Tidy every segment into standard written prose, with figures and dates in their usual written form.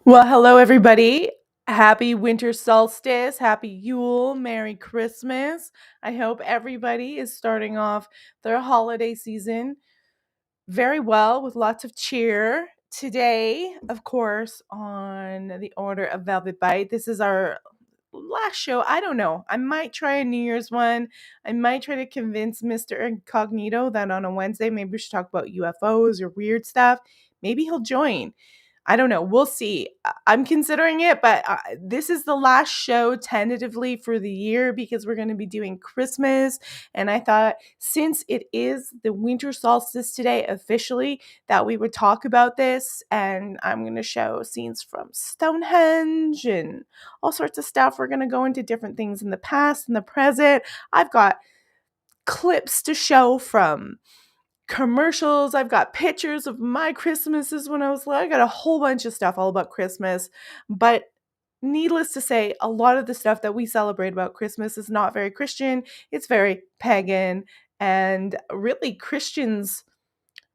Well, hello, everybody. Happy Winter Solstice. Happy Yule. Merry Christmas. I hope everybody is starting off their holiday season very well with lots of cheer. Today, of course, on the order of Velvet Bite, this is our last show. I don't know. I might try a New Year's one. I might try to convince Mr. Incognito that on a Wednesday, maybe we should talk about UFOs or weird stuff. Maybe he'll join. I don't know. We'll see. I'm considering it, but this is the last show tentatively for the year because we're going to be doing Christmas. And I thought since it is the winter solstice today officially, that we would talk about this. And I'm going to show scenes from Stonehenge and all sorts of stuff. We're going to go into different things in the past and the present. I've got clips to show from commercials. I've got pictures of my Christmases when I was little. I got a whole bunch of stuff all about Christmas. But needless to say, a lot of the stuff that we celebrate about Christmas is not very Christian. It's very pagan. And really, Christians,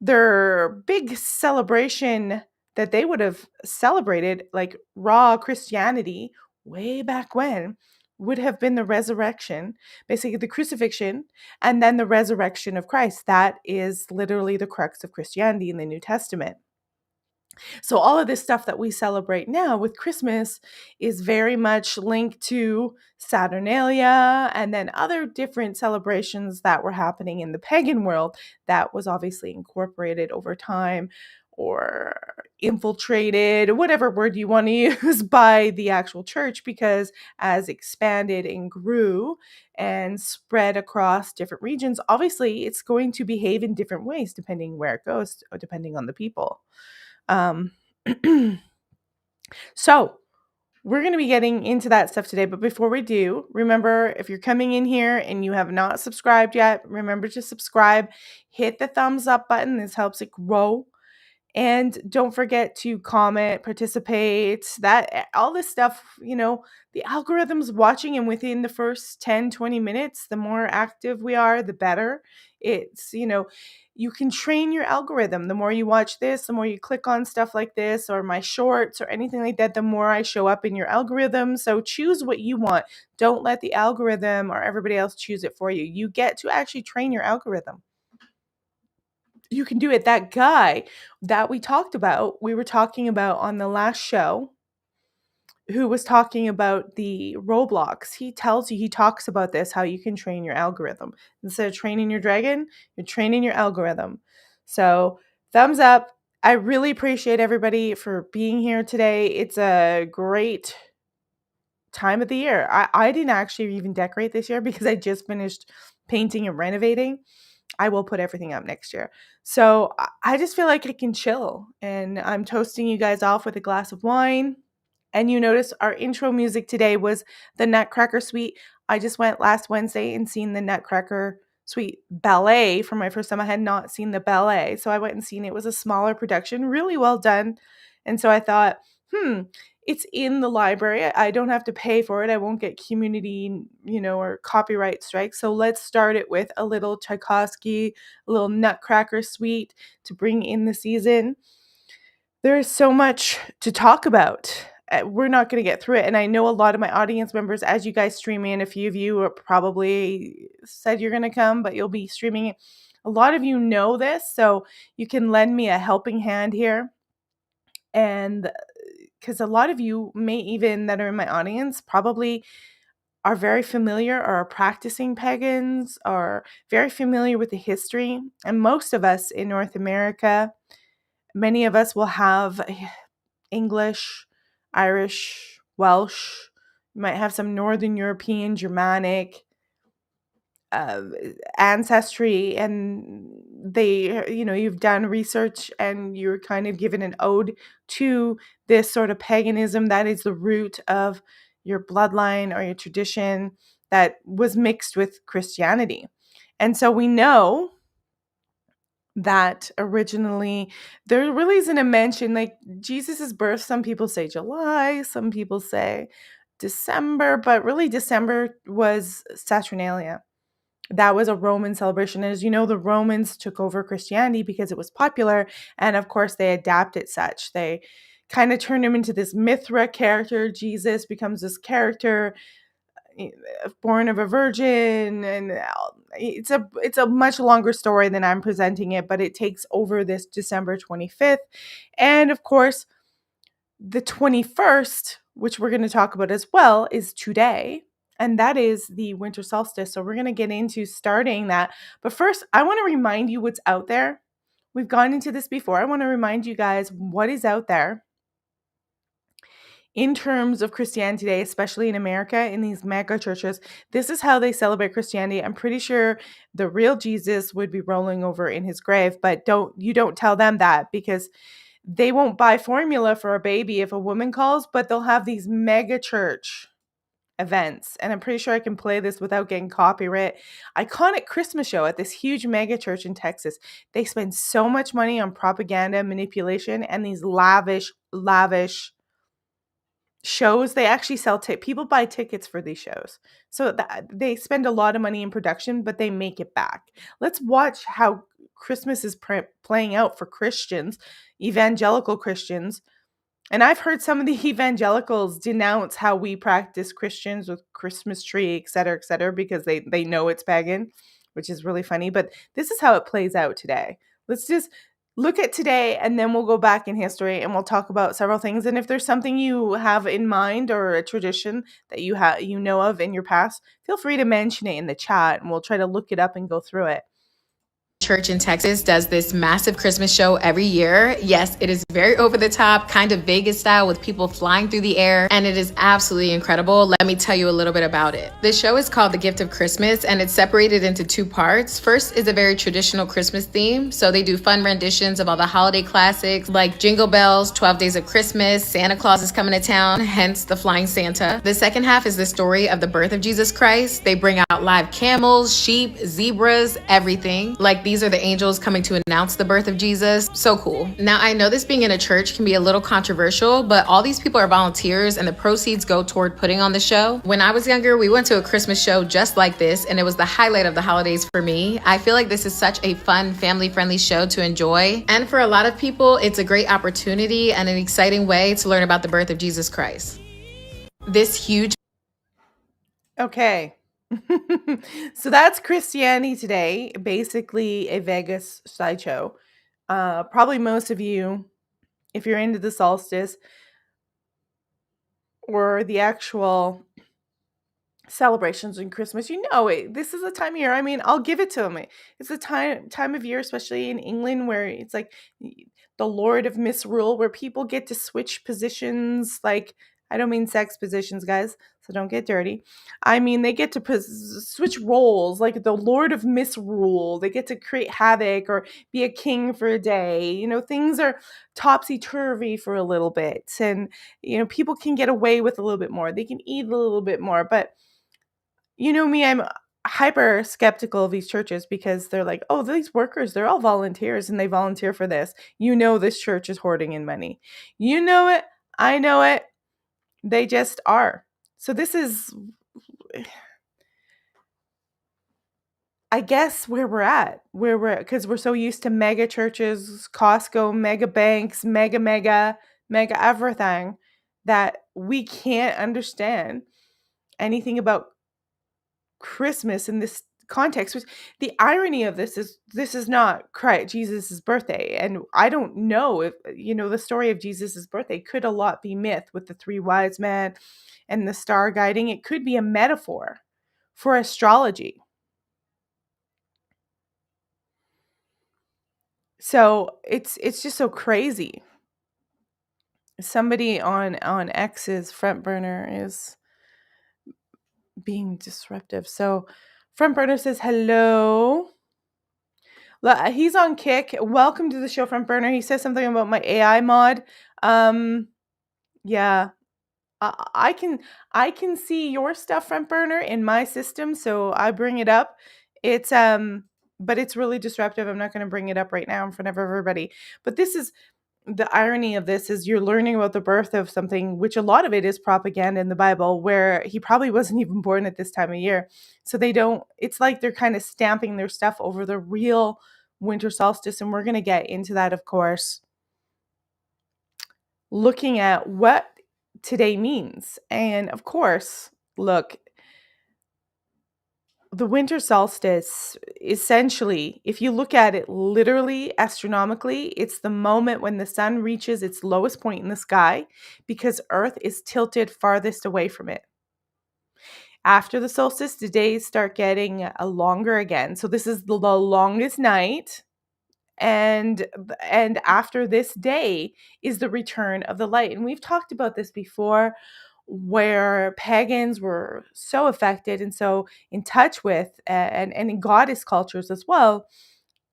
their big celebration that they would have celebrated, like raw Christianity, way back when, would have been the resurrection, basically the crucifixion, and then the resurrection of Christ. That is literally the crux of Christianity in the New Testament. So all of this stuff that we celebrate now with Christmas is very much linked to Saturnalia and then other different celebrations that were happening in the pagan world that was obviously incorporated over time or infiltrated, whatever word you want to use, by the actual church, because as expanded and grew and spread across different regions, obviously it's going to behave in different ways depending where it goes, or depending on the people. Um, so we're going to be getting into that stuff today. But before we do, remember, if you're coming in here and you have not subscribed yet, remember to subscribe, hit the thumbs up button. This helps it grow. And don't forget to comment, participate, that all this stuff, the algorithm's watching, and within the first 10, 20 minutes, the more active we are, the better. It's, you can train your algorithm. The more you watch this, the more you click on stuff like this or my shorts or anything like that, the more I show up in your algorithm. So choose what you want. Don't let the algorithm or everybody else choose it for you. You get to actually train your algorithm. You can do it. That guy that we were talking about on the last show, who was talking about the Roblox. He talks about this, how you can train your algorithm. Instead of training your dragon, you're training your algorithm. So thumbs up. I really appreciate everybody for being here today. It's a great time of the year. I didn't actually even decorate this year because I just finished painting and renovating. I will put everything up next year. So I just feel like I can chill. And I'm toasting you guys off with a glass of wine. And you notice our intro music today was the Nutcracker Suite. I just went last Wednesday and seen the Nutcracker Suite ballet for my first time. I had not seen the ballet. So I went and seen it. It was a smaller production, really well done. And so I thought, it's in the library. I don't have to pay for it. I won't get community, or copyright strikes. So let's start it with a little Tchaikovsky, a little Nutcracker Suite to bring in the season. There is so much to talk about. We're not going to get through it. And I know a lot of my audience members, as you guys stream in, a few of you are probably said you're going to come, but you'll be streaming it. A lot of you know this, so you can lend me a helping hand here. And because a lot of you may even that are in my audience probably are very familiar or are practicing pagans, or very familiar with the history. And most of us in North America, many of us will have English, Irish, Welsh. You might have some Northern European, Germanic, uh, ancestry, and you've done research and you're kind of given an ode to this sort of paganism that is the root of your bloodline or your tradition that was mixed with Christianity. And so we know that originally there really isn't a mention, like Jesus's birth. Some people say July, some people say December, but really December was Saturnalia. That was a Roman celebration. As you know, the Romans took over Christianity because it was popular, and of course they adapted such. They kind of turned him into this Mithra character. Jesus becomes this character born of a virgin, and it's a much longer story than I'm presenting it, but it takes over this December 25th. And of course, the 21st, which we're going to talk about as well, is today, and that is the winter solstice. So we're going to get into starting that. But first, I want to remind you what's out there. We've gone into this before. I want to remind you guys what is out there in terms of Christianity today, especially in America, in these mega churches. This is how they celebrate Christianity. I'm pretty sure the real Jesus would be rolling over in his grave, but don't tell them that, because they won't buy formula for a baby if a woman calls, but they'll have these mega church events. And I'm pretty sure I can play this without getting copyright. Iconic Christmas show at this huge mega church in Texas. They spend so much money on propaganda, manipulation, and these lavish shows. They actually sell people buy tickets for these shows, so they spend a lot of money in production, but they make it back. Let's watch how Christmas is playing out for Christians, evangelical Christians. And I've heard some of the evangelicals denounce how we practice Christians with Christmas tree, et cetera, because they know it's pagan, which is really funny. But this is how it plays out today. Let's just look at today, and then we'll go back in history and we'll talk about several things. And if there's something you have in mind or a tradition that you know of in your past, feel free to mention it in the chat, and we'll try to look it up and go through it. Church in Texas does this massive Christmas show every year. Yes, it is very over the top, kind of Vegas style, with people flying through the air, and it is absolutely incredible. Let me tell you a little bit about it. The show is called The Gift of Christmas, and it's separated into two parts. First is a very traditional Christmas theme, so they do fun renditions of all the holiday classics like Jingle Bells, 12 Days of Christmas, Santa Claus is coming to town, hence the Flying Santa. The second half is the story of the birth of Jesus Christ. They bring out live camels, sheep, zebras, everything. Like these are the angels coming to announce the birth of Jesus. So cool. Now, I know this being in a church can be a little controversial, but all these people are volunteers and the proceeds go toward putting on the show. When I was younger, we went to a Christmas show just like this, and it was the highlight of the holidays for me. I feel like this is such a fun, family-friendly show to enjoy. And for a lot of people, it's a great opportunity and an exciting way to learn about the birth of Jesus Christ. This huge... Okay. So that's Christianity today, basically a Vegas sideshow. Probably most of you, if you're into the solstice or the actual celebrations in Christmas, this is a time of year. I mean, I'll give it to them. It's a time of year, especially in England, where it's like the Lord of Misrule, where people get to switch positions. Like, I don't mean sex positions, guys, so don't get dirty. I mean, they get to switch roles, like the Lord of Misrule. They get to create havoc or be a king for a day. Things are topsy-turvy for a little bit, and people can get away with a little bit more. They can eat a little bit more, but you know me, I'm hyper skeptical of these churches, because they're like, oh, these workers, they're all volunteers and they volunteer for this. This church is hoarding in money. You know it. I know it. They just are. So this is, I guess, where we're at, because we're so used to mega churches, Costco, mega banks, mega everything, that we can't understand anything about Christmas in this context. Which, the irony of this is not Jesus's birthday, and I don't know if the story of Jesus's birthday could a lot be myth, with the three wise men and the star guiding. It could be a metaphor for astrology. So it's just so crazy. Somebody on X's front burner is being disruptive. So Front burner says hello. He's on kick. Welcome to the show, Front burner. He says something about my AI mod. Yeah, I can see your stuff, Front burner, in my system, so I bring it up. It's but it's really disruptive. I'm not going to bring it up right now in front of everybody. But this is the irony of this is you're learning about the birth of something, which a lot of it is propaganda in the Bible, where he probably wasn't even born at this time of year. So they don't, it's like they're kind of stamping their stuff over the real winter solstice. And we're going to get into that, of course, looking at what today means. And of course, look, the winter solstice, essentially, if you look at it literally, astronomically, it's the moment when the sun reaches its lowest point in the sky because Earth is tilted farthest away from it. After the solstice, the days start getting longer again. So this is the longest night, and after this day is the return of the light. And we've talked about this before, where pagans were so affected and so in touch with and in goddess cultures as well,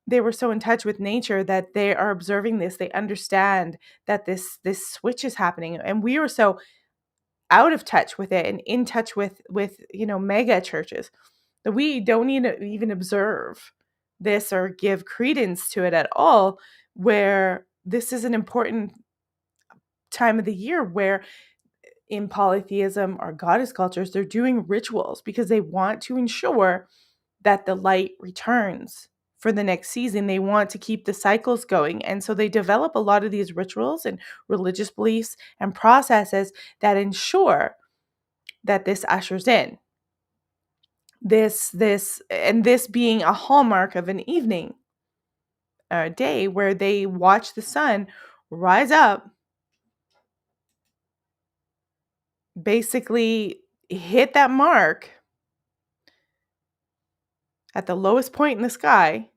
they were so in touch with nature that they are observing this. They understand that this switch is happening, and we are so out of touch with it and in touch with mega churches that we don't even observe this or give credence to it at all, where this is an important time of the year where in polytheism or goddess cultures, they're doing rituals because they want to ensure that the light returns for the next season. They want to keep the cycles going. And so they develop a lot of these rituals and religious beliefs and processes that ensure that this ushers in this being a hallmark of an evening, a day where they watch the sun rise up, basically hit that mark at the lowest point in the sky,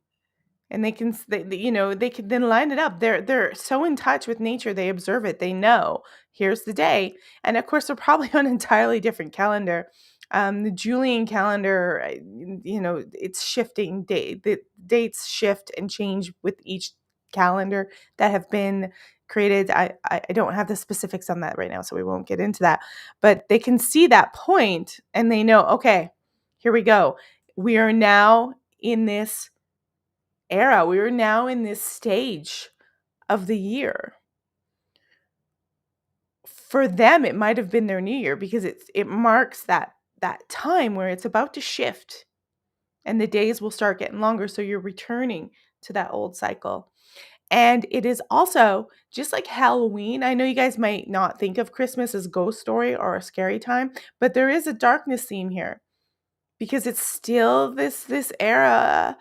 and they can then line it up. They're so in touch with nature, they observe it, they know here's the day. And of course they're probably on an entirely different calendar. The Julian calendar, it's shifting. The dates shift and change with each calendar that have been created. I don't have the specifics on that right now, so we won't get into that, but they can see that point and they know, okay, here we go. We are now in this era. We are now in this stage of the year. For them, it might have been their new year because it marks that time where it's about to shift and the days will start getting longer. So you're returning to that old cycle. And it is also just like Halloween. I know you guys might not think of Christmas as ghost story or a scary time, but there is a darkness theme here because it's still this era,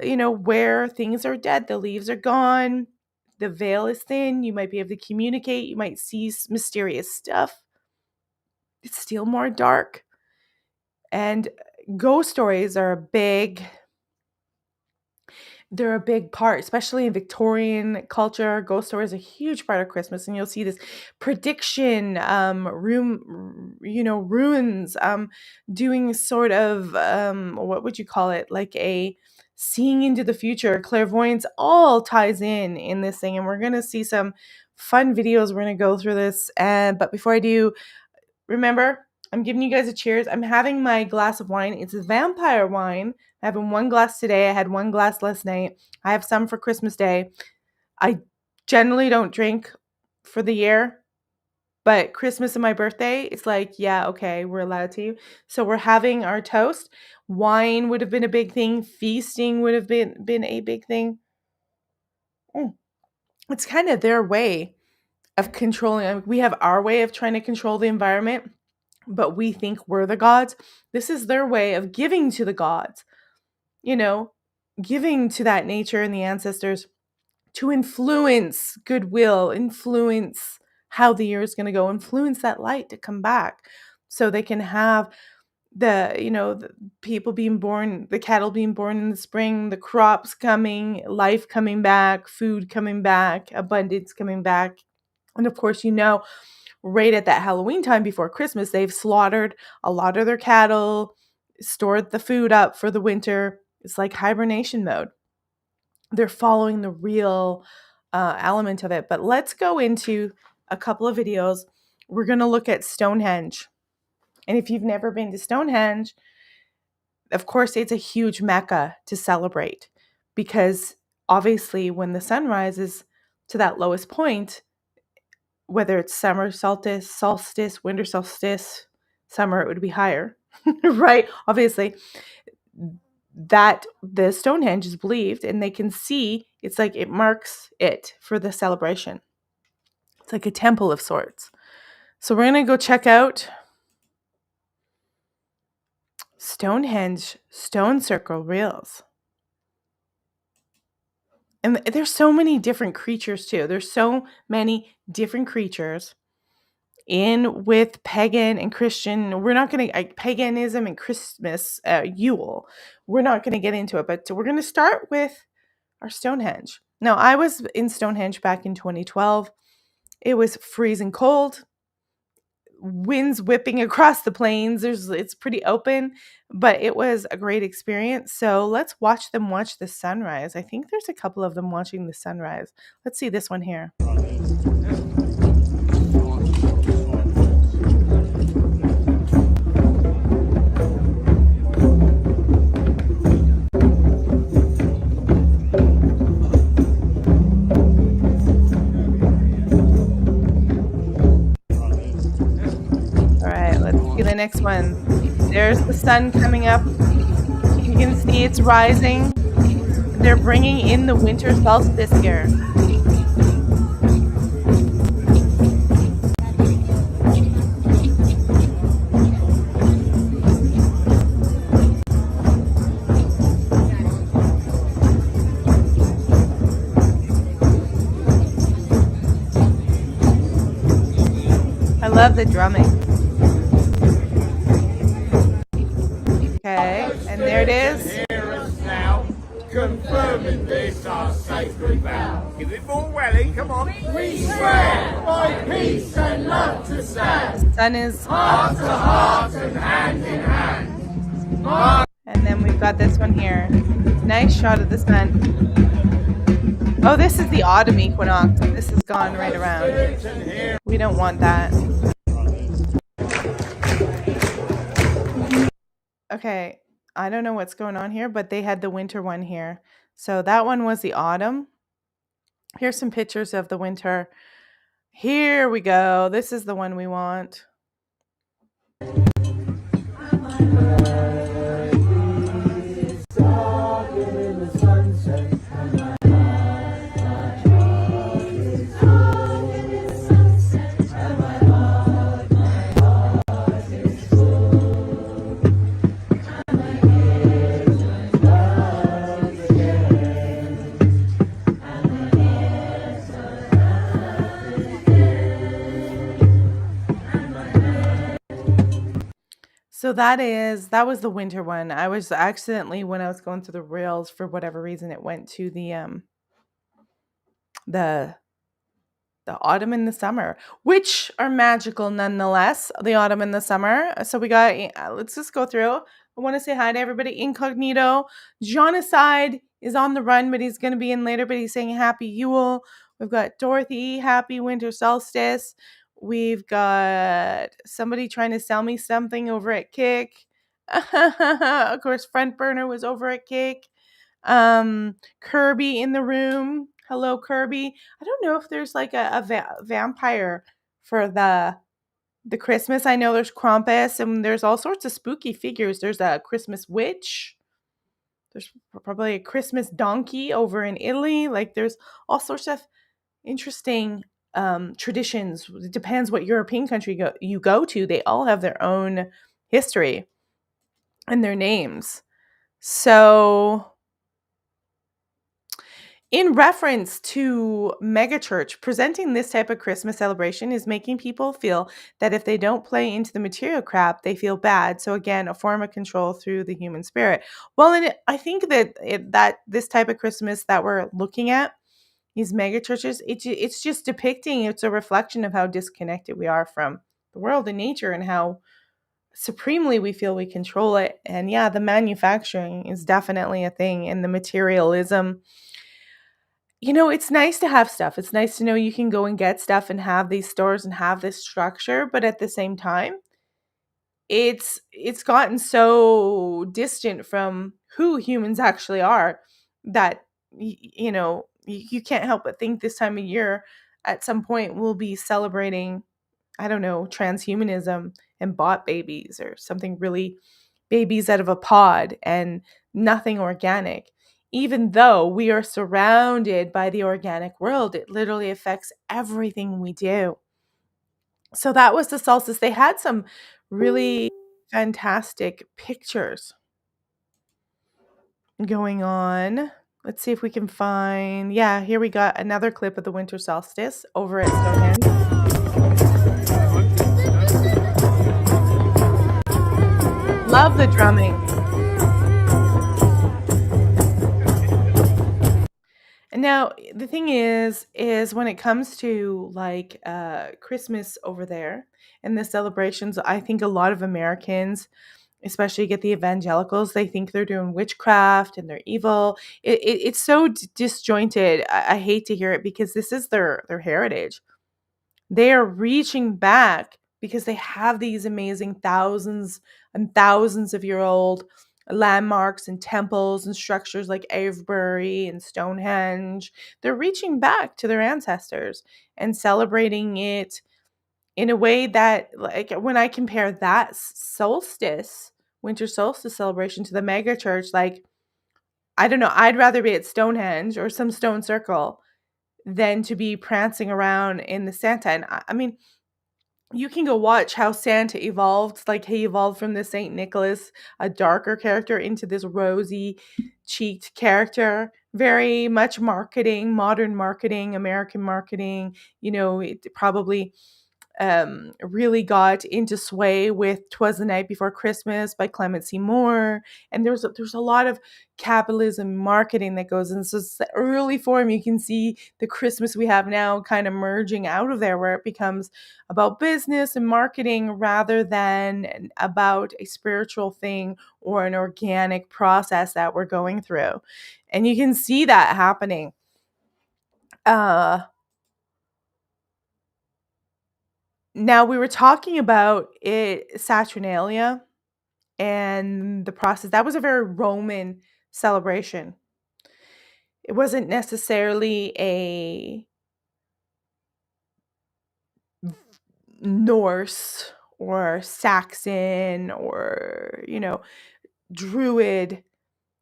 where things are dead, the leaves are gone, the veil is thin, you might be able to communicate, you might see mysterious stuff. It's still more dark. And ghost stories are they're a big part, especially in Victorian culture. Ghost stories are a huge part of Christmas, and you'll see this prediction, runes, doing sort of what would you call it, like a seeing into the future, clairvoyance, all ties in this thing, and we're gonna see some fun videos. We're gonna go through this, and but before I do, remember, I'm giving you guys a cheers. I'm having my glass of wine. It's a vampire wine. I'm having one glass today. I had one glass last night. I have some for Christmas Day. I generally don't drink for the year, but Christmas and my birthday, it's like, yeah, okay, we're allowed to. So we're having our toast. Wine would have been a big thing. Feasting would have been a big thing. It's kind of their way of controlling. We have our way of trying to control the environment, but we think we're the gods. This is their way of giving to the gods, you know, giving to that nature and the ancestors to influence goodwill, influence how the year is going to go, influence that light to come back so they can have the people being born, the cattle being born in the spring, the crops coming, life coming back, food coming back, abundance coming back. And of course, right at that Halloween time before Christmas, they've slaughtered a lot of their cattle. stored the food up for the winter. It's like hibernation mode. They're following the real element of it. But let's go into a couple of videos. We're going to look at Stonehenge. And if you've never been to Stonehenge, of course, it's a huge mecca to celebrate, because obviously when the sun rises to that lowest point, whether it's summer solstice, winter solstice, summer, it would be higher, right? Obviously, that the Stonehenge is believed, and they can see, it's like it marks it for the celebration. It's like a temple of sorts. So we're going to go check out Stonehenge stone circle reels. And there's so many different creatures too. There's so many different creatures in with pagan and Christian. We're not going to, paganism and Christmas, Yule. We're not going to get into it, but we're going to start with our Stonehenge. Now, I was in Stonehenge back in 2012. It was freezing cold, winds whipping across the plains. It's pretty open, but it was a great experience. So let's watch them watch the sunrise. I think there's a couple of them watching the sunrise. Let's see this one here. The next one. There's the sun coming up. You can see it's rising. They're bringing in the winter solstice here. I love the drumming. Okay, and there it is. Hear us now, confirming this our sacred vow. Give it more welly, come on. We swear by peace and love to stand. Sun is heart to heart and hand in hand. And then we've got this one here. Nice shot of the sun. Oh, this is the autumn equinox. This has gone right around. We don't want that. Okay, I don't know what's going on here, but they had the winter one here. So that one was the autumn. Here's some pictures of the winter. Here we go. This is the one we want. So that was the winter one. I was accidentally, when I was going through the reels, for whatever reason, it went to the autumn and the summer, which are magical nonetheless. The autumn and the summer. So we got. Let's just go through. I want to say hi to everybody. Incognito. Jonocide is on the run, but he's going to be in later. But he's saying Happy Yule. We've got Dorothy. Happy Winter Solstice. We've got somebody trying to sell me something over at Kick. Of course, Front Burner was over at Kick. Kirby in the room. Hello, Kirby. I don't know if there's like a vampire for the Christmas. I know there's Krampus, and there's all sorts of spooky figures. There's a Christmas witch. There's probably a Christmas donkey over in Italy. Like, there's all sorts of interesting traditions. It depends what European country you go to. They all have their own history and their names. So, in reference to megachurch, presenting this type of Christmas celebration is making people feel that if they don't play into the material crap, they feel bad. So again, a form of control through the human spirit. Well, and I think that this type of Christmas that we're looking at, these megachurches, it's just depicting, it's a reflection of how disconnected we are from the world and nature, and how supremely we feel we control it. And yeah, the manufacturing is definitely a thing, and the materialism. It's nice to have stuff. It's nice to know you can go and get stuff and have these stores and have this structure, but at the same time, it's gotten so distant from who humans actually are that you can't help but think this time of year at some point we'll be celebrating, I don't know, transhumanism and bot babies or something, really babies out of a pod and nothing organic. Even though we are surrounded by the organic world, it literally affects everything we do. So that was the solstice. They had some really fantastic pictures going on. Let's see if we can find. Yeah, here we got another clip of the winter solstice over at Stonehenge. Love the drumming. And now the thing is when it comes to like Christmas over there and the celebrations, I think a lot of Americans, especially get the evangelicals, they think they're doing witchcraft and they're evil. It's so disjointed. I hate to hear it because this is their heritage. They are reaching back because they have these amazing thousands and thousands of year old landmarks and temples and structures like Avebury and Stonehenge. They're reaching back to their ancestors and celebrating it in a way that, like, when I compare that solstice, winter solstice celebration to the mega church, like, I don't know, I'd rather be at Stonehenge or some stone circle than to be prancing around in the Santa. And I mean, you can go watch how Santa evolved. Like, he evolved from the Saint Nicholas, a darker character, into this rosy cheeked character. Very much marketing, modern marketing, American marketing. It probably really got into sway with "'Twas the Night Before Christmas" by Clement C. Moore, and there's a lot of capitalism marketing that goes in. So it's the early form. You can see the Christmas we have now kind of merging out of there, where it becomes about business and marketing rather than about a spiritual thing or an organic process that we're going through, and you can see that happening. Now, we were talking about it, Saturnalia, and the process. That was a very Roman celebration. It wasn't necessarily a Norse or Saxon or, Druid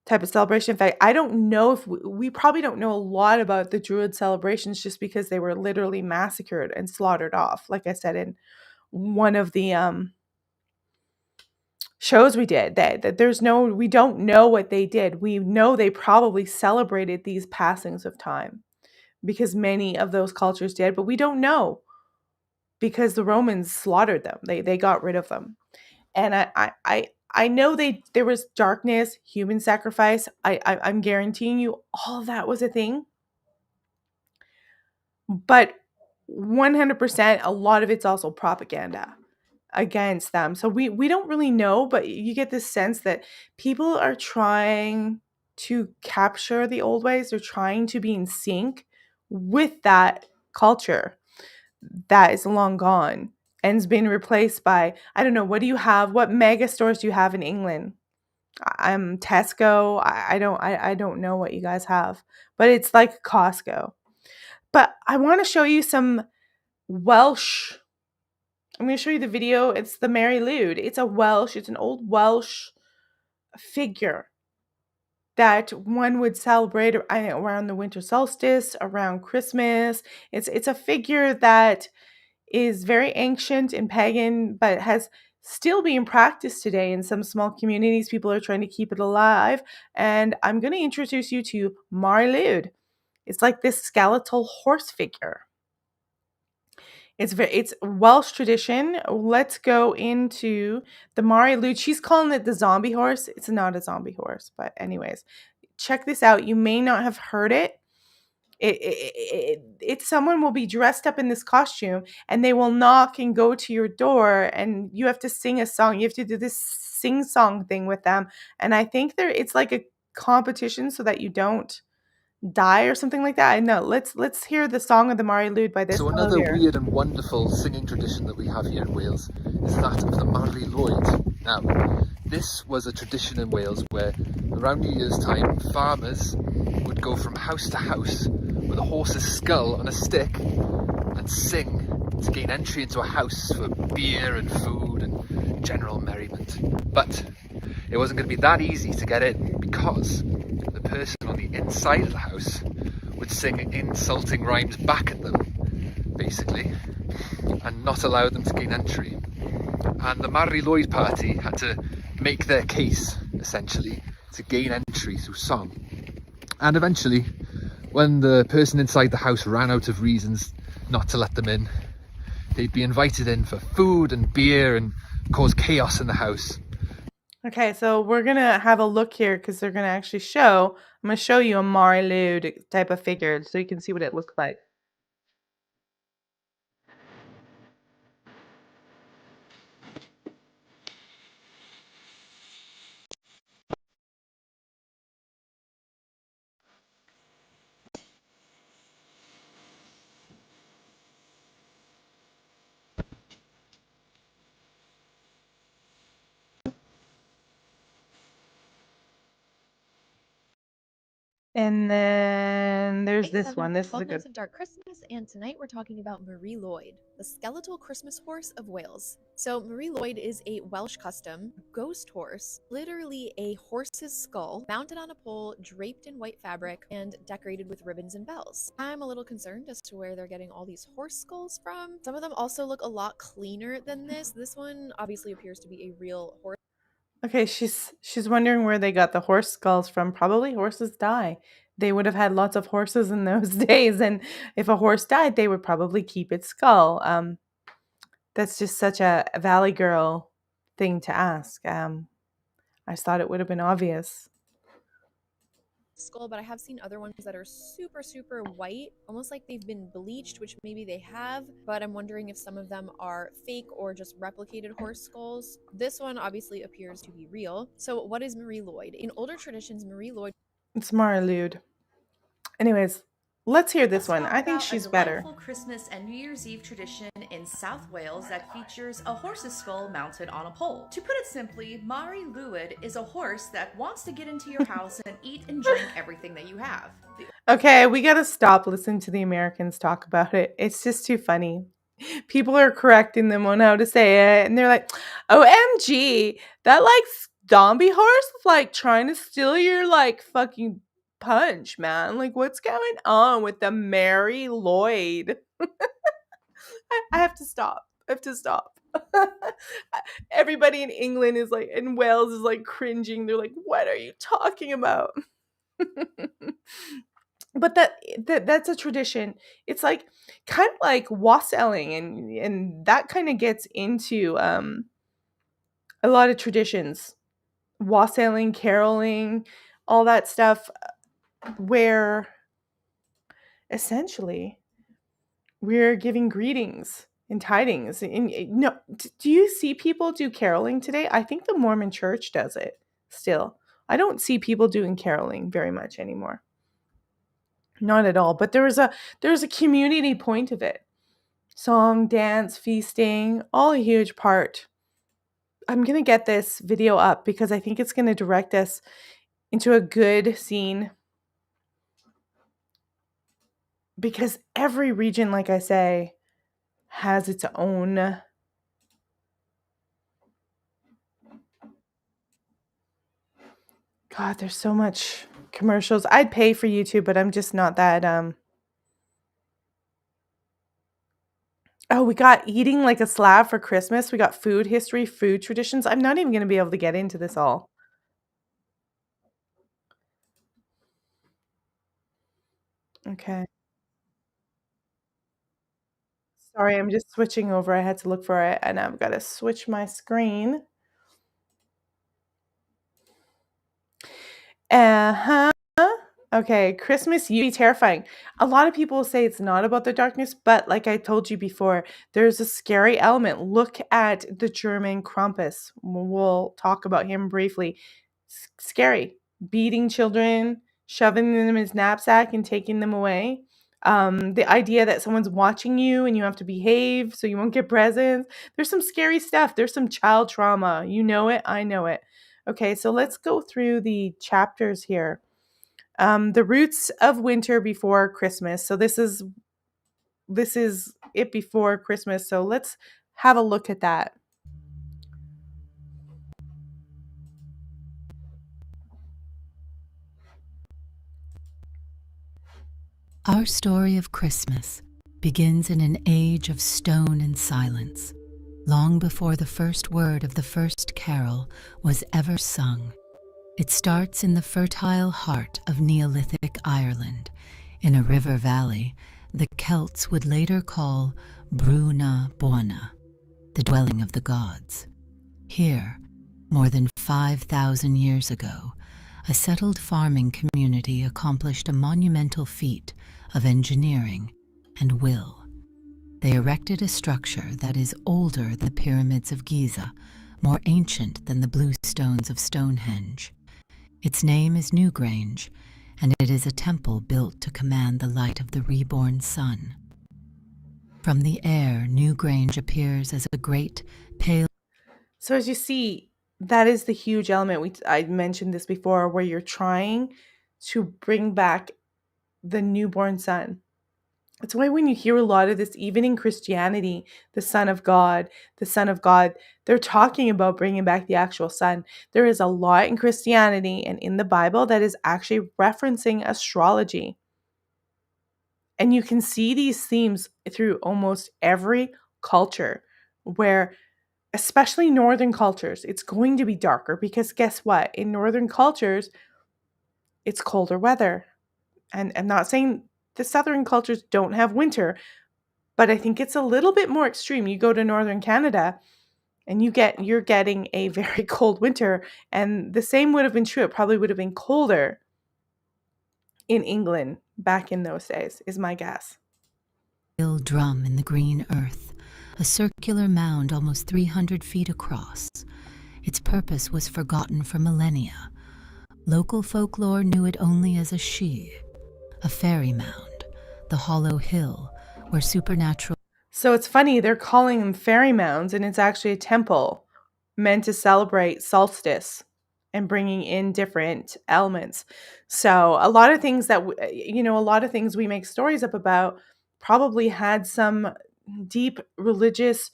type of celebration. In fact, I don't know if we probably don't know a lot about the Druid celebrations just because they were literally massacred and slaughtered off. Like I said in one of the shows we did, that we don't know what they did. We know they probably celebrated these passings of time because many of those cultures did, but we don't know because the Romans slaughtered them. They got rid of them. And I know there was darkness, human sacrifice. I'm guaranteeing you all of that was a thing. But 100%, a lot of it's also propaganda against them. So we don't really know, but you get this sense that people are trying to capture the old ways. They're trying to be in sync with that culture that is long gone and has been replaced by, I don't know, what mega stores do you have in England? I'm Tesco. I don't know what you guys have, but it's like Costco. But I want to show you some Welsh. I'm going to show you the video. It's the Mary Lwyd. It's an old Welsh figure that one would celebrate around the winter solstice, around Christmas. It's a figure that is very ancient and pagan, but has still being practiced today in some small communities. People are trying to keep it alive. And I'm going to introduce you to Mary Lwyd. It's like this skeletal horse figure. It's Welsh tradition. Let's go into the Mary Lwyd. She's calling it the zombie horse. It's not a zombie horse, but anyways, check this out. You may not have heard it. It's someone will be dressed up in this costume and they will knock and go to your door and you have to sing a song. You have to do this sing song thing with them. And I think it's like a competition so that you don't die or something like that. I know. Let's hear the song of the Mari Lwyd by this So fellow another here. weird and wonderful singing tradition that we have here in Wales is that of the Mari Lwyd. Now, this was a tradition in Wales where around New Year's time, farmers would go from house to house with a horse's skull on a stick and sing to gain entry into a house for beer and food and general merriment. But it wasn't going to be that easy to get in because the person on the inside of the house would sing insulting rhymes back at them, basically, and not allow them to gain entry. And the Mari Lwyd party had to make their case, essentially, to gain entry through song. And eventually, when the person inside the house ran out of reasons not to let them in, they'd be invited in for food and beer and cause chaos in the house. Okay, so we're going to have a look here because they're going to actually show, I'm going to show you a Mari Lwyd type of figure so you can see what it looks like. And then there's this one. This is a 12 good Nights of Dark Christmas, and tonight we're talking about Mari Lwyd, the skeletal Christmas horse of Wales. So Mari Lwyd is a Welsh custom ghost horse, literally a horse's skull, mounted on a pole, draped in white fabric, and decorated with ribbons and bells. I'm a little concerned as to where they're getting all these horse skulls from. Some of them also look a lot cleaner than this. This one obviously appears to be a real horse. Okay, she's wondering where they got the horse skulls from. Probably horses die. They would have had lots of horses in those days, and if a horse died, they would probably keep its skull. That's just such a Valley Girl thing to ask. I just thought it would have been obvious. Skull, but I have seen other ones that are super white, almost like they've been bleached, which maybe they have, but I'm wondering if some of them are fake or just replicated horse skulls. This one obviously appears to be real. So what is Mari Lwyd? In older traditions, Mari Lwyd It's Mari Lwyd. Anyways, let's hear this one. Talk I think about she's a better. delightful Christmas and New Year's Eve tradition in South Wales that features a horse's skull mounted on a pole. To put it simply, Mari Lwyd is a horse that wants to get into your house and eat and drink everything that you have. Okay, we gotta stop listening to the Americans talk about it. It's just too funny. People are correcting them on how to say it, and they're like, OMG, that like zombie horse is like trying to steal your like fucking punch, man. Like, what's going on with the Mari Lwyd? I have to stop. I have to stop. Everybody in England is like, in Wales is like cringing. They're like, what are you talking about? But that's a tradition. It's like kind of like wassailing, and that kind of gets into a lot of traditions, wassailing, caroling, all that stuff, where essentially we're giving greetings and tidings. And no, do you see people do caroling today? I think the Mormon Church does it still. I don't see people doing caroling very much anymore. Not at all. But there's a community point of it. Song, dance, feasting, all a huge part. I'm going to get this video up because I think it's going to direct us into a good scene. Because every region, like I say, has its own God, there's so much commercials. I'd pay for YouTube, but I'm just not that Oh, we got eating like a slab for Christmas. We got food history, food traditions. I'm not even going to be able to get into this all. Okay. Sorry, I'm just switching over. I had to look for it, and I've got to switch my screen. Uh-huh. Okay, Christmas used to be terrifying. A lot of people say it's not about the darkness, but like I told you before, there's a scary element. Look at the German Krampus. We'll talk about him briefly. Scary. Beating children, shoving them in his knapsack and taking them away. The idea that someone's watching you and you have to behave so you won't get presents. There's some scary stuff. There's some child trauma. You know it. I know it. Okay, so let's go through the chapters here. The roots of winter before Christmas. So this is it before Christmas. So let's have a look at that. Our story of Christmas begins in an age of stone and silence, long before the first word of the first carol was ever sung. It starts in the fertile heart of Neolithic Ireland, in a river valley the Celts would later call Brúna Bóna, the dwelling of the gods. Here, more than 5,000 years ago, a settled farming community accomplished a monumental feat of engineering and will. They erected a structure that is older than the pyramids of Giza, more ancient than the blue stones of Stonehenge. Its name is Newgrange, and it is a temple built to command the light of the reborn sun. From the air, Newgrange appears as a great, pale... So as you see, that is the huge element. I mentioned this before, where you're trying to bring back the newborn son. That's why when you hear a lot of this, even in Christianity, the Son of God, they're talking about bringing back the actual Son. There is a lot in Christianity and in the Bible that is actually referencing astrology. And you can see these themes through almost every culture, where, especially northern cultures, it's going to be darker because guess what? In northern cultures, it's colder weather. And I'm not saying the southern cultures don't have winter, but I think it's a little bit more extreme. You go to northern Canada and you're getting a very cold winter, and the same would have been true. It probably would have been colder in England back in those days, is my guess. Drum in the green earth, a circular mound almost 300 feet across. Its purpose was forgotten for millennia. Local folklore knew it only as a she, a fairy mound, the hollow hill where supernatural... So it's funny, they're calling them fairy mounds, and it's actually a temple meant to celebrate solstice and bringing in different elements. So a lot of things that, a lot of things we make stories up about probably had some deep religious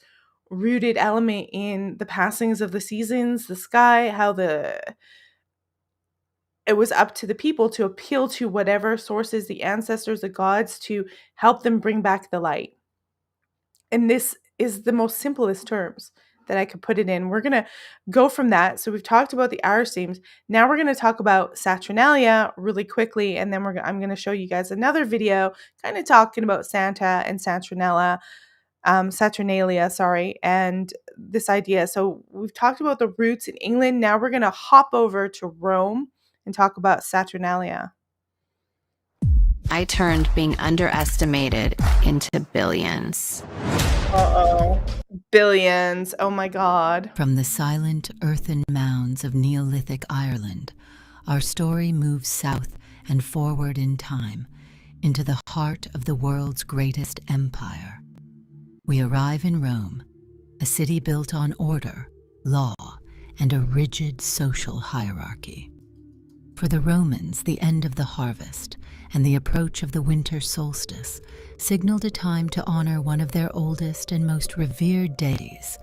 rooted element in the passings of the seasons, the sky, how it was up to the people to appeal to whatever sources, the ancestors, the gods, to help them bring back the light. And this is the most simplest terms that I could put it in. We're going to go from that. So we've talked about the Irish themes. Now we're going to talk about Saturnalia really quickly, and then I'm going to show you guys another video kind of talking about Santa and Saturnalia, and this idea. So we've talked about the roots in England. Now we're going to hop over to Rome and talk about Saturnalia. I turned being underestimated into billions. Uh-oh. Billions. Oh my God. From the silent earthen mounds of Neolithic Ireland, our story moves south and forward in time into the heart of the world's greatest empire. We arrive in Rome, a city built on order, law, and a rigid social hierarchy. For the Romans, the end of the harvest and the approach of the winter solstice signaled a time to honor one of their oldest and most revered deities,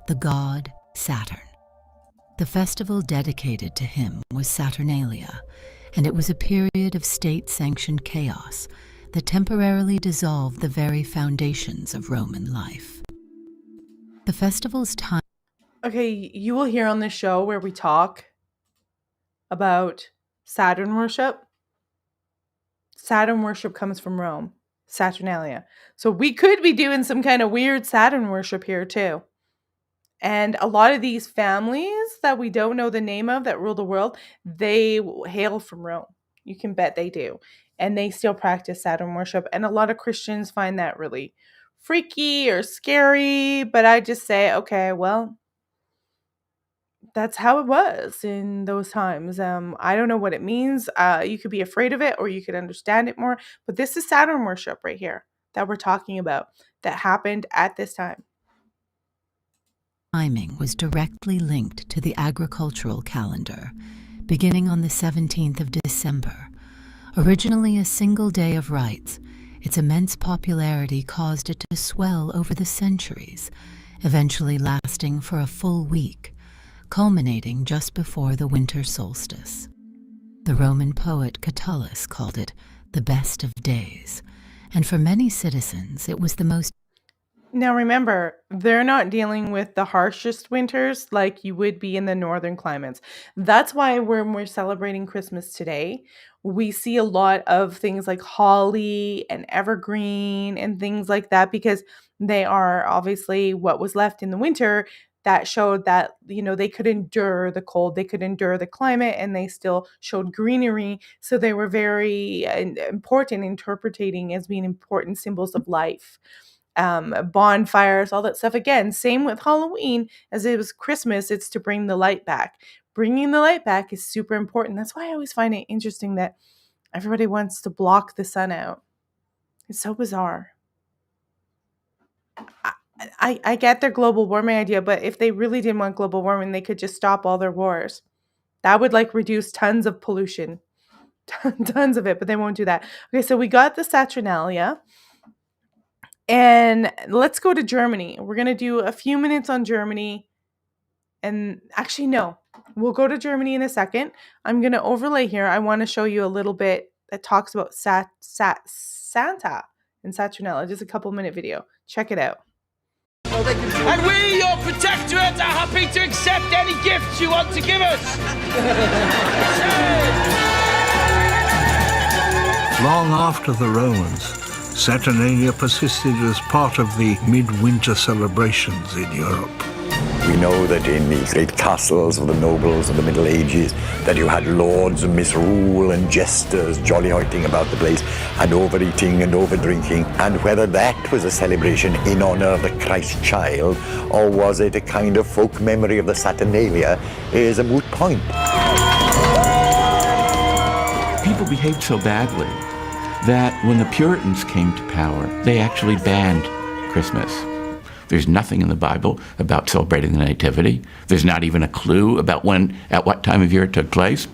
the god Saturn. The festival dedicated to him was Saturnalia, and it was a period of state-sanctioned chaos that temporarily dissolved the very foundations of Roman life. The festival's time... Okay, you will hear on this show where we talk about Saturn worship. Saturn worship comes from Rome, Saturnalia. So we could be doing some kind of weird Saturn worship here too. And a lot of these families that we don't know the name of that rule the world, they hail from Rome. You can bet they do. And they still practice Saturn worship. And a lot of Christians find that really freaky or scary. But I just say, okay, well, that's how it was in those times. I don't know what it means. You could be afraid of it or you could understand it more. But this is Saturn worship right here that we're talking about that happened at this time. Timing was directly linked to the agricultural calendar, beginning on the 17th of December. Originally a single day of rites, its immense popularity caused it to swell over the centuries, eventually lasting for a full week, culminating just before the winter solstice. The Roman poet Catullus called it the best of days, and for many citizens it was the most. Now remember, they're not dealing with the harshest winters like you would be in the northern climates. That's why when we're celebrating Christmas today, we see a lot of things like holly and evergreen and things like that because they are obviously what was left in the winter that showed that, they could endure the cold, they could endure the climate, and they still showed greenery. So they were very important, interpreting as being important symbols of life. Bonfires, all that stuff. Again, same with Halloween as it was Christmas. It's to bring the light back. Bringing the light back is super important. That's why I always find it interesting that everybody wants to block the sun out. It's so bizarre. I get their global warming idea, but if they really didn't want global warming, they could just stop all their wars. That would reduce tons of pollution, tons of it, but they won't do that. Okay, so we got the Saturnalia. And let's go to Germany. We're going to do a few minutes on Germany. And actually, no, we'll go to Germany in a second. I'm going to overlay here. I want to show you a little bit that talks about Santa and Saturnalia. Just a couple-minute video. Check it out. And we, your protectorate, are happy to accept any gifts you want to give us. Long after the Romans, Saturnalia persisted as part of the midwinter celebrations in Europe. We know that in the great castles of the nobles of the Middle Ages that you had lords of misrule and jesters jolly-hoiting about the place and overeating and overdrinking, and whether that was a celebration in honor of the Christ child or was it a kind of folk memory of the Saturnalia is a moot point. People behaved so badly that when the Puritans came to power, they actually banned Christmas. There's nothing in the Bible about celebrating the Nativity. There's not even a clue about at what time of year it took place.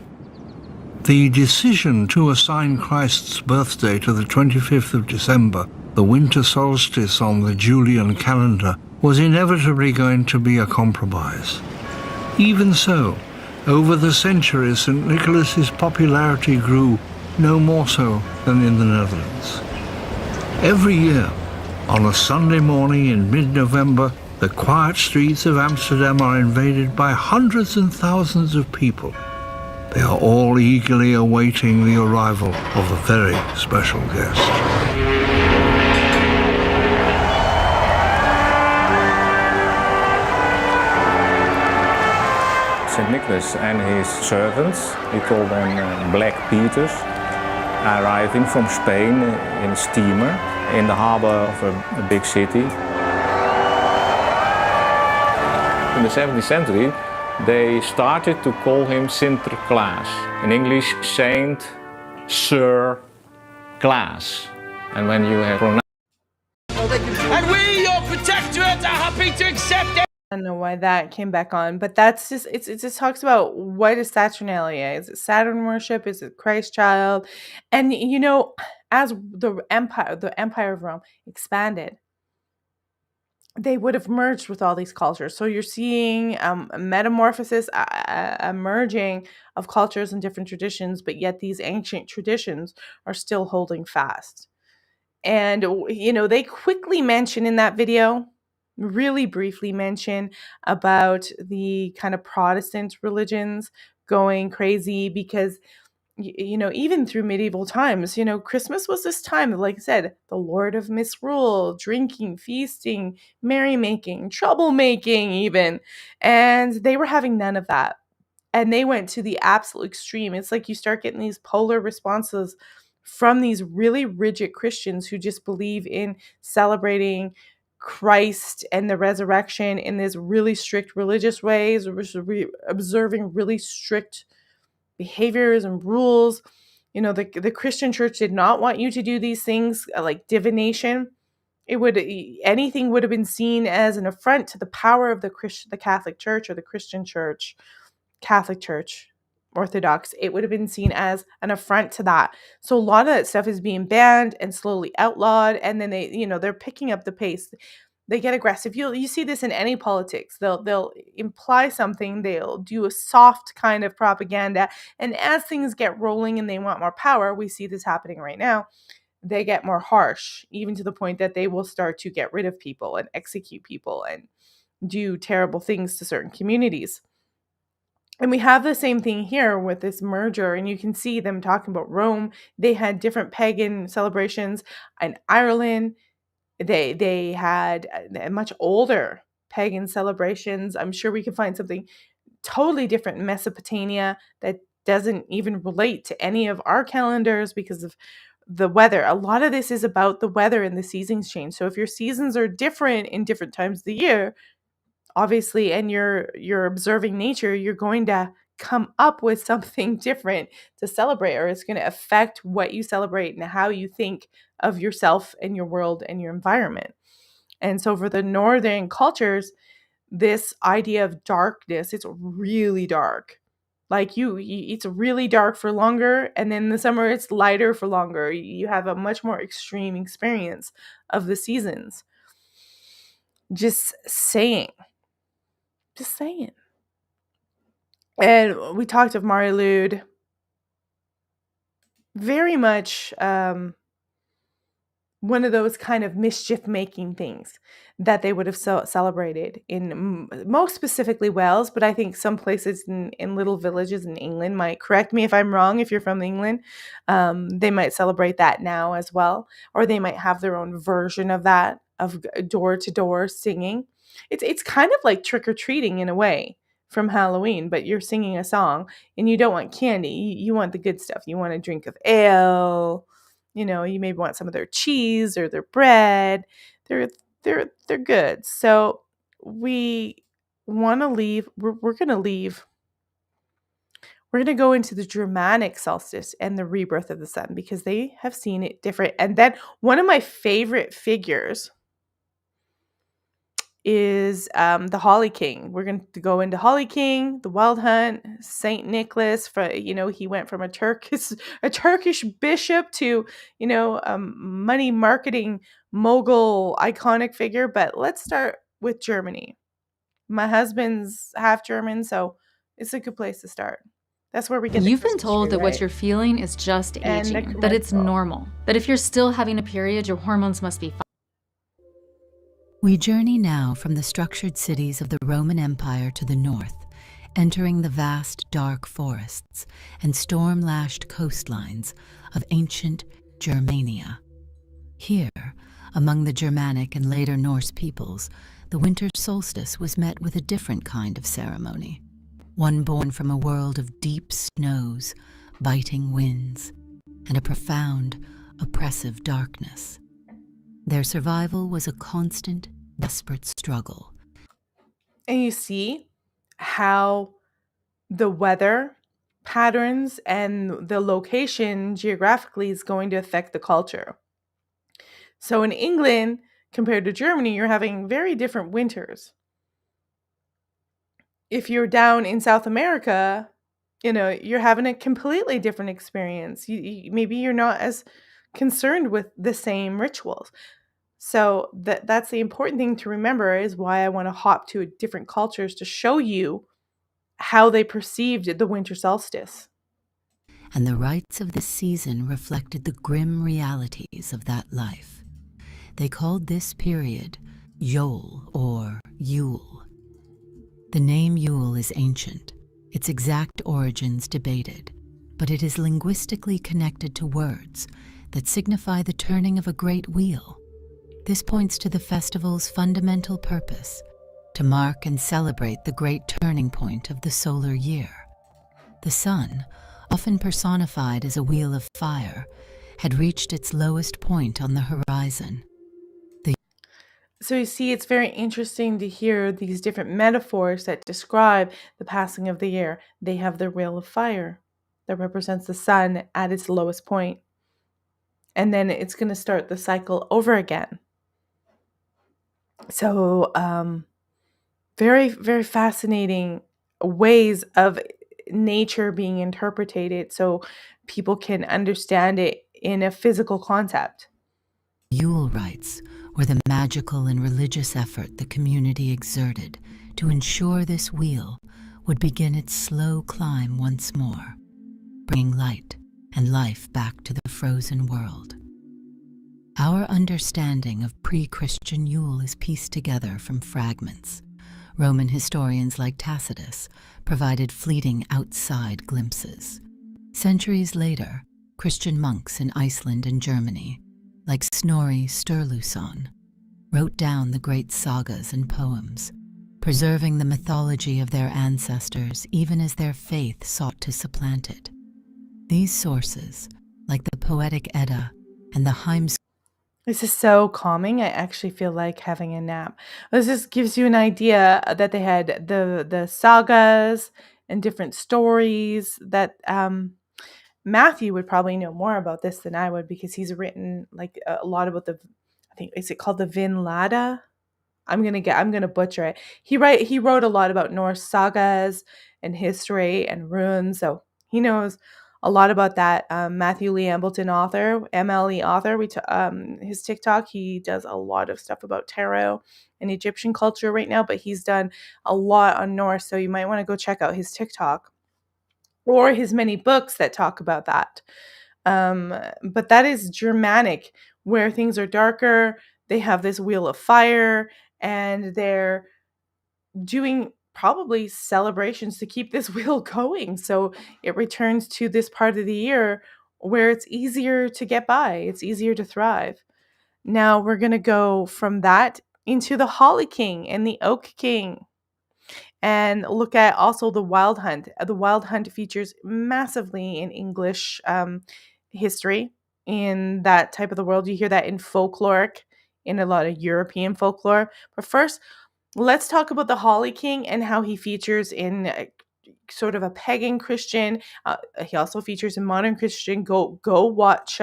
The decision to assign Christ's birthday to the 25th of December, the winter solstice on the Julian calendar, was inevitably going to be a compromise. Even so, over the centuries, St. Nicholas's popularity grew no more so than in the Netherlands. Every year, on a Sunday morning in mid-November, the quiet streets of Amsterdam are invaded by hundreds and thousands of people. They are all eagerly awaiting the arrival of a very special guest. St. Nicholas and his servants, we call them Black Peters, arriving from Spain in a steamer in the harbor of a big city. In the 17th century, they started to call him Sinterklaas. In English, Saint Sir Klaas. And when you have pronounced... And we, your protectorate, are happy to accept it. I don't know why that came back on, but that's just it just talks about what is Saturnalia. Is it Saturn worship? Is it Christ child? And as the empire of Rome expanded, they would have merged with all these cultures. So you're seeing a metamorphosis, a merging of cultures and different traditions, but yet these ancient traditions are still holding fast. And they quickly mention in that video, really briefly mention about the kind of Protestant religions going crazy because, even through medieval times, Christmas was this time of, like I said, the Lord of Misrule, drinking, feasting, merrymaking, troublemaking even. And they were having none of that. And they went to the absolute extreme. It's like you start getting these polar responses from these really rigid Christians who just believe in celebrating Christ and the resurrection in this really strict religious ways, observing really strict behaviors and rules. You know, the Christian church did not want you to do these things like divination. Anything would have been seen as an affront to the power of the Catholic Church or the Christian Church, Catholic Church, Orthodox. It would have been seen as an affront to that. So a lot of that stuff is being banned and slowly outlawed, and then they're picking up the pace. They get aggressive. You see this in any politics. They'll imply something, they'll do a soft kind of propaganda, and as things get rolling and they want more power, we see this happening right now, they get more harsh, even to the point that they will start to get rid of people and execute people and do terrible things to certain communities. And we have the same thing here with this merger, and you can see them talking about Rome. They had different pagan celebrations. In Ireland, they had much older pagan celebrations. I'm sure we can find something totally different in Mesopotamia that doesn't even relate to any of our calendars because of the weather. A lot of this is about the weather and the seasons change. So if your seasons are different in different times of the year, obviously, and you're observing nature, you're going to come up with something different to celebrate, or it's going to affect what you celebrate and how you think of yourself and your world and your environment. And so for the northern cultures, this idea of darkness, it's really dark. Like it's really dark for longer, and then in the summer it's lighter for longer. You have a much more extreme experience of the seasons. Just saying. And we talked of Mari Lwyd. Very much one of those kind of mischief-making things that they would have celebrated in most specifically Wales, but I think some places in little villages in England might correct me if I'm wrong. If you're from England, they might celebrate that now as well, or they might have their own version of that, of door-to-door singing. It's kind of like trick-or-treating in a way from Halloween, but you're singing a song and you don't want candy. You want the good stuff. You want a drink of ale. You know, you maybe want some of their cheese or their bread. They're good. So we want to leave. We're going to leave. We're going to go into the Germanic solstice and the rebirth of the sun because they have seen it different. And then one of my favorite figures is the Holly King. We're going to go into Holly King, the Wild Hunt, Saint Nicholas. He went from a Turkish bishop to money marketing mogul iconic figure. But let's start with Germany. My husband's half German, so it's a good place to start. That's where we get. You've been told that what you're feeling is just aging, that it's normal, that if you're still having a period, your hormones must be fine. We journey now from the structured cities of the Roman Empire to the north, entering the vast dark forests and storm-lashed coastlines of ancient Germania. Here, among the Germanic and later Norse peoples, the winter solstice was met with a different kind of ceremony, one born from a world of deep snows, biting winds, and a profound, oppressive darkness. Their survival was a constant, desperate struggle. And you see how the weather patterns and the location geographically is going to affect the culture. So in England, compared to Germany, you're having very different winters. If you're down in South America, you're having a completely different experience. Maybe you're not as concerned with the same rituals. So that's the important thing to remember, is why I want to hop to different cultures to show you how they perceived the winter solstice. And the rites of this season reflected the grim realities of that life. They called this period Yule or Yule. The name Yule is ancient, its exact origins debated, but it is linguistically connected to words that signify the turning of a great wheel. This points to the festival's fundamental purpose, to mark and celebrate the great turning point of the solar year. The sun, often personified as a wheel of fire, had reached its lowest point on the horizon. So you see, it's very interesting to hear these different metaphors that describe the passing of the year. They have the wheel of fire that represents the sun at its lowest point. And then it's going to start the cycle over again. So, very, very fascinating ways of nature being interpreted so people can understand it in a physical concept. Yule rites were the magical and religious effort the community exerted to ensure this wheel would begin its slow climb once more, bringing light and life back to the frozen world. Our understanding of pre-Christian Yule is pieced together from fragments. Roman historians like Tacitus provided fleeting outside glimpses. Centuries later, Christian monks in Iceland and Germany, like Snorri Sturluson, wrote down the great sagas and poems, preserving the mythology of their ancestors even as their faith sought to supplant it. These sources, like the Poetic Edda and the Heims. This is so calming. I actually feel like having a nap. This just gives you an idea that they had the sagas and different stories that Matthew would probably know more about this than I would, because he's written like a lot about I think, is it called the Vinlada? I'm gonna butcher it. He wrote a lot about Norse sagas and history and runes, so he knows a lot about that. Matthew Lee Ambleton, author, MLE author. His TikTok, he does a lot of stuff about tarot and Egyptian culture right now, but he's done a lot on Norse, so you might want to go check out his TikTok or his many books that talk about that. But that is Germanic, where things are darker. They have this wheel of fire, and they're doing probably celebrations to keep this wheel going. So it returns to this part of the year where it's easier to get by. It's easier to thrive. Now we're going to go from that into the Holly King and the Oak King, and look at also the Wild Hunt. The Wild Hunt features massively in English history in that type of the world. You hear that in folkloric, in a lot of European folklore. But first, let's talk about the Holly King and how he features in sort of a pagan Christian. He also features in modern Christian. Go watch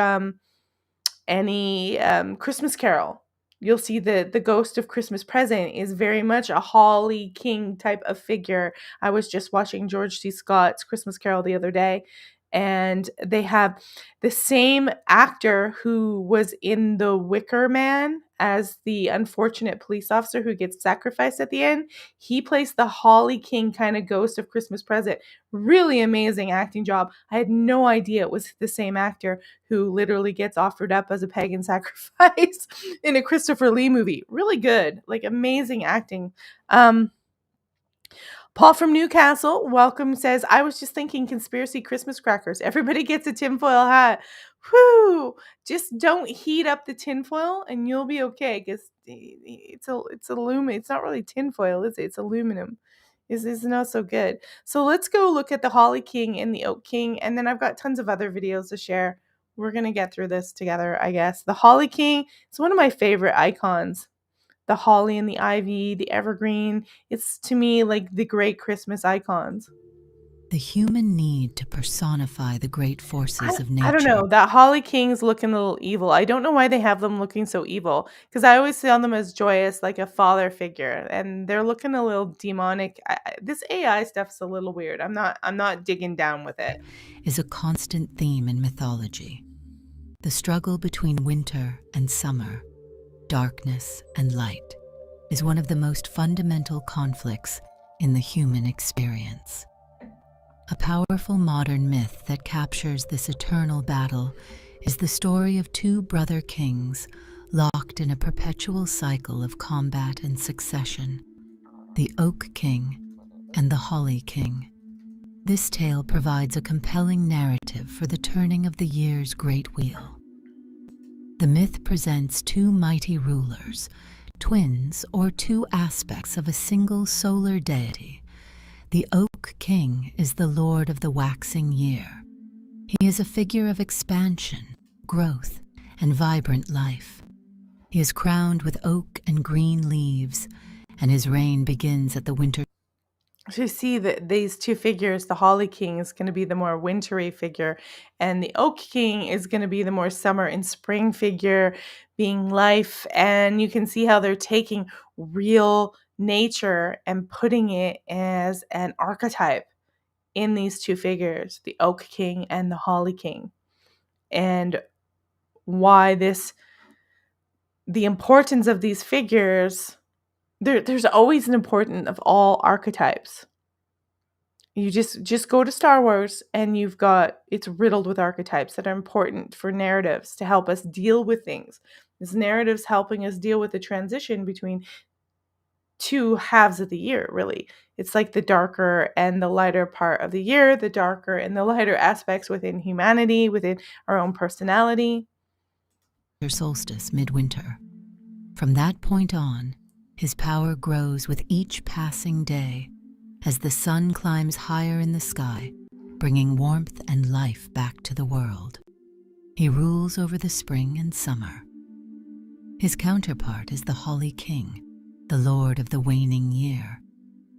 any Christmas Carol. You'll see the ghost of Christmas Present is very much a Holly King type of figure. I was just watching George C. Scott's Christmas Carol the other day, and they have the same actor who was in The Wicker Man as the unfortunate police officer who gets sacrificed at the end. He plays the Holly King kind of ghost of Christmas Present. Really amazing acting job. I had no idea it was the same actor who literally gets offered up as a pagan sacrifice in a Christopher Lee movie. Really good, like amazing acting. Paul from Newcastle, welcome, says, I was just thinking conspiracy Christmas crackers. Everybody gets a tinfoil hat. Whoo! Just don't heat up the tinfoil and you'll be okay, because it's aluminum. It's not really tinfoil, is it? It's aluminum. Is not so good. So let's go look at the Holly King and the Oak King, and then I've got tons of other videos to share. We're going to get through this together, I guess. The Holly King is one of my favorite icons. The holly and the ivy, the evergreen. It's, to me, like the great Christmas icons. The human need to personify the great forces of nature. I don't know. That Holly King's looking a little evil. I don't know why they have them looking so evil, because I always see them as joyous, like a father figure, and they're looking a little demonic. This AI stuff's a little weird. I'm not digging down with it. Is a constant theme in mythology. The struggle between winter and summer, darkness and light, is one of the most fundamental conflicts in the human experience. A powerful modern myth that captures this eternal battle is the story of two brother kings locked in a perpetual cycle of combat and succession, the Oak King and the Holly King. This tale provides a compelling narrative for the turning of the year's great wheel. The myth presents two mighty rulers, twins or two aspects of a single solar deity, The Oak King is the lord of the waxing year. He is a figure of expansion, growth, and vibrant life. He is crowned with oak and green leaves, and his reign begins at the winter. So you see that these two figures, the Holly King is going to be the more wintry figure, and the Oak King is going to be the more summer and spring figure, being life. And you can see how they're taking real nature and putting it as an archetype in these two figures, the Oak King and the Holly King. And why the importance of these figures, there's always an importance of all archetypes. You just go to Star Wars and it's riddled with archetypes that are important for narratives to help us deal with things. This narrative's helping us deal with the transition between two halves of the year, really. It's like the darker and the lighter part of the year, the darker and the lighter aspects within humanity, within our own personality. Winter solstice, midwinter. From that point on, his power grows with each passing day as the sun climbs higher in the sky, bringing warmth and life back to the world. He rules over the spring and summer. His counterpart is the Holly King, the lord of the waning year.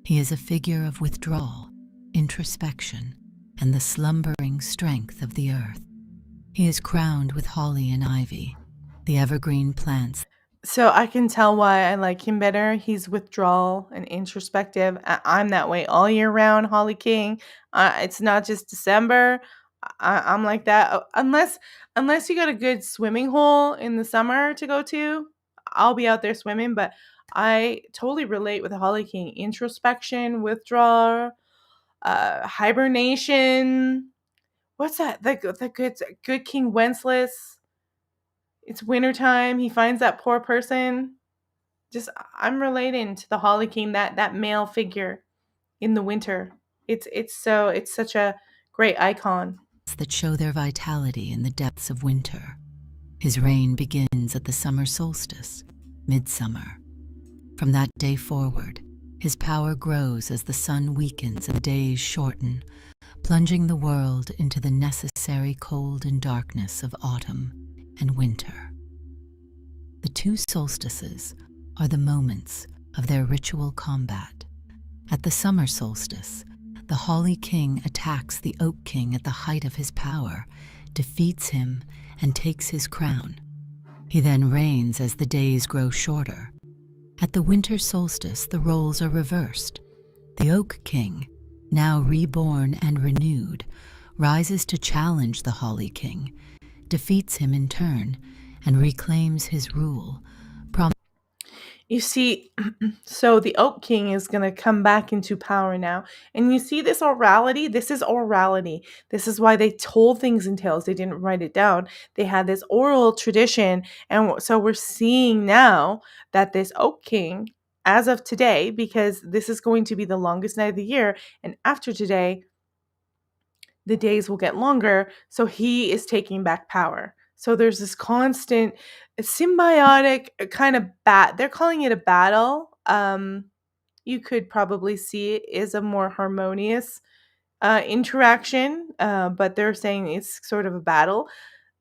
He is a figure of withdrawal, introspection, and the slumbering strength of the earth. He is crowned with holly and ivy, the evergreen plants. So I can tell why I like him better. He's withdrawal and introspective. I'm that way all year round, Holly King. It's not just December. I'm like that. Unless you got a good swimming hole in the summer to go to, I'll be out there swimming. But I totally relate with the Holly King. Introspection, withdrawal, hibernation. What's that? The good King Wenceslas. It's wintertime. He finds that poor person. I'm relating to the Holly King, that male figure in the winter. It's such a great icon. That show their vitality in the depths of winter. His reign begins at the summer solstice, midsummer. From that day forward, his power grows as the sun weakens and days shorten, plunging the world into the necessary cold and darkness of autumn and winter. The two solstices are the moments of their ritual combat. At the summer solstice, the Holly King attacks the Oak King at the height of his power, defeats him, and takes his crown. He then reigns as the days grow shorter. At the winter solstice, the roles are reversed. The Oak King, now reborn and renewed, rises to challenge the Holly King, defeats him in turn, and reclaims his rule. You see, so the Oak King is going to come back into power now. And you see this orality? This is orality. This is why they told things in tales. They didn't write it down. They had this oral tradition. And so we're seeing now that this Oak King, as of today, because this is going to be the longest night of the year, and after today, the days will get longer. So he is taking back power. So there's this constant symbiotic kind of they're calling it a battle. You could probably see it as a more harmonious interaction, but they're saying it's sort of a battle,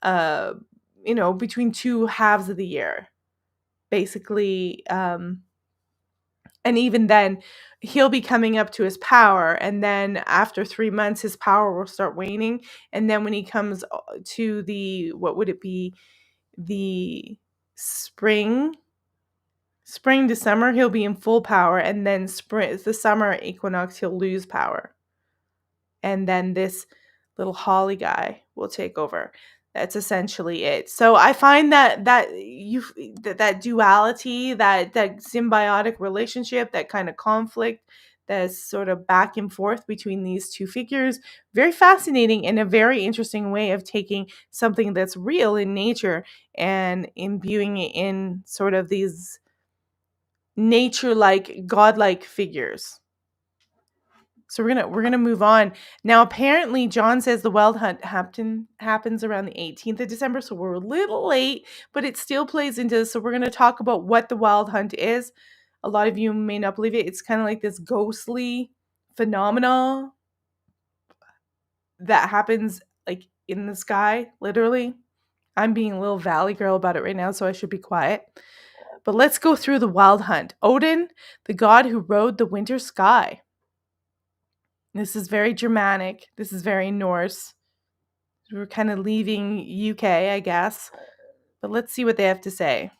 between two halves of the year, basically. And even then, he'll be coming up to his power. And then after 3 months, his power will start waning. And then when he comes to what would it be? The spring to summer, he'll be in full power. And then the summer equinox, he'll lose power. And then this little Holly guy will take over. That's essentially it. So I find that duality, that symbiotic relationship, that kind of conflict, that sort of back and forth between these two figures, very fascinating and a very interesting way of taking something that's real in nature and imbuing it in sort of these nature-like, godlike figures. So we're gonna move on. Now, apparently, John says the Wild Hunt happens around the 18th of December, so we're a little late, but it still plays into this. So we're gonna talk about what the Wild Hunt is. A lot of you may not believe it. It's kind of like this ghostly phenomena that happens like in the sky, literally. I'm being a little valley girl about it right now, so I should be quiet. But let's go through the wild hunt. Odin, the god who rode the winter sky. This is very Germanic. This is very Norse. We're kind of leaving UK, I guess. But let's see what they have to say.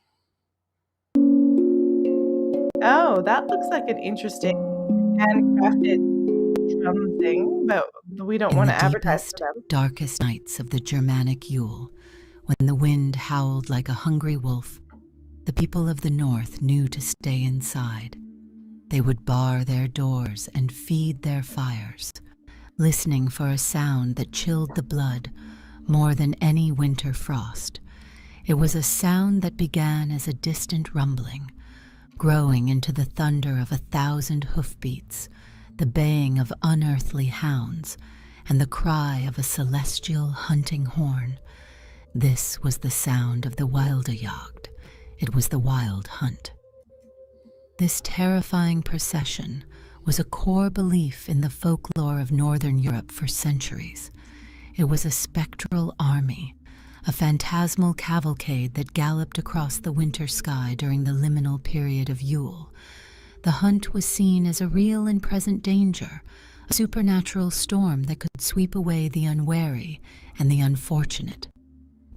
Oh, that looks like an interesting handcrafted drum thing, but we don't want to advertise for them. Darkest nights of the Germanic Yule, when the wind howled like a hungry wolf, the people of the north knew to stay inside. They would bar their doors and feed their fires, listening for a sound that chilled the blood more than any winter frost. It was a sound that began as a distant rumbling, growing into the thunder of 1,000 hoofbeats, the baying of unearthly hounds, and the cry of a celestial hunting horn. This was the sound of the Wildejagd. It was the wild hunt. This terrifying procession was a core belief in the folklore of Northern Europe for centuries. It was a spectral army, a phantasmal cavalcade that galloped across the winter sky during the liminal period of Yule. The hunt was seen as a real and present danger, a supernatural storm that could sweep away the unwary and the unfortunate.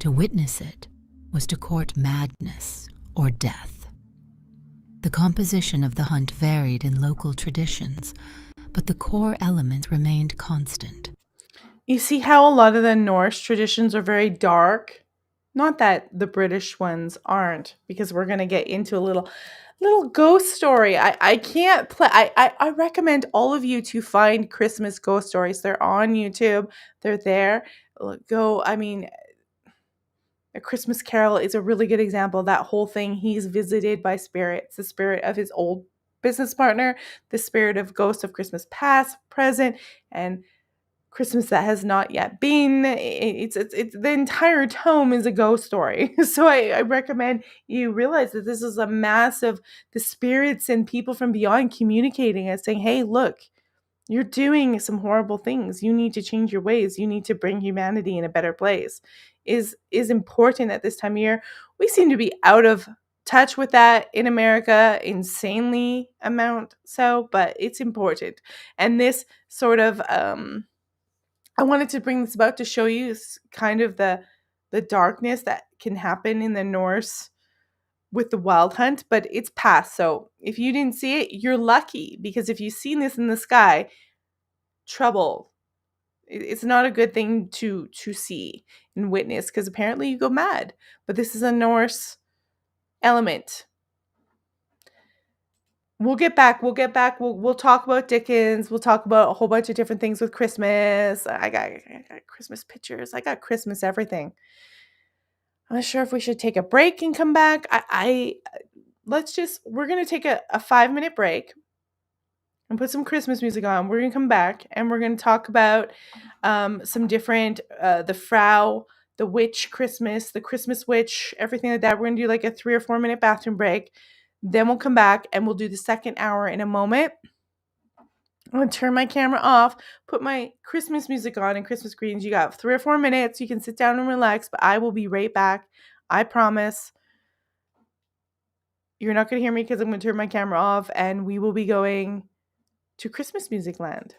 To witness it was to court madness or death. The composition of the hunt varied in local traditions, but the core element remained constant. You see how a lot of the Norse traditions are very dark? Not that the British ones aren't, because we're going to get into a little ghost story. I can't play. I recommend all of you to find Christmas ghost stories. They're on YouTube. They're there. Go. I mean, A Christmas Carol is a really good example of that whole thing. He's visited by spirits, the spirit of his old business partner, the spirit of ghosts of Christmas past, present, and Christmas that has not yet been. It's the entire tome is a ghost story. So I recommend you realize that this is a massive, the spirits and people from beyond communicating and saying, hey, look, you're doing some horrible things. You need to change your ways. You need to bring humanity in a better place. Is important at this time of year. We seem to be out of touch with that in America, insanely amount so, but it's important. And this sort of I wanted to bring this about to show you kind of the darkness that can happen in the Norse with the wild hunt, but it's past. So if you didn't see it, you're lucky, because if you've seen this in the sky, trouble. It's not a good thing to see and witness, because apparently you go mad. But this is a Norse element. We'll get back. We'll talk about Dickens. We'll talk about a whole bunch of different things with Christmas. I got Christmas pictures. I got Christmas everything. I'm not sure if we should take a break and come back. We're going to take a 5-minute break and put some Christmas music on. We're going to come back and we're going to talk about some different, the Frau, the witch Christmas, the Christmas witch, everything like that. We're going to do like a 3 or 4 minute bathroom break. Then we'll come back and we'll do the second hour in a moment. I'm going to turn my camera off, put my Christmas music on and Christmas greetings. You got 3 or 4 minutes. You can sit down and relax, but I will be right back. I promise. You're not going to hear me because I'm going to turn my camera off, and we will be going to Christmas Music Land.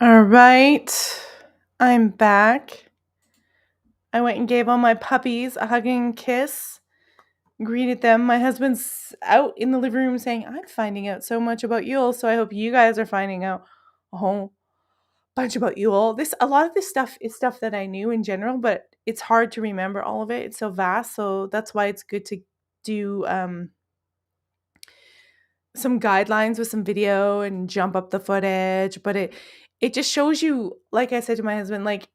All right, I'm back. I went and gave all my puppies a hugging kiss, greeted them. My husband's out in the living room saying, I'm finding out so much about Yule, so I hope you guys are finding out a whole bunch about Yule. A lot of this stuff is stuff that I knew in general, but it's hard to remember all of it. It's so vast, so that's why it's good to do some guidelines with some video and jump up the footage, but it just shows you, like I said to my husband, like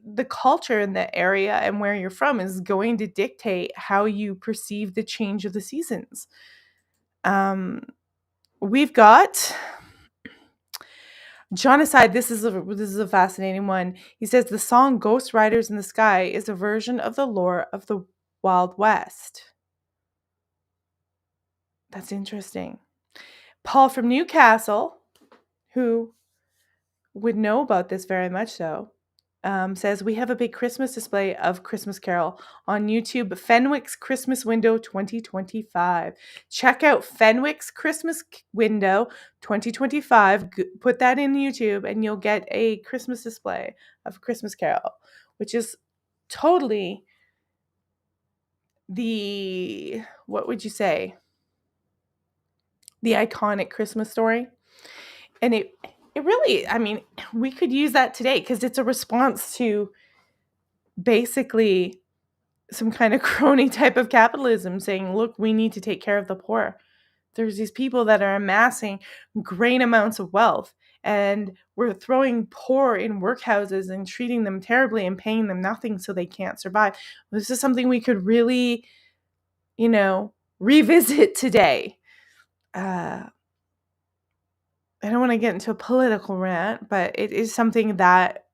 the culture in the area and where you're from is going to dictate how you perceive the change of the seasons. We've got Genocide. This is a fascinating one. He says the song Ghost Riders in the Sky is a version of the lore of the Wild West. That's interesting. Paul from Newcastle, who would know about this very much so, says we have a big Christmas display of Christmas Carol on YouTube, Fenwick's Christmas Window 2025. Check out Fenwick's Christmas Window 2025. Put that in YouTube and you'll get a Christmas display of Christmas Carol, which is totally what would you say? The iconic Christmas story. And it really, I mean, we could use that today because it's a response to basically some kind of crony type of capitalism saying, look, we need to take care of the poor. There's these people that are amassing great amounts of wealth and we're throwing poor in workhouses and treating them terribly and paying them nothing so they can't survive. This is something we could really, revisit today. I don't want to get into a political rant, but it is something that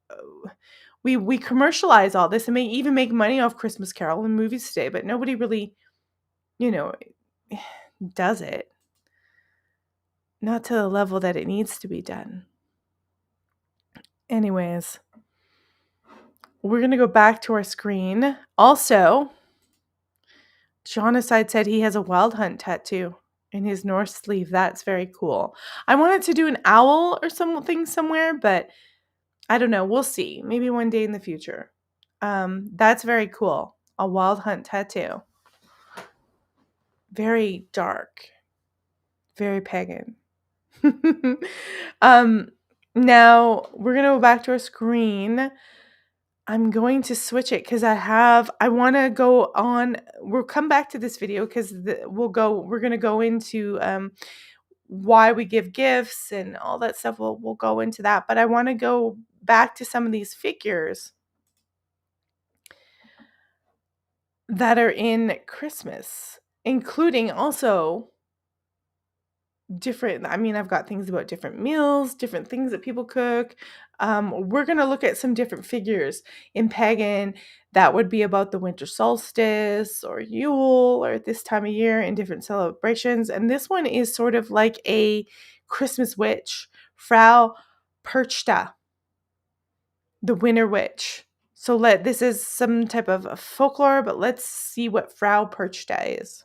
we commercialize all this and may even make money off Christmas Carol and movies today, but nobody really, does it. Not to the level that it needs to be done. Anyways, we're going to go back to our screen. Also, Jonaside said he has a wild hunt tattoo in his north sleeve. That's very cool. I wanted to do an owl or something somewhere, but I don't know. We'll see. Maybe one day in the future. That's very cool. A wild hunt tattoo. Very dark. Very pagan. Now we're going to go back to our screen. I'm going to switch it because I want to go on. We'll come back to this video because we're going to go into why we give gifts and all that stuff. We'll go into that. But I want to go back to some of these figures that are in Christmas, including also different. I mean, I've got things about different meals, different things that people cook. We're going to look at some different figures in pagan that would be about the winter solstice or Yule or this time of year in different celebrations. And this one is sort of like a Christmas witch, Frau Perchta, the winter witch. So this is some type of folklore, but let's see what Frau Perchta is.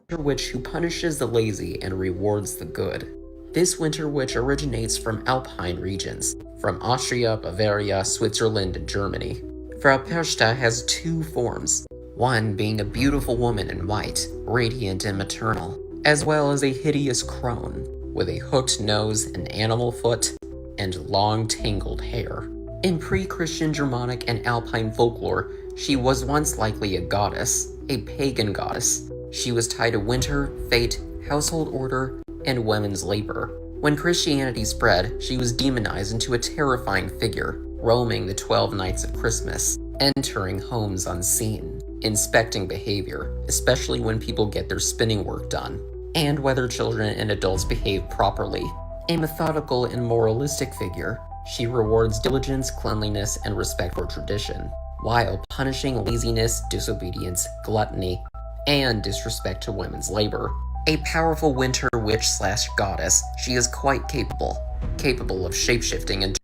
Winter witch who punishes the lazy and rewards the good. This winter witch originates from Alpine regions, from Austria, Bavaria, Switzerland, and Germany. Frau Perchta has two forms, one being a beautiful woman in white, radiant and maternal, as well as a hideous crone, with a hooked nose, an animal foot, and long tangled hair. In pre-Christian Germanic and Alpine folklore, she was once likely a goddess, a pagan goddess. She was tied to winter, fate, household order, and women's labor. When Christianity spread, she was demonized into a terrifying figure, roaming the 12 nights of Christmas, entering homes unseen, inspecting behavior, especially when people get their spinning work done, and whether children and adults behave properly. A methodical and moralistic figure, she rewards diligence, cleanliness, and respect for tradition, while punishing laziness, disobedience, gluttony, and disrespect to women's labor. A powerful winter witch/goddess, she is quite capable of shapeshifting and...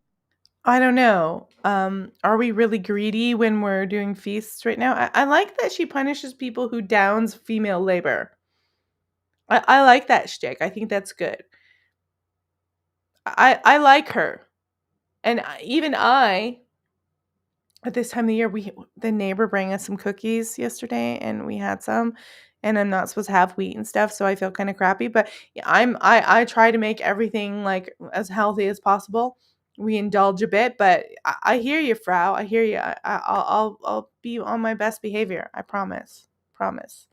I don't know. Are we really greedy when we're doing feasts right now? I like that she punishes people who downs female labor. I like that shtick. I think that's good. I like her. And even at this time of the year, the neighbor bring us some cookies yesterday, and we had some. And I'm not supposed to have wheat and stuff, so I feel kind of crappy. But yeah, I try to make everything like as healthy as possible. We indulge a bit, but I hear you, Frau. I hear you. I'll be on my best behavior. I promise. Promise.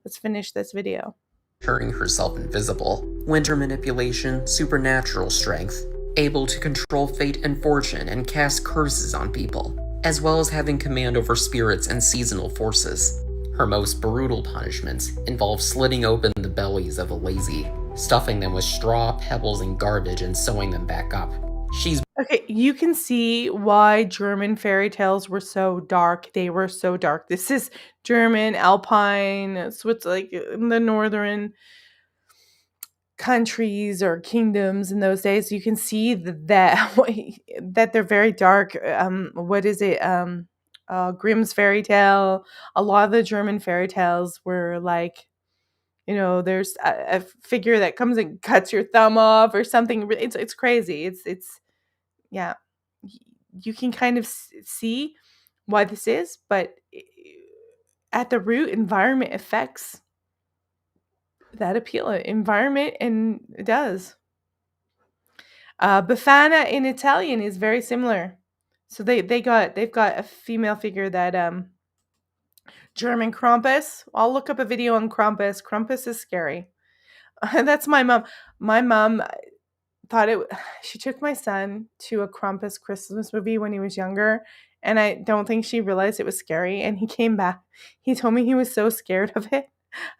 Let's finish this video. Turning herself invisible, winter manipulation, supernatural strength, able to control fate and fortune and cast curses on people, as well as having command over spirits and seasonal forces. Her most brutal punishments involve slitting open the bellies of the lazy, stuffing them with straw, pebbles, and garbage, and sewing them back up. Okay, you can see why German fairy tales were so dark. They were so dark. This is German, Alpine, Switzerland, like in the northern countries or kingdoms in those days. You can see that they're very dark. What is it? Grimm's fairy tale. A lot of the German fairy tales were like, there's a figure that comes and cuts your thumb off or something. It's crazy. It's yeah. You can kind of see why this is, but at the root, environment affects that appeal. Environment, and it does. Befana in Italian is very similar. So they've got a female figure that German Krampus. I'll look up a video on Krampus. Krampus is scary. That's my mom. My mom thought she took my son to a Krampus Christmas movie when he was younger, and I don't think she realized it was scary, and he came back. He told me he was so scared of it.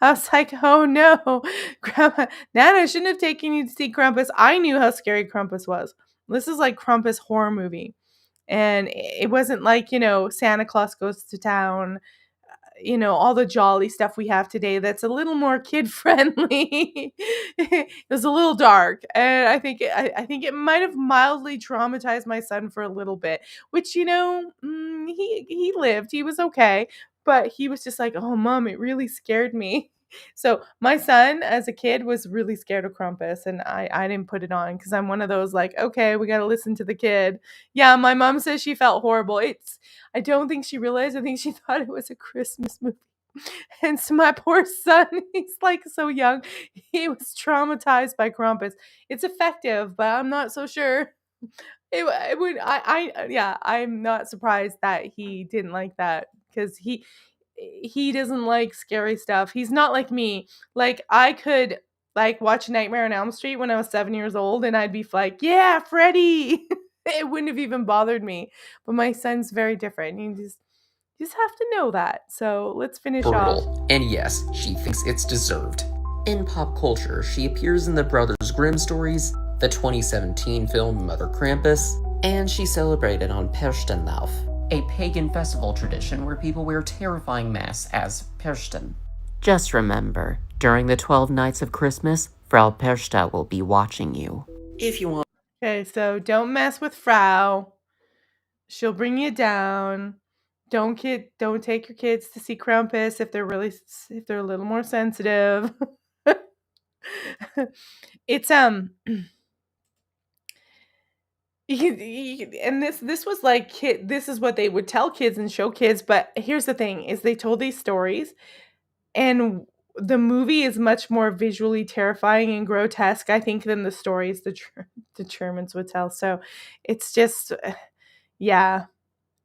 I was like, oh no, Grandma, Nana shouldn't have taken you to see Krampus. I knew how scary Krampus was. This is like Krampus horror movie. And it wasn't like, Santa Claus goes to town. all the jolly stuff we have today that's a little more kid friendly. It was a little dark, and I think it might have mildly traumatized my son for a little bit, which he lived, he was okay, but he was just like, "Oh, mom, it really scared me." So my son, as a kid, was really scared of Krampus, and I didn't put it on because I'm one of those like, okay, we got to listen to the kid. Yeah, my mom says she felt horrible. I don't think she realized. I think she thought it was a Christmas movie. And so my poor son, he's like so young, he was traumatized by Krampus. It's effective, but I'm not so sure. It would yeah, I'm not surprised that he didn't like that because he doesn't like scary stuff. He's not like me. Like I could like watch Nightmare on Elm Street when I was 7 years old and I'd be like, "Yeah, Freddy." It wouldn't have even bothered me. But my son's very different. You just have to know that. So, let's finish off. Brutal. And yes, she thinks it's deserved. In pop culture, she appears in the Brothers Grimm stories, the 2017 film Mother Krampus, and she celebrated on Perstenlauf, a pagan festival tradition where people wear terrifying masks as Persten. Just remember, during the 12 nights of Christmas, Frau Persta will be watching you. If you want. Okay, so don't mess with Frau. She'll bring you down. Don't take your kids to see Krampus if they're a little more sensitive. It's and this was like this is what they would tell kids and show kids, but here's the thing is they told these stories and the movie is much more visually terrifying and grotesque, I think, than the stories the Germans would tell. So it's just yeah,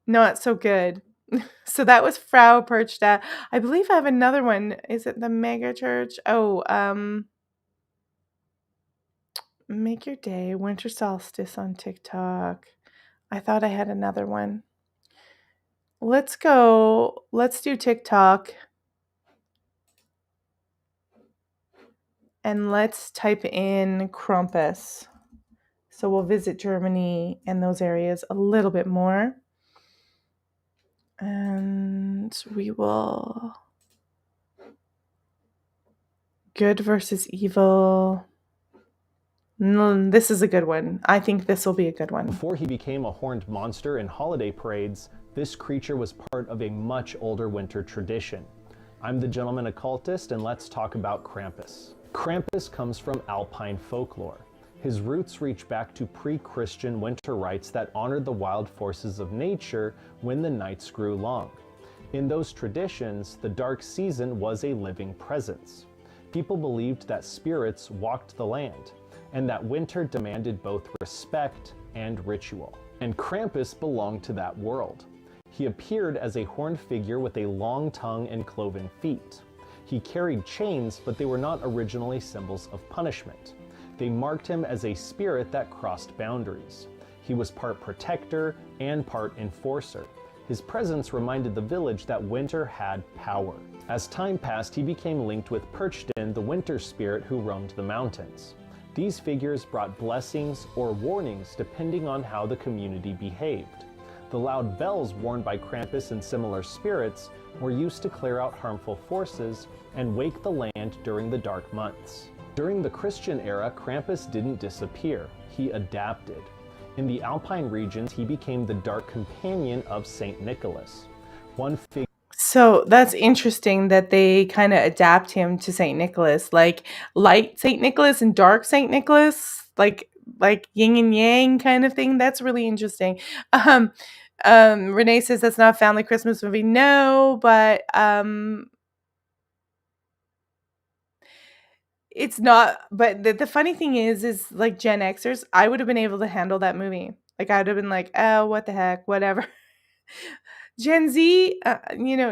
not so good. So that was Frau Perchta. I believe I have another one. Is it the mega church? Oh, Make Your Day, Winter Solstice on TikTok. I thought I had another one. Let's do TikTok. And let's type in Krampus. So we'll visit Germany and those areas a little bit more. And we will... Good versus evil. This is a good one. I think this will be a good one. Before he became a horned monster in holiday parades, this creature was part of a much older winter tradition. I'm the Gentleman Occultist, and let's talk about Krampus. Krampus comes from Alpine folklore. His roots reach back to pre-Christian winter rites that honored the wild forces of nature when the nights grew long. In those traditions, the dark season was a living presence. People believed that spirits walked the land, and that winter demanded both respect and ritual. And Krampus belonged to that world. He appeared as a horned figure with a long tongue and cloven feet. He carried chains, but they were not originally symbols of punishment. They marked him as a spirit that crossed boundaries. He was part protector and part enforcer. His presence reminded the village that winter had power. As time passed, he became linked with Perchten, the winter spirit who roamed the mountains. These figures brought blessings or warnings depending on how the community behaved. The loud bells worn by Krampus and similar spirits were used to clear out harmful forces and wake the land during the dark months. During the Christian era, Krampus didn't disappear, he adapted. In the Alpine regions, he became the dark companion of Saint Nicholas. So that's interesting that they kind of adapt him to Saint Nicholas, like light Saint Nicholas and dark Saint Nicholas, like yin and yang kind of thing. That's really interesting. Renee says that's not a family Christmas movie. No, but it's not. But the funny thing is like Gen Xers, I would have been able to handle that movie. Like I would have been like, oh, what the heck, whatever. Gen Z,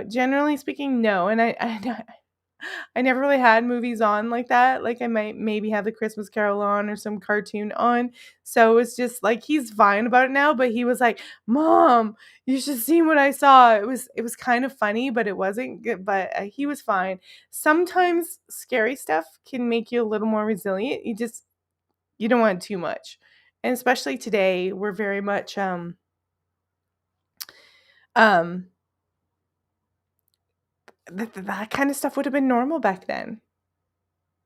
generally speaking, no. And I never really had movies on like that. Like I might maybe have the Christmas Carol on or some cartoon on. So it's just like he's fine about it now. But he was like, "Mom, you should see what I saw." It was kind of funny, but it wasn't good. But he was fine. Sometimes scary stuff can make you a little more resilient. You don't want too much, and especially today, we're very much that kind of stuff would have been normal back then.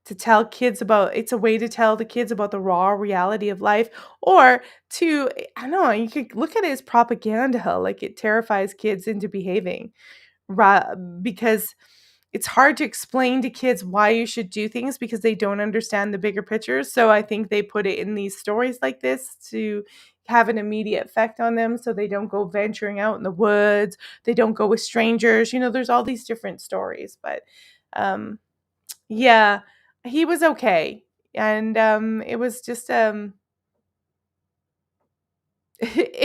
To tell kids about it's a way to tell the kids about the raw reality of life, or to I don't know, you could look at it as propaganda, like it terrifies kids into behaving. Because it's hard to explain to kids why you should do things because they don't understand the bigger picture. So I think they put it in these stories like this to have an immediate effect on them so they don't go venturing out in the woods, they don't go with strangers. There's all these different stories, but um yeah, he was okay. And it was just it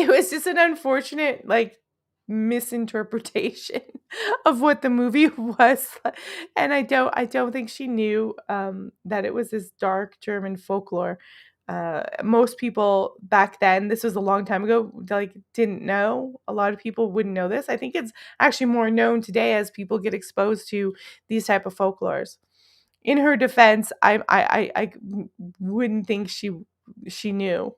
was just an unfortunate, like, misinterpretation of what the movie was, and I don't think she knew, that it was this dark German folklore. Most people back then, this was a long time ago, like, didn't know. A lot of people wouldn't know this. I think it's actually more known today as people get exposed to these type of folklores. In her defense, I wouldn't think she knew.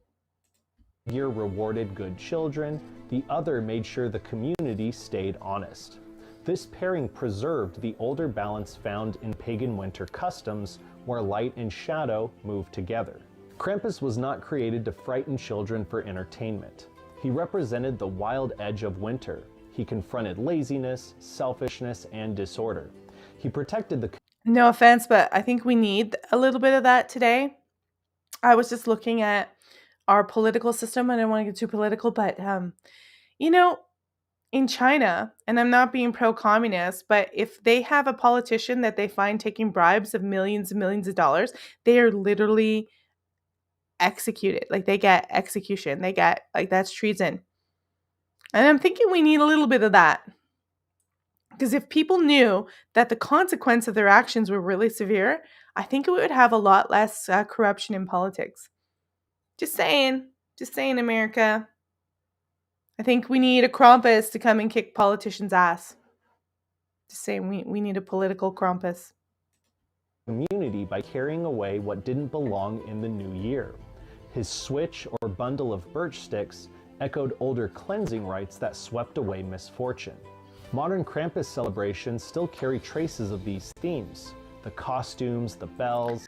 Year rewarded good children, the other made sure the community stayed honest. This pairing preserved the older balance found in pagan winter customs where light and shadow moved together. Krampus was not created to frighten children for entertainment. He represented the wild edge of winter. He confronted laziness, selfishness, and disorder. He protected the No offense, but I think we need a little bit of that today. I was just looking at our political system. I don't want to get too political, but you know, in China, and I'm not being pro-communist, but if they have a politician that they find taking bribes of millions and millions of dollars, they are literally executed. Like, they get execution. They get, like, that's treason. And I'm thinking we need a little bit of that. Because if people knew that the consequence of their actions were really severe, I think it would have a lot less corruption in politics. Just saying. Just saying, America. I think we need a Krampus to come and kick politicians' ass. Just saying, we need a political Krampus. Community by carrying away what didn't belong in the new year. His switch or bundle of birch sticks echoed older cleansing rites that swept away misfortune. Modern Krampus celebrations still carry traces of these themes. The costumes, the bells.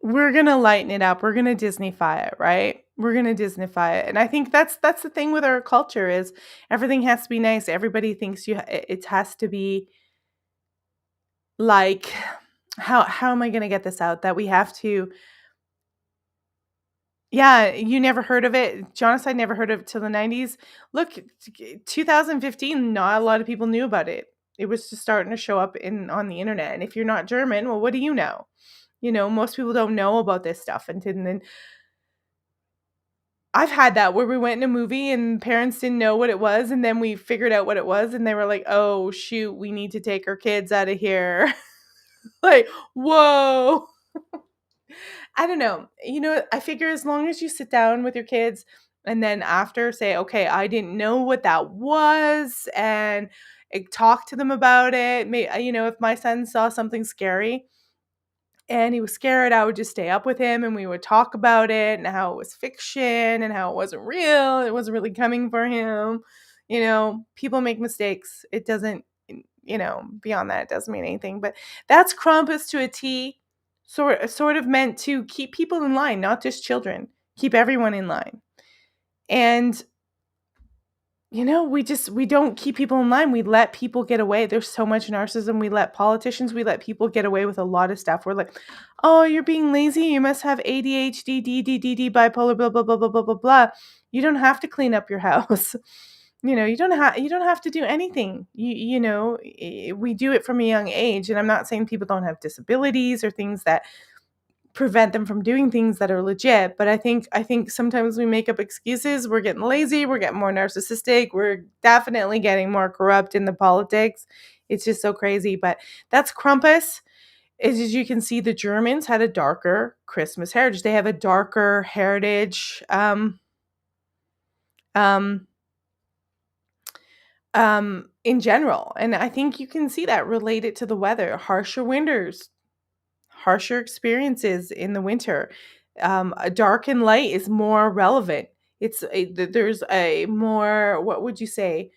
We're going to lighten it up. We're going to Disneyfy it, right? We're going to Disneyfy it. And I think that's the thing with our culture is everything has to be nice. Everybody thinks it has to be like, how am I going to get this out? That we have to, yeah, you never heard of it. Jonathan never heard of it till the 90s. Look, 2015, not a lot of people knew about it. It was just starting to show up on the internet. And if you're not German, well, what do you know? Most people don't know about this stuff. And then I've had that where we went in a movie and parents didn't know what it was. And then we figured out what it was. And they were like, oh, shoot, we need to take our kids out of here. Like, whoa. I don't know. I figure as long as you sit down with your kids and then after say, okay, I didn't know what that was, and talk to them about it. If my son saw something scary and he was scared, I would just stay up with him and we would talk about it and how it was fiction and how it wasn't real. It wasn't really coming for him. People make mistakes. It doesn't, beyond that, it doesn't mean anything. But that's Krampus to a T. Sort of meant to keep people in line, not just children. Keep everyone in line. And we don't keep people in line. We let people get away. There's so much narcissism. We let people get away with a lot of stuff. We're like, oh, you're being lazy. You must have ADHD, DDD, bipolar, blah, blah, blah, blah, blah, blah, blah. You don't have to clean up your house. You don't have to do anything. We do it from a young age. And I'm not saying people don't have disabilities or things that prevent them from doing things that are legit, but I think sometimes we make up excuses. We're getting lazy, we're getting more narcissistic, we're definitely getting more corrupt in the politics. It's just so crazy. But that's Krampus. As you can see, the Germans had a darker Christmas heritage. They have a darker heritage in general. And I think you can see that related to the weather. Harsher winters, harsher experiences in the winter. Dark and light is more relevant. There's a more, what would you say?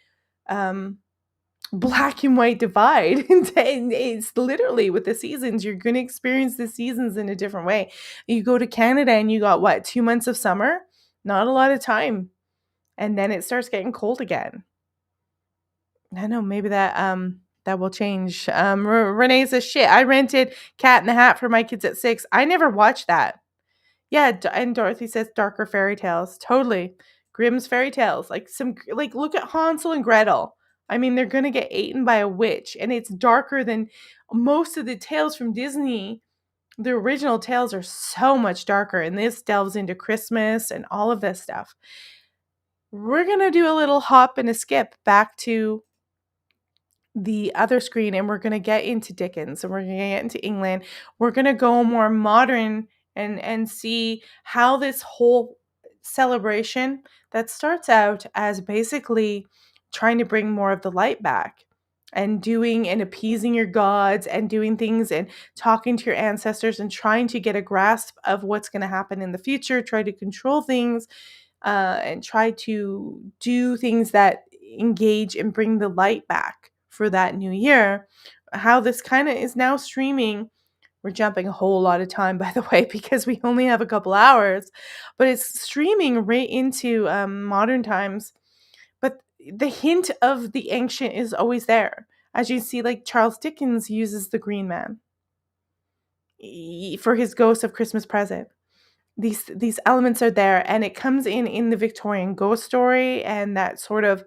black and white divide. And it's literally with the seasons, you're going to experience the seasons in a different way. You go to Canada and you got what, 2 months of summer? Not a lot of time. And then it starts getting cold again. I know, maybe that will change. Renee says, shit, I rented Cat in the Hat for my kids at 6. I never watched that. Yeah, and Dorothy says darker fairy tales. Totally. Grimm's fairy tales. Like look at Hansel and Gretel. I mean, they're going to get eaten by a witch, and it's darker than most of the tales from Disney. The original tales are so much darker, and this delves into Christmas and all of this stuff. We're going to do a little hop and a skip back to the other screen, and we're going to get into Dickens, and we're going to get into England. We're going to go more modern and see how this whole celebration that starts out as basically trying to bring more of the light back and doing and appeasing your gods and doing things and talking to your ancestors and trying to get a grasp of what's going to happen in the future, try to control things, and try to do things that engage and bring the light back for that new year. How this kind of is now streaming. We're jumping a whole lot of time, by the way, because we only have a couple hours, but it's streaming right into modern times. But the hint of the ancient is always there. As you see, like Charles Dickens uses the Green Man for his Ghost of Christmas Present. These elements are there, and it comes in the Victorian ghost story and that sort of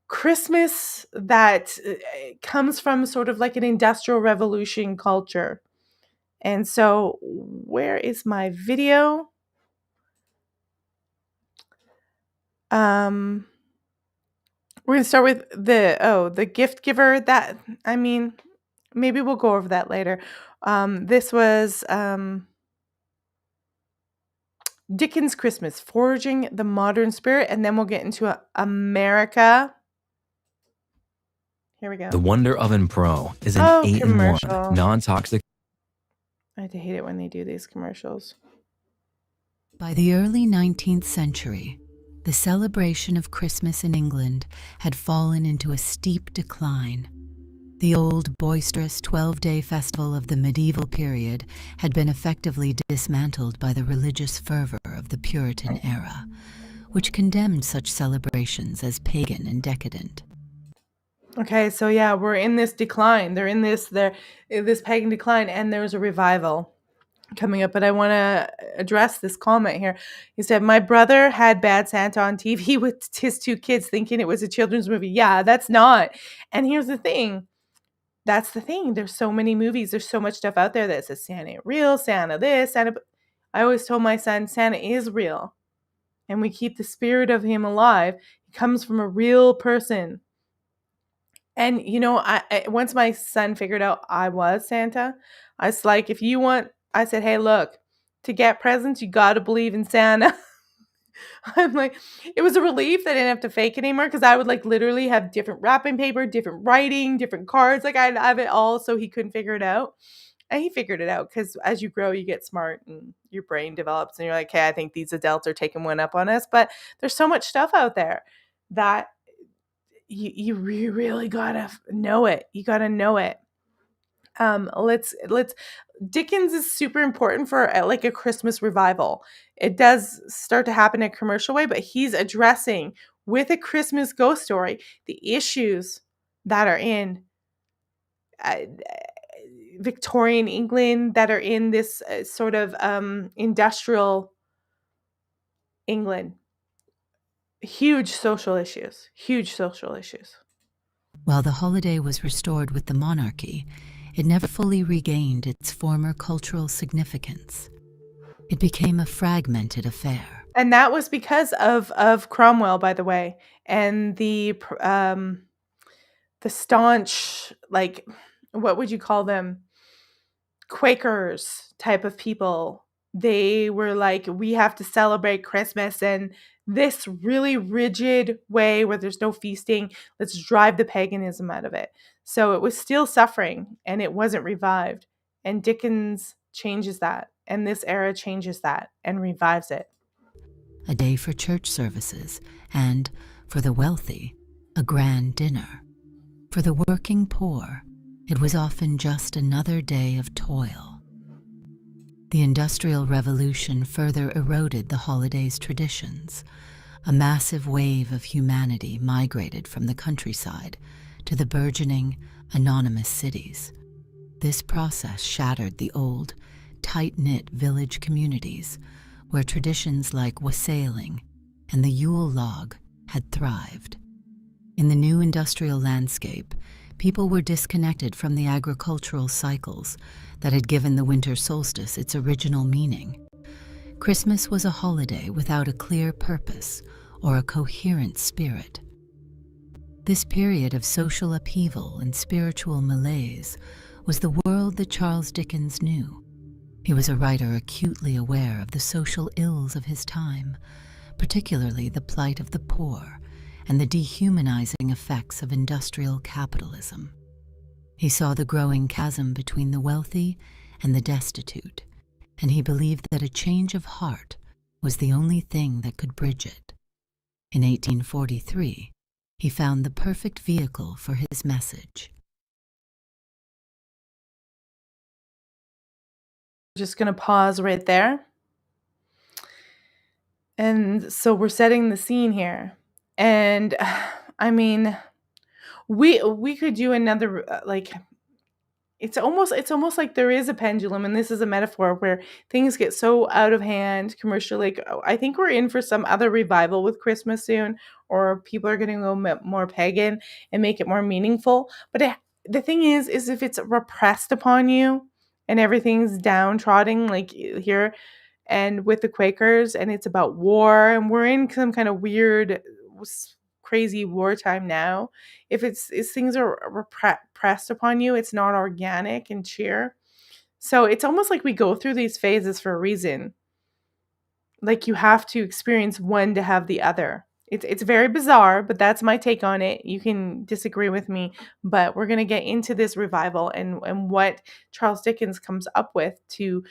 Christmas that comes from sort of like an industrial revolution culture. And so where is my video? We're going to start with the gift giver. That, I mean, maybe we'll go over that later. This was Dickens' Christmas, Forging the Modern Spirit, and then we'll get into America. Here we go. The Wonder Oven Pro is an 8-in-1 non-toxic. I hate it when they do these commercials. By the early 19th century, the celebration of Christmas in England had fallen into a steep decline. The old, boisterous 12-day festival of the medieval period had been effectively dismantled by the religious fervor of the Puritan era, which condemned such celebrations as pagan and decadent. Okay, so yeah, we're in this decline. They're in this pagan decline, and there's a revival coming up. But I want to address this comment here. He said, my brother had Bad Santa on TV with his 2 kids thinking it was a children's movie. Yeah, that's not. And here's the thing. That's the thing. There's so many movies. There's so much stuff out there that says Santa ain't real, Santa this, Santa. I always told my son, Santa is real. And we keep the spirit of him alive. He comes from a real person. And, you know, I once my son figured out I was Santa, I was like, if you want, I said, hey, look, to get presents, you got to believe in Santa. I'm like, it was a relief that I didn't have to fake it anymore, because I would like literally have different wrapping paper, different writing, different cards. Like I'd have it all so he couldn't figure it out. And he figured it out, because as you grow, you get smart and your brain develops and you're like, hey, I think these adults are taking one up on us. But there's so much stuff out there that you really gotta know it. You gotta know it. Let's Dickens is super important for like a Christmas revival. It does start to happen in a commercial way, but he's addressing with a Christmas ghost story the issues that are in Victorian England, that are in this sort of industrial England. Huge social issues. While the holiday was restored with the monarchy, it never fully regained its former cultural significance. It became a fragmented affair. And that was because of Cromwell, by the way, and the staunch, like, what would you call them? Quakers type of people. They were like, we have to celebrate Christmas in this really rigid way where there's no feasting. Let's drive the paganism out of it. So it was still suffering and it wasn't revived. And Dickens changes that. And this era changes that and revives it. A day for church services and, for the wealthy, a grand dinner. For the working poor, it was often just another day of toil. The Industrial Revolution further eroded the holiday's traditions. A massive wave of humanity migrated from the countryside to the burgeoning, anonymous cities. This process shattered the old, tight-knit village communities where traditions like wassailing and the Yule log had thrived. In the new industrial landscape, people were disconnected from the agricultural cycles that had given the winter solstice its original meaning. Christmas was a holiday without a clear purpose or a coherent spirit. This period of social upheaval and spiritual malaise was the world that Charles Dickens knew. He was a writer acutely aware of the social ills of his time, particularly the plight of the poor and the dehumanizing effects of industrial capitalism. He saw the growing chasm between the wealthy and the destitute, and he believed that a change of heart was the only thing that could bridge it. In 1843, he found the perfect vehicle for his message. Just going to pause right there. And so we're setting the scene here. And I mean, we could do another it's almost like there is a pendulum, and this is a metaphor where things get so out of hand commercially. I think we're in for some other revival with Christmas soon, or people are going to go more pagan and make it more meaningful. But the thing is if it's repressed upon you and everything's downtrodden, like here and with the Quakers, and it's about war, and we're in some kind of weird, crazy wartime now. If things are pressed upon you, it's not organic and cheer. So it's almost like we go through these phases for a reason. Like you have to experience one to have the other. It's very bizarre, but that's my take on it. You can disagree with me, but we're going to get into this revival and what Charles Dickens comes up with to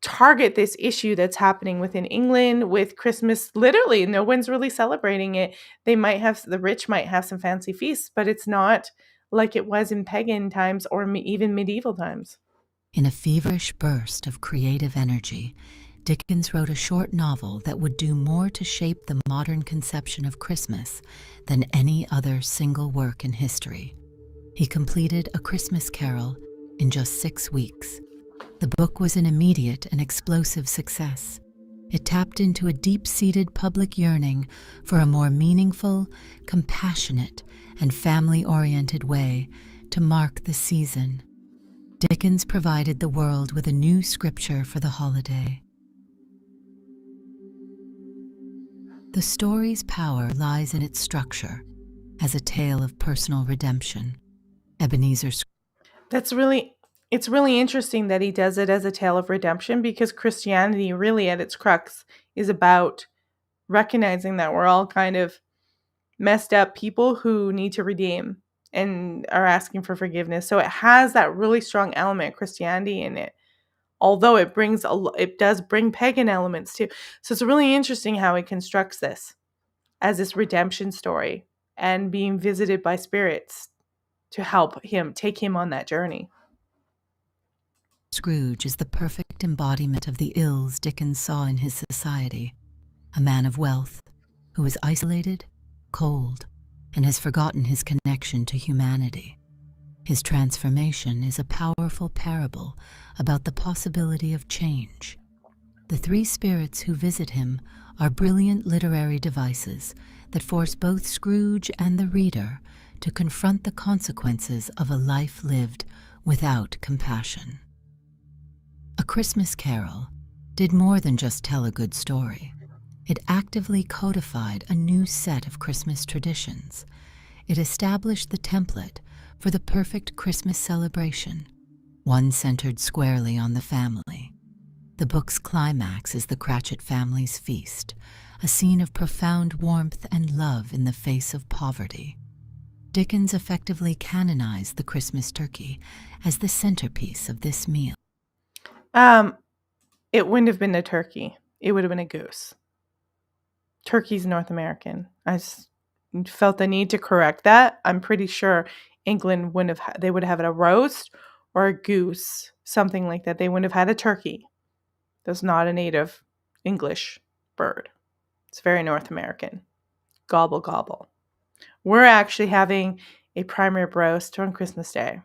target this issue that's happening within England with Christmas. Literally, no one's really celebrating it. The rich might have some fancy feasts, but it's not like it was in pagan times or even medieval times. In a feverish burst of creative energy, Dickens wrote a short novel that would do more to shape the modern conception of Christmas than any other single work in history. He completed A Christmas Carol in just 6 weeks. The book was an immediate and explosive success. It tapped into a deep-seated public yearning for a more meaningful, compassionate, and family-oriented way to mark the season. Dickens provided the world with a new scripture for the holiday. The story's power lies in its structure, as a tale of personal redemption. Ebenezer's It's really interesting that he does it as a tale of redemption, because Christianity really at its crux is about recognizing that we're all kind of messed up people who need to redeem and are asking for forgiveness. So it has that really strong element of Christianity in it, although it does bring pagan elements too. So it's really interesting how he constructs this as this redemption story and being visited by spirits to help him take him on that journey. Scrooge is the perfect embodiment of the ills Dickens saw in his society. A man of wealth who is isolated, cold, and has forgotten his connection to humanity. His transformation is a powerful parable about the possibility of change. The three spirits who visit him are brilliant literary devices that force both Scrooge and the reader to confront the consequences of a life lived without compassion. A Christmas Carol did more than just tell a good story. It actively codified a new set of Christmas traditions. It established the template for the perfect Christmas celebration, one centered squarely on the family. The book's climax is the Cratchit family's feast, a scene of profound warmth and love in the face of poverty. Dickens effectively canonized the Christmas turkey as the centerpiece of this meal. It wouldn't have been a turkey. It would have been a goose. Turkey's North American. felt the need to correct that. I'm pretty sure England wouldn't have, they would have had a roast or a goose, something like that. They wouldn't have had a turkey. That's not a native English bird. It's very North American. Gobble, gobble. We're actually having a prime rib roast on Christmas Day.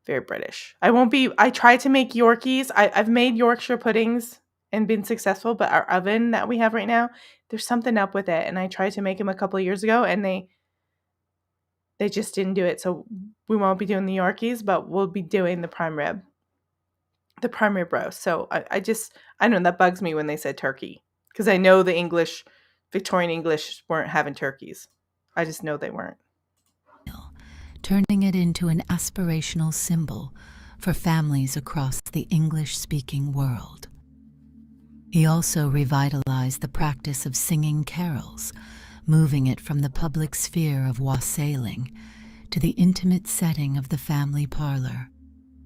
Very British. I tried to make Yorkies. I've made Yorkshire puddings and been successful, but our oven that we have right now, there's something up with it. And I tried to make them a couple of years ago and they just didn't do it. So we won't be doing the Yorkies, but we'll be doing the prime rib roast. So I know that bugs me when they said turkey, because I know the Victorian English weren't having turkeys. I just know they weren't. Turning it into an aspirational symbol for families across the English-speaking world. He also revitalized the practice of singing carols, moving it from the public sphere of wassailing to the intimate setting of the family parlor.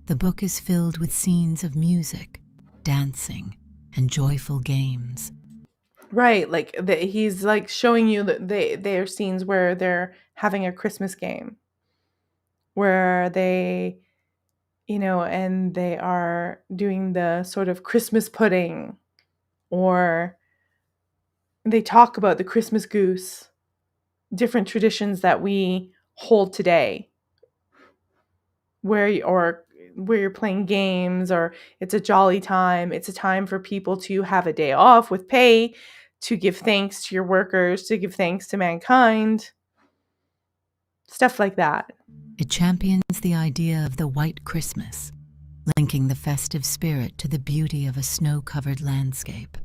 The book is filled with scenes of music, dancing, and joyful games. Right, like he's like showing you that they are scenes where they're having a Christmas game, where they, and they are doing the sort of Christmas pudding, or they talk about the Christmas goose, different traditions that we hold today, where you're playing games, or it's a jolly time. It's a time for people to have a day off with pay, to give thanks to your workers, to give thanks to mankind, stuff like that. It champions the idea of the white Christmas, linking the festive spirit to the beauty of a snow-covered landscape.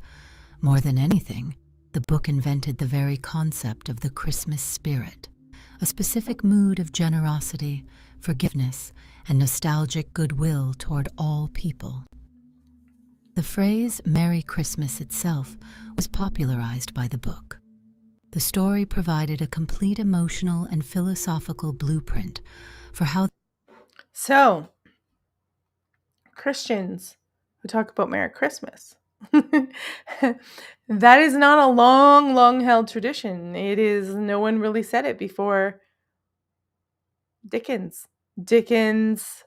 More than anything, the book invented the very concept of the Christmas spirit, a specific mood of generosity, forgiveness, and nostalgic goodwill toward all people. The phrase Merry Christmas itself was popularized by the book. The story provided a complete emotional and philosophical blueprint for how... So, Christians who talk about Merry Christmas, that is not a long held tradition. No one really said it before Dickens. Dickens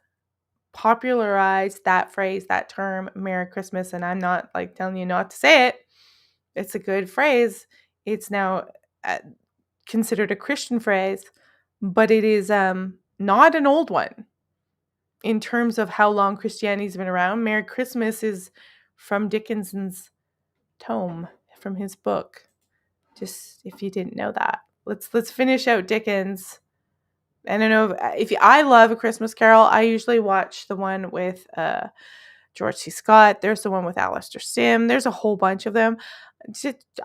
popularized that phrase, that term, Merry Christmas, and I'm not like telling you not to say it. It's a good phrase. It's now considered a Christian phrase, but it is not an old one in terms of how long Christianity's been around. Merry Christmas is from Dickens's tome, from his book. Just if you didn't know that. Let's finish out Dickens. I don't know I love A Christmas Carol. I usually watch the one with George C. Scott. There's the one with Alistair Sim. There's a whole bunch of them.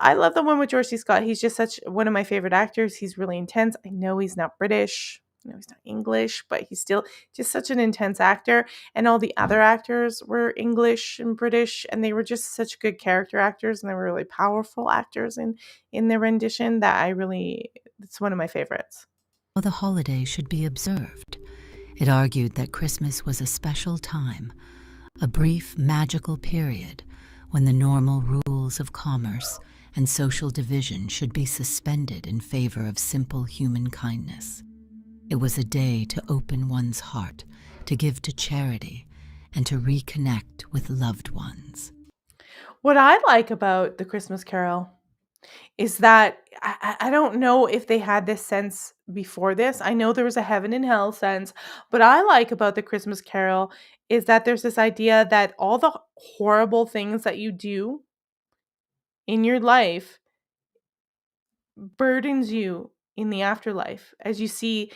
I love the one with George C. Scott. He's just such one of my favorite actors. He's really intense. I know he's not British. I know he's not English, but he's still just such an intense actor. And all the other actors were English and British, and they were just such good character actors, and they were really powerful actors in their rendition that it's one of my favorites. The holiday should be observed. It argued that Christmas was a special time, a brief magical period when the normal rules of commerce and social division should be suspended in favor of simple human kindness. It was a day to open one's heart, to give to charity, and to reconnect with loved ones. What I like about the Christmas Carol is that I don't know if they had this sense before this. I know there was a heaven and hell sense, but I like about the Christmas Carol is that there's this idea that all the horrible things that you do in your life burdens you in the afterlife. As you see,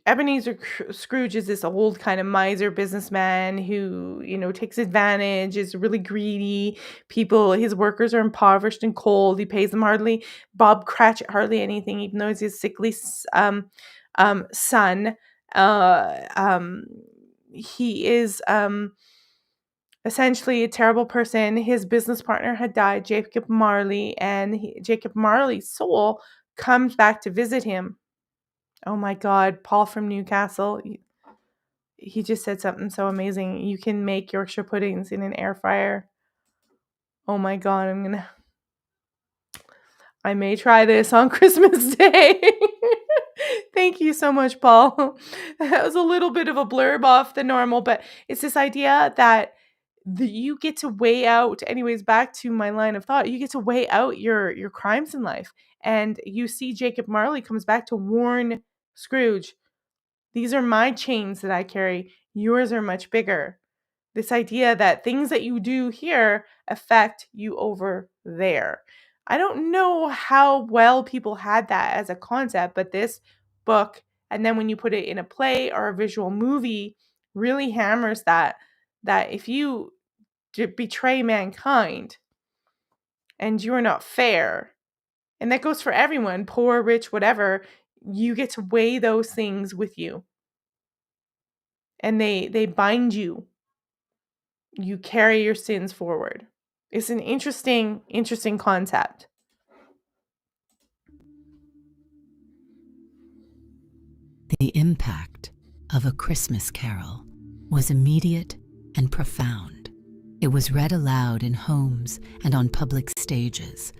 Ebenezer Scrooge is this old kind of miser businessman who, takes advantage, is really greedy. His workers are impoverished and cold. He pays them Bob Cratchit hardly anything, even though he's his sickly son. He is essentially a terrible person. His business partner had died, Jacob Marley, and Jacob Marley's soul comes back to visit him. Oh my God, Paul from Newcastle. He just said something so amazing. You can make Yorkshire puddings in an air fryer. Oh my God, I may try this on Christmas Day. Thank you so much, Paul. That was a little bit of a blurb off the normal, but it's this idea that you get to weigh out, anyways, back to my line of thought, you get to weigh out your crimes in life. And you see Jacob Marley comes back to warn Scrooge, these are my chains that I carry. Yours are much bigger. This idea that things that you do here affect you over there. I don't know how well people had that as a concept, but this book, and then when you put it in a play or a visual movie, really hammers that if you betray mankind and you're not fair, and that goes for everyone, poor, rich, whatever, you get to weigh those things with you. And they bind you. You carry your sins forward. It's an interesting concept. The impact of A Christmas Carol was immediate and profound. It was read aloud in homes and on public stages.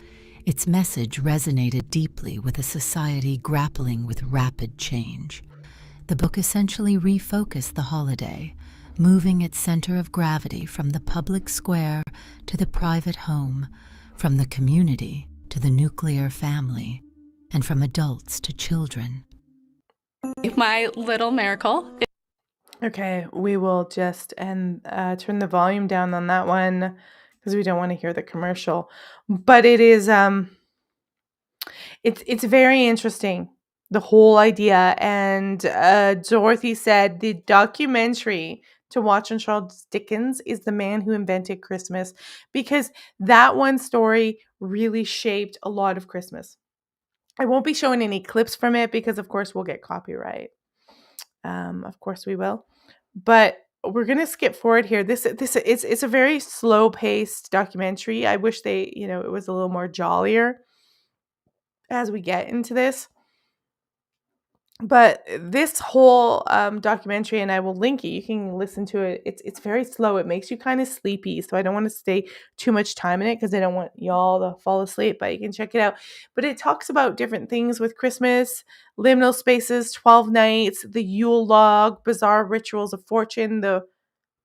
Its message resonated deeply with a society grappling with rapid change. The book essentially refocused the holiday, moving its center of gravity from the public square to the private home, from the community to the nuclear family, and from adults to children. My little miracle. Okay, we will just turn the volume down on that one because we don't want to hear the commercial. But it is it's very interesting, the whole idea. And Dorothy said the documentary to watch on Charles Dickens is The Man Who Invented Christmas, because that one story really shaped a lot of Christmas. I won't be showing any clips from it because, of course, we'll get copyright. Of course we will. But we're going to skip forward here. It's a very slow-paced documentary. I wish it was a little more jollier as we get into this. But this whole documentary, and I will link it, you can listen to it. It's very slow. It makes you kind of sleepy. So I don't want to stay too much time in it because I don't want y'all to fall asleep, but you can check it out. But it talks about different things with Christmas, liminal spaces, 12 nights, the Yule log, bizarre rituals of fortune, the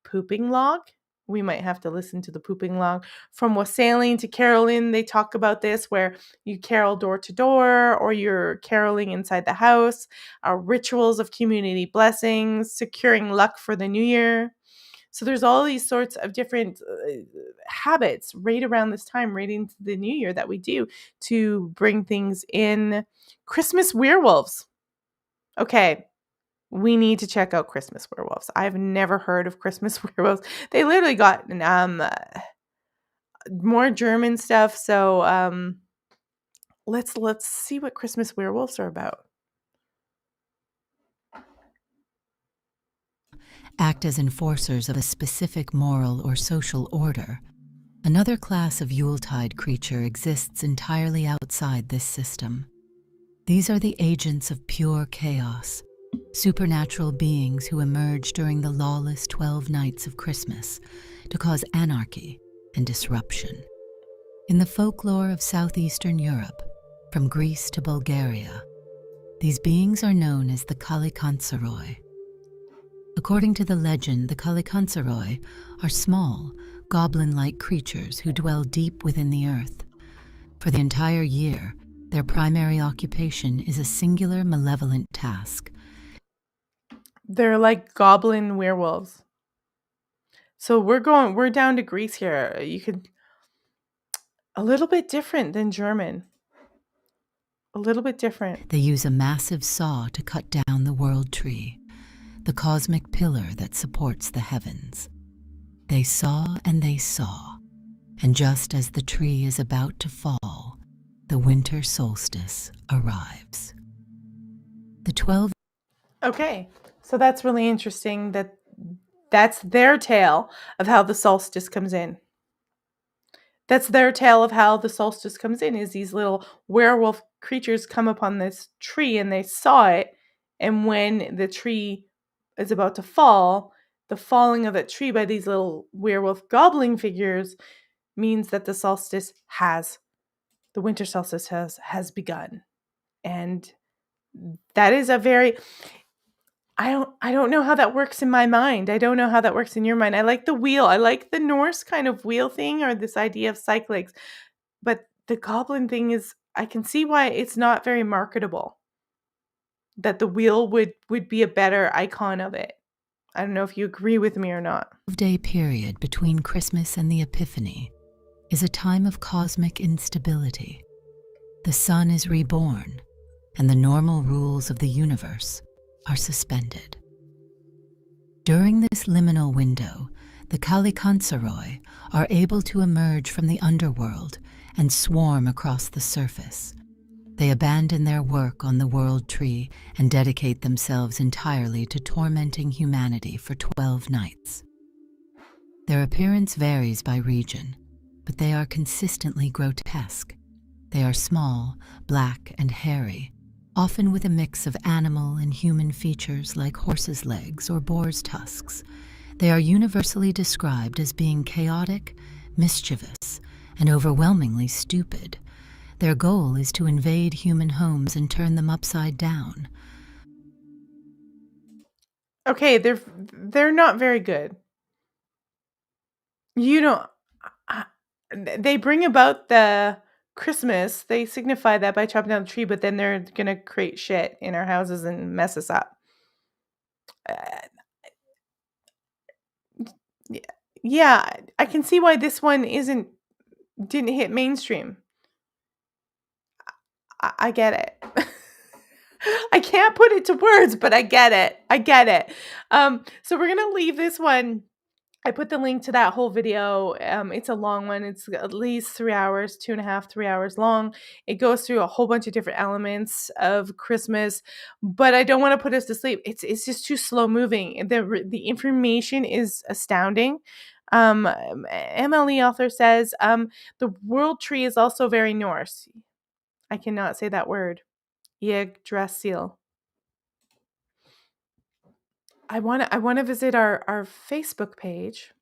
pooping log. We might have to listen to the pooping log. From wassailing to caroling, they talk about this, where you carol door to door or you're caroling inside the house. Our rituals of community blessings, securing luck for the new year. So there's all these sorts of different habits right around this time, right into the new year, that we do to bring things in. Christmas werewolves. Okay. We need to check out Christmas werewolves. I've never heard of Christmas werewolves. They literally got more German stuff. So let's see what Christmas werewolves are about. Act as enforcers of a specific moral or social order. Another class of Yuletide creature exists entirely outside this system. These are the agents of pure chaos, supernatural beings who emerge during the lawless 12 nights of Christmas to cause anarchy and disruption. In the folklore of southeastern Europe, from Greece to Bulgaria, these beings are known as the Kalikansaroi. According to the legend, the Kalikansaroi are small, goblin-like creatures who dwell deep within the earth. For the entire year, their primary occupation is a singular malevolent task. They're like goblin werewolves. So we're down to Greece here. You could, a little bit different than German. A little bit different. They use a massive saw to cut down the world tree, the cosmic pillar that supports the heavens. They saw and they saw, and just as the tree is about to fall, the winter solstice arrives. The 12... Okay, so that's really interesting that's their tale of how the solstice comes in. That's their tale of how the solstice comes in, is these little werewolf creatures come upon this tree and they saw it, and when the tree is about to fall, the falling of that tree by these little werewolf goblin figures means that the solstice has the winter solstice has begun. And that is a very, I don't know how that works in my mind. I don't know how that works in your mind. I like the wheel. I like the Norse kind of wheel thing, or this idea of cyclics. But the goblin thing is, I can see why it's not very marketable. That the wheel would be a better icon of it. I don't know if you agree with me or not. The 12-day period between Christmas and the Epiphany is a time of cosmic instability. The sun is reborn, and the normal rules of the universe are suspended. During this liminal window, the Kalikansaroi are able to emerge from the underworld and swarm across the surface. They abandon their work on the world tree and dedicate themselves entirely to tormenting humanity for 12 nights. Their appearance varies by region, but they are consistently grotesque. They are small, black, and hairy, often with a mix of animal and human features like horses' legs or boar's tusks. They are universally described as being chaotic, mischievous, and overwhelmingly stupid. Their goal is to invade human homes and turn them upside down. Okay, they're not very good. You don't. They bring about the Christmas. They signify that by chopping down the tree, but then they're gonna create shit in our houses and mess us up. Yeah, I can see why this one didn't hit mainstream. I get it. I can't put it to words, but I get it. I get it. So we're gonna leave this one. I put the link to that whole video. It's a long one. It's at least 3 hours, 2.5, 3 hours long. It goes through a whole bunch of different elements of Christmas, but I don't want to put us to sleep. It's just too slow moving. The information is astounding. MLE author says the world tree is also very Norse. I cannot say that word. Yggdrasil. I want to visit our Facebook page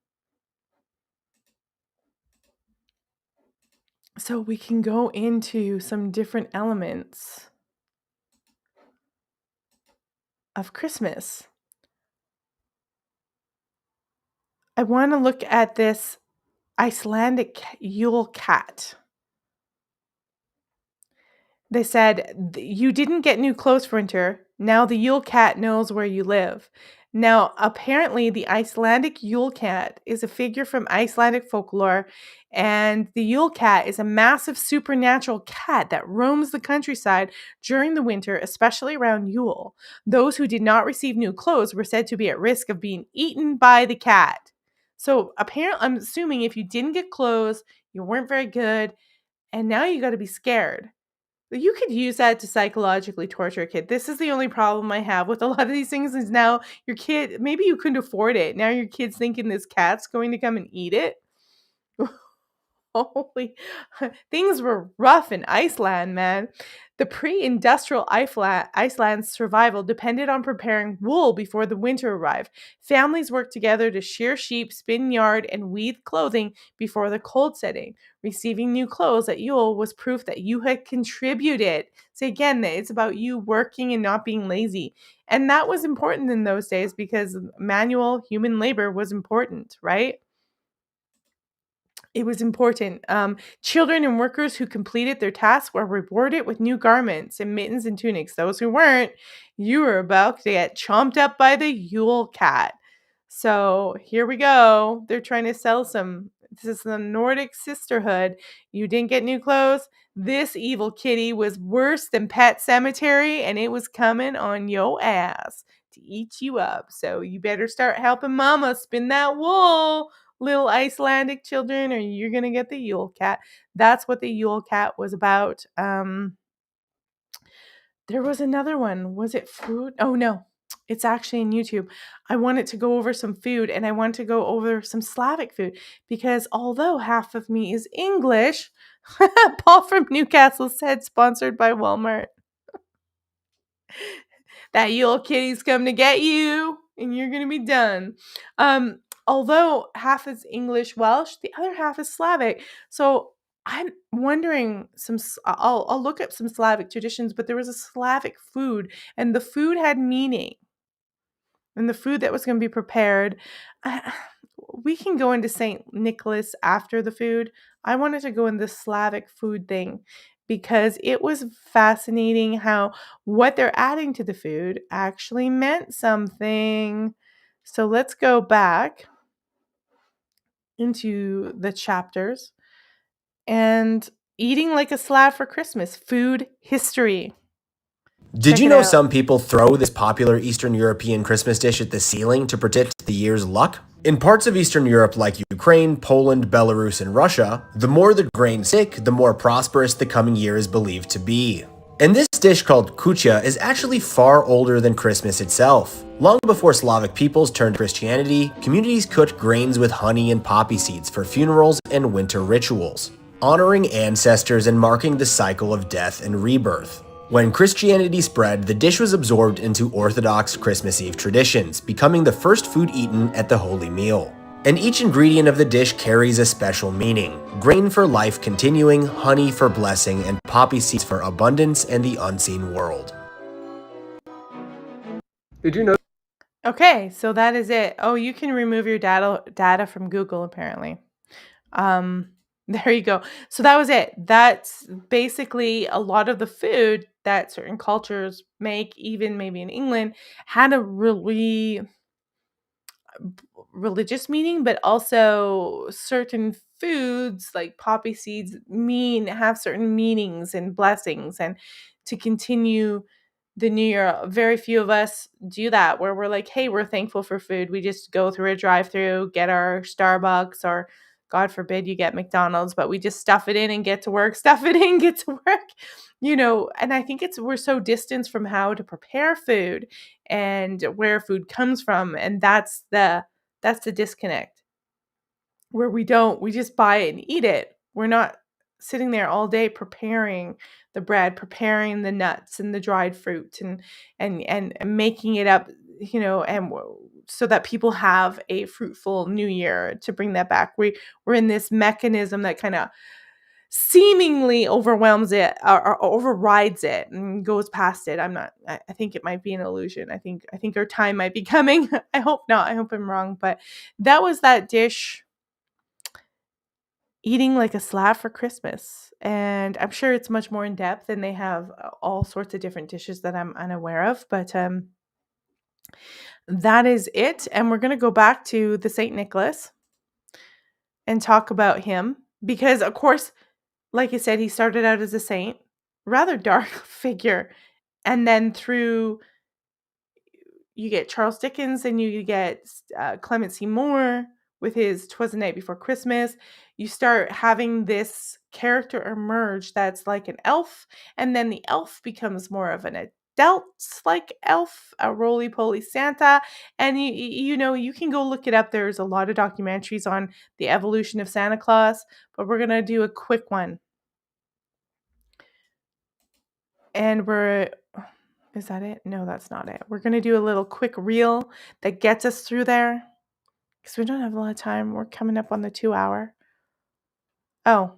so we can go into some different elements of Christmas. I want to look at this Icelandic Yule cat. They said, you didn't get new clothes for winter. Now the Yule cat knows where you live. Now, apparently, the Icelandic Yule cat is a figure from Icelandic folklore, and the Yule cat is a massive supernatural cat that roams the countryside during the winter, especially around Yule. Those who did not receive new clothes were said to be at risk of being eaten by the cat. So, apparently, I'm assuming if you didn't get clothes, you weren't very good, and now you got to be scared. You could use that to psychologically torture a kid. This is the only problem I have with a lot of these things is now your kid, maybe you couldn't afford it. Now your kid's thinking this cat's going to come and eat it. Holy, things were rough in Iceland, man. The pre-industrial Iceland's survival depended on preparing wool before the winter arrived. Families worked together to shear sheep, spin yarn, and weave clothing before the cold setting. Receiving new clothes at Yule was proof that you had contributed. So again, it's about you working and not being lazy. And that was important in those days because manual human labor was important, right? It was important. Children and workers who completed their tasks were rewarded with new garments and mittens and tunics. Those who weren't, you were about to get chomped up by the Yule cat. So here we go. They're trying to sell this is the Nordic sisterhood. You didn't get new clothes. This evil kitty was worse than Pet Cemetery, and it was coming on your ass to eat you up. So you better start helping mama spin that wool, little Icelandic children, or you're going to get the Yule cat. That's what the Yule cat was about. There was another one. Was it food? Oh, no. It's actually in YouTube. I wanted to go over some food, and I want to go over some Slavic food because although half of me is English, Paul from Newcastle said sponsored by Walmart. That Yule kitty's come to get you, and you're going to be done. Although half is English Welsh, the other half is Slavic. So I'm wondering I'll look up some Slavic traditions, but there was a Slavic food, and the food had meaning. And the food that was going to be prepared, we can go into St. Nicholas after the food. I wanted to go in the Slavic food thing because it was fascinating how what they're adding to the food actually meant something. So let's go back into the chapters and eating like a Slav for Christmas, food history. Did you know some people throw this popular Eastern European Christmas dish at the ceiling to predict the year's luck? In parts of Eastern Europe like Ukraine, Poland, Belarus, and Russia, the more the grain sick, the more prosperous the coming year is believed to be. And this dish called kucha is actually far older than Christmas itself. Long before Slavic peoples turned to Christianity, communities cooked grains with honey and poppy seeds for funerals and winter rituals, honoring ancestors and marking the cycle of death and rebirth. When Christianity spread, the dish was absorbed into Orthodox Christmas Eve traditions, becoming the first food eaten at the Holy Meal. And each ingredient of the dish carries a special meaning. Grain for life continuing, honey for blessing, and poppy seeds for abundance and the unseen world. Did you know? Okay, so that is it. Oh, you can remove your data from Google, apparently. There you go. So that was it. That's basically a lot of the food that certain cultures make, even maybe in England, had a really religious meaning, but also certain foods like poppy seeds have certain meanings and blessings, and to continue the new year. Very few of us do that, where we're like, hey, we're thankful for food. We just go through a drive-through, get our Starbucks, or God forbid you get McDonald's, but we just stuff it in and get to work, stuff it in, get to work, and I think we're so distanced from how to prepare food and where food comes from. And that's the disconnect, where we just buy it and eat it. We're not sitting there all day preparing the bread, preparing the nuts and the dried fruit, and making it up, and so that people have a fruitful new year to bring that back. We're in this mechanism that kind of seemingly overwhelms it or overrides it and goes past it. I think it might be an illusion. I think our time might be coming. I hope not. I hope I'm wrong. But that was that dish, eating like a Slav for Christmas. And I'm sure it's much more in depth, and they have all sorts of different dishes that I'm unaware of. But that is it. And we're going to go back to the St. Nicholas and talk about him because, of course, like I said, he started out as a saint, rather dark figure. And then you get Charles Dickens, and you get Clement C. Moore with his 'Twas the Night Before Christmas. You start having this character emerge that's like an elf, and then the elf becomes more of an adult like elf, a roly-poly Santa. And you can go look it up. There's a lot of documentaries on the evolution of Santa Claus, but we're going to do a quick one. And is that it? No, that's not it. We're going to do a little quick reel that gets us through there because we don't have a lot of time. We're coming up on the 2 hour. Oh.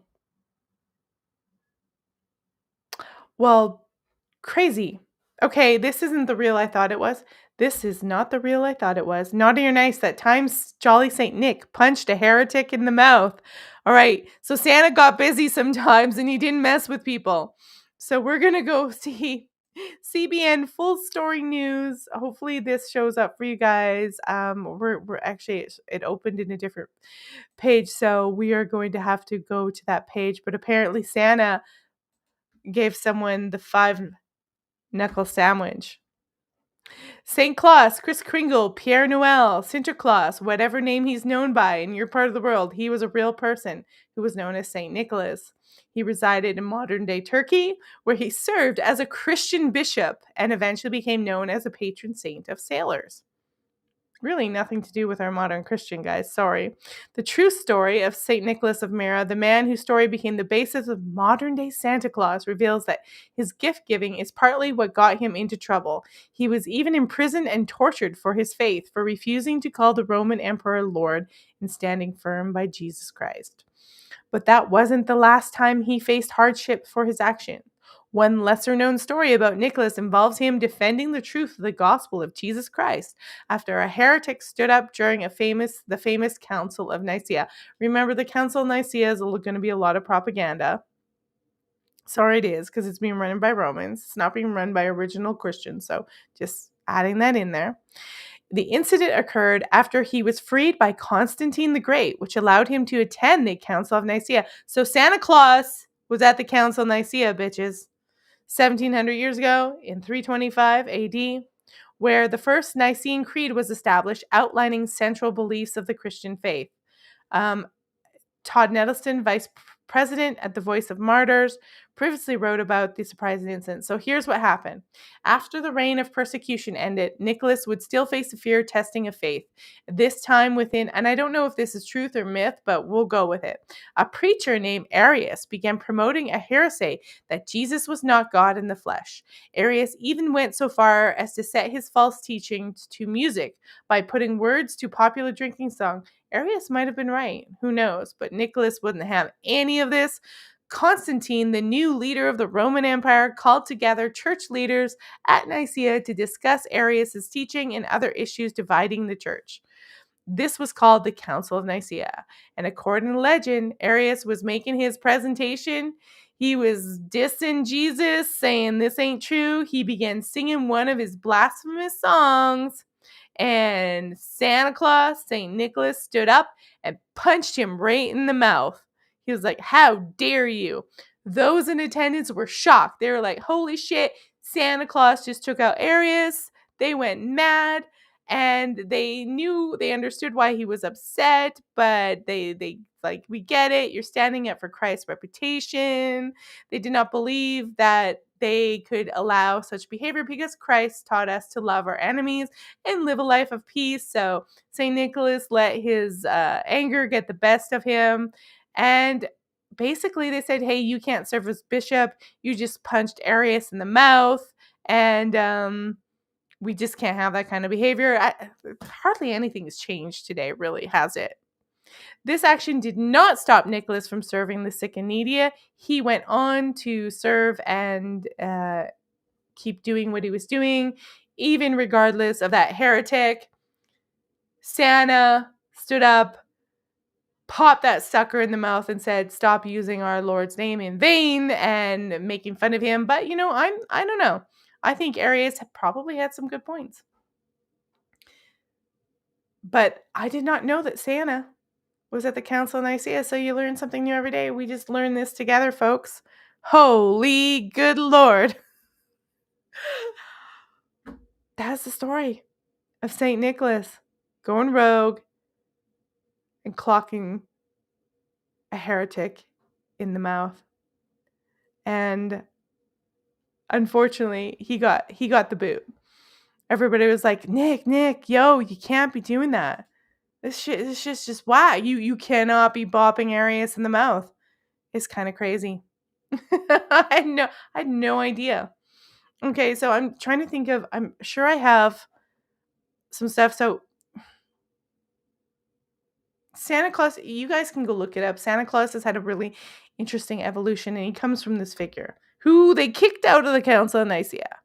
Well, crazy. Okay, this isn't the reel I thought it was. This is not the reel I thought it was. Naughty or nice, that time Jolly St. Nick punched a heretic in the mouth. All right, so Santa got busy sometimes and he didn't mess with people. So we're going to go see CBN Full Story News. Hopefully this shows up for you guys. We're actually, it opened in a different page, so we are going to have to go to that page. But apparently Santa gave someone the 5-knuckle sandwich. St. Claus, Kris Kringle, Pierre Noel, Sinterklaas, whatever name he's known by in your part of the world, he was a real person who was known as St. Nicholas. He resided in modern-day Turkey, where he served as a Christian bishop and eventually became known as a patron saint of sailors. Really nothing to do with our modern Christian guys, sorry. The true story of St. Nicholas of Myra, the man whose story became the basis of modern-day Santa Claus, reveals that his gift-giving is partly what got him into trouble. He was even imprisoned and tortured for his faith, for refusing to call the Roman emperor Lord and standing firm by Jesus Christ. But that wasn't the last time he faced hardship for his action. One lesser-known story about Nicholas involves him defending the truth of the gospel of Jesus Christ after a heretic stood up during the famous Council of Nicaea. Remember, the Council of Nicaea is going to be a lot of propaganda. Sorry, it is, because it's being run by Romans. It's not being run by original Christians, so just adding that in there. The incident occurred after he was freed by Constantine the Great, which allowed him to attend the Council of Nicaea. So Santa Claus was at the Council of Nicaea, bitches. 1700 years ago, in 325 AD, where the first Nicene Creed was established, outlining central beliefs of the Christian faith. Todd Nettleton, vice president at the Voice of Martyrs, previously wrote about the surprising incident. So here's what happened. After the reign of persecution ended, Nicholas would still face the fear testing of faith, this time within, and I don't know if this is truth or myth, but we'll go with it. A preacher named Arius began promoting a heresy that Jesus was not God in the flesh. Arius even went so far as to set his false teachings to music by putting words to popular drinking song. Arius might have been right. Who knows? But Nicholas wouldn't have any of this. Constantine, the new leader of the Roman Empire, called together church leaders at Nicaea to discuss Arius' teaching and other issues dividing the church. This was called the Council of Nicaea. And according to legend, Arius was making his presentation. He was dissing Jesus, saying this ain't true. He began singing one of his blasphemous songs. And Santa Claus, St. Nicholas, stood up and punched him right in the mouth. He was like, "How dare you?" Those in attendance were shocked. They were like, "Holy shit, Santa Claus just took out Arius." They went mad, and they understood why he was upset, but they like, "We get it. You're standing up for Christ's reputation." They did not believe that they could allow such behavior because Christ taught us to love our enemies and live a life of peace. So St. Nicholas let his anger get the best of him. And basically they said, "Hey, you can't serve as bishop. You just punched Arius in the mouth. And we just can't have that kind of behavior." Hardly anything has changed today, really, has it? This action did not stop Nicholas from serving the sick and needy. He went on to serve and keep doing what he was doing, even regardless of that heretic. Santa stood up, popped that sucker in the mouth, and said, "Stop using our Lord's name in vain," and making fun of him. But I don't know. I think Arius probably had some good points. But I did not know that Santa was at the Council of Nicaea, so you learn something new every day. We just learn this together, folks. Holy good Lord. That's the story of St. Nicholas going rogue and clocking a heretic in the mouth. And unfortunately, he got the boot. Everybody was like, Nick, yo, you can't be doing that. This shit's just why you cannot be bopping Arius in the mouth. It's kind of crazy. I had no idea. Okay, so I'm trying to think of, I'm sure I have some stuff. So Santa Claus, you guys can go look it up. Santa Claus has had a really interesting evolution, and he comes from this figure who they kicked out of the Council of Nicaea.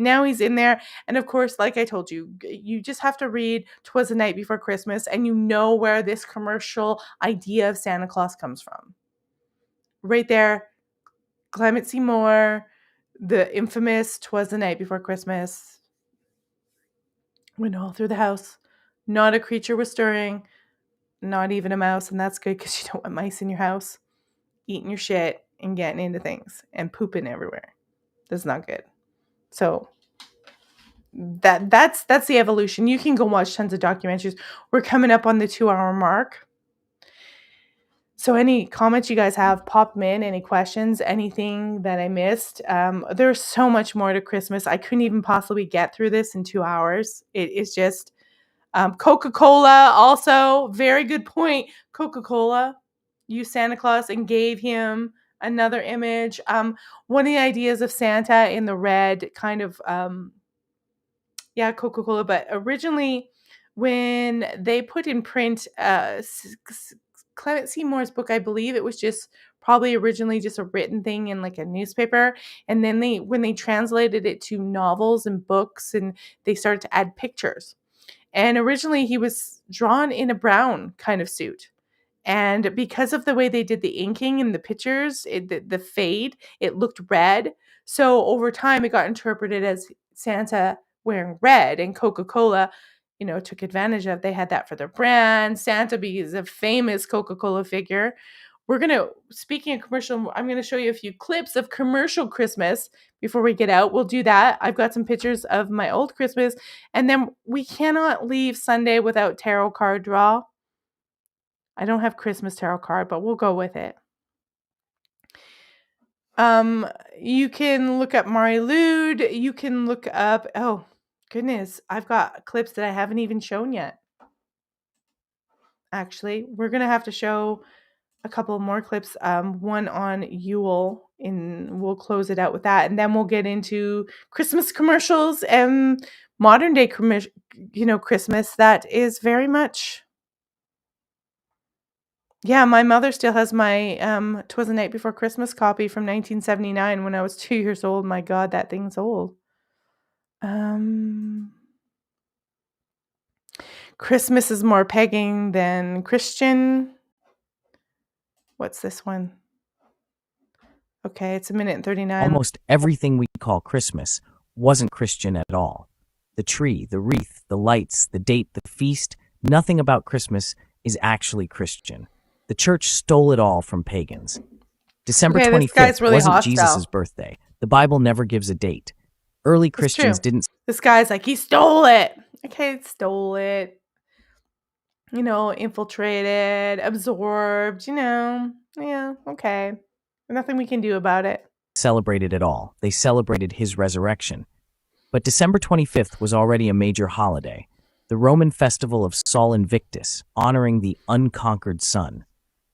Now he's in there, and of course, like I told you, you just have to read "'Twas the Night Before Christmas," and you know where this commercial idea of Santa Claus comes from. Right there, Clement Seymour, the infamous "'Twas the Night Before Christmas." Went all through the house. Not a creature was stirring. Not even a mouse, and that's good because you don't want mice in your house eating your shit and getting into things and pooping everywhere. That's not good. So that's the evolution. You can go watch tons of documentaries. We're coming up on the 2-hour mark. So any comments you guys have, pop them in. Any questions, anything that I missed. There's so much more to Christmas. I couldn't even possibly get through this in 2 hours. It is just Coca-Cola also, very good point. Coca-Cola used Santa Claus and gave him another image. One of the ideas of Santa in the red kind of, Coca-Cola. But originally, when they put in print Clement Seymour's book, I believe it was just probably originally just a written thing in like a newspaper. And then when they translated it to novels and books, and they started to add pictures. And originally he was drawn in a brown kind of suit. And because of the way they did the inking in the pictures, the fade, it looked red. So over time, it got interpreted as Santa wearing red, and Coca-Cola, took advantage of. They had that for their brand. Santa is a famous Coca-Cola figure. Speaking of commercial, I'm going to show you a few clips of commercial Christmas before we get out. We'll do that. I've got some pictures of my old Christmas. And then we cannot leave Sunday without tarot card draw. I don't have Christmas tarot card, but we'll go with it. You can look up Mari Lwyd. You can look up, oh goodness, I've got clips that I haven't even shown yet. Actually, we're going to have to show a couple more clips, one on Yule, and we'll close it out with that. And then we'll get into Christmas commercials and modern day, Christmas that is very much... Yeah, my mother still has my 'Twas the Night Before Christmas copy from 1979 when I was 2 years old. My God, that thing's old. Christmas is more pagan than Christian. What's this one? Okay, it's 1:39. Almost everything we call Christmas wasn't Christian at all. The tree, the wreath, the lights, the date, the feast, nothing about Christmas is actually Christian. The church stole it all from pagans. December 25th really wasn't hostile. Jesus' birthday. The Bible never gives a date. Early Christians didn't... This guy's like, he stole it. Okay, stole it. Infiltrated, absorbed, Yeah, okay. Nothing we can do about it. celebrate it at all. They celebrated his resurrection. But December 25th was already a major holiday, the Roman festival of Sol Invictus, honoring the unconquered sun.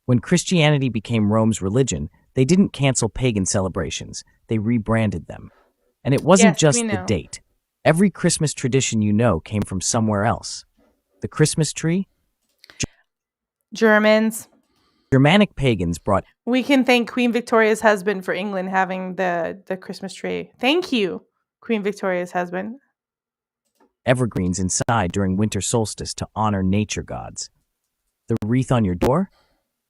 When Christianity became Rome's religion, they didn't cancel pagan celebrations, they rebranded them. And it wasn't just the date. Every Christmas tradition you know came from somewhere else. The Christmas tree? Germans. Germanic pagans brought... We can thank Queen Victoria's husband for England having the Christmas tree. Thank you, Queen Victoria's husband. Evergreens inside during Winter Solstice to honor nature gods. The wreath on your door?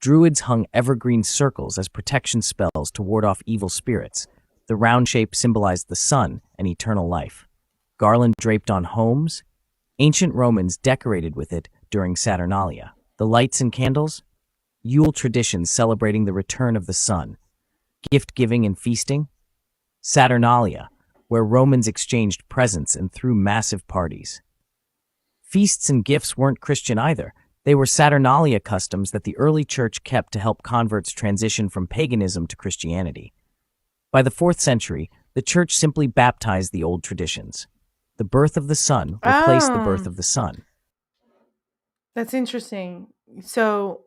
Druids hung evergreen circles as protection spells to ward off evil spirits. The round shape symbolized the sun and eternal life. Garland draped on homes? Ancient Romans decorated with it during Saturnalia. The lights and candles? Yule traditions celebrating the return of the sun. Gift-giving and feasting? Saturnalia, where Romans exchanged presents and threw massive parties. Feasts and gifts weren't Christian either. They were Saturnalia customs that the early church kept to help converts transition from paganism to Christianity. By the 4th century, the church simply baptized the old traditions. The birth of the sun replaced the birth of the sun. That's interesting. So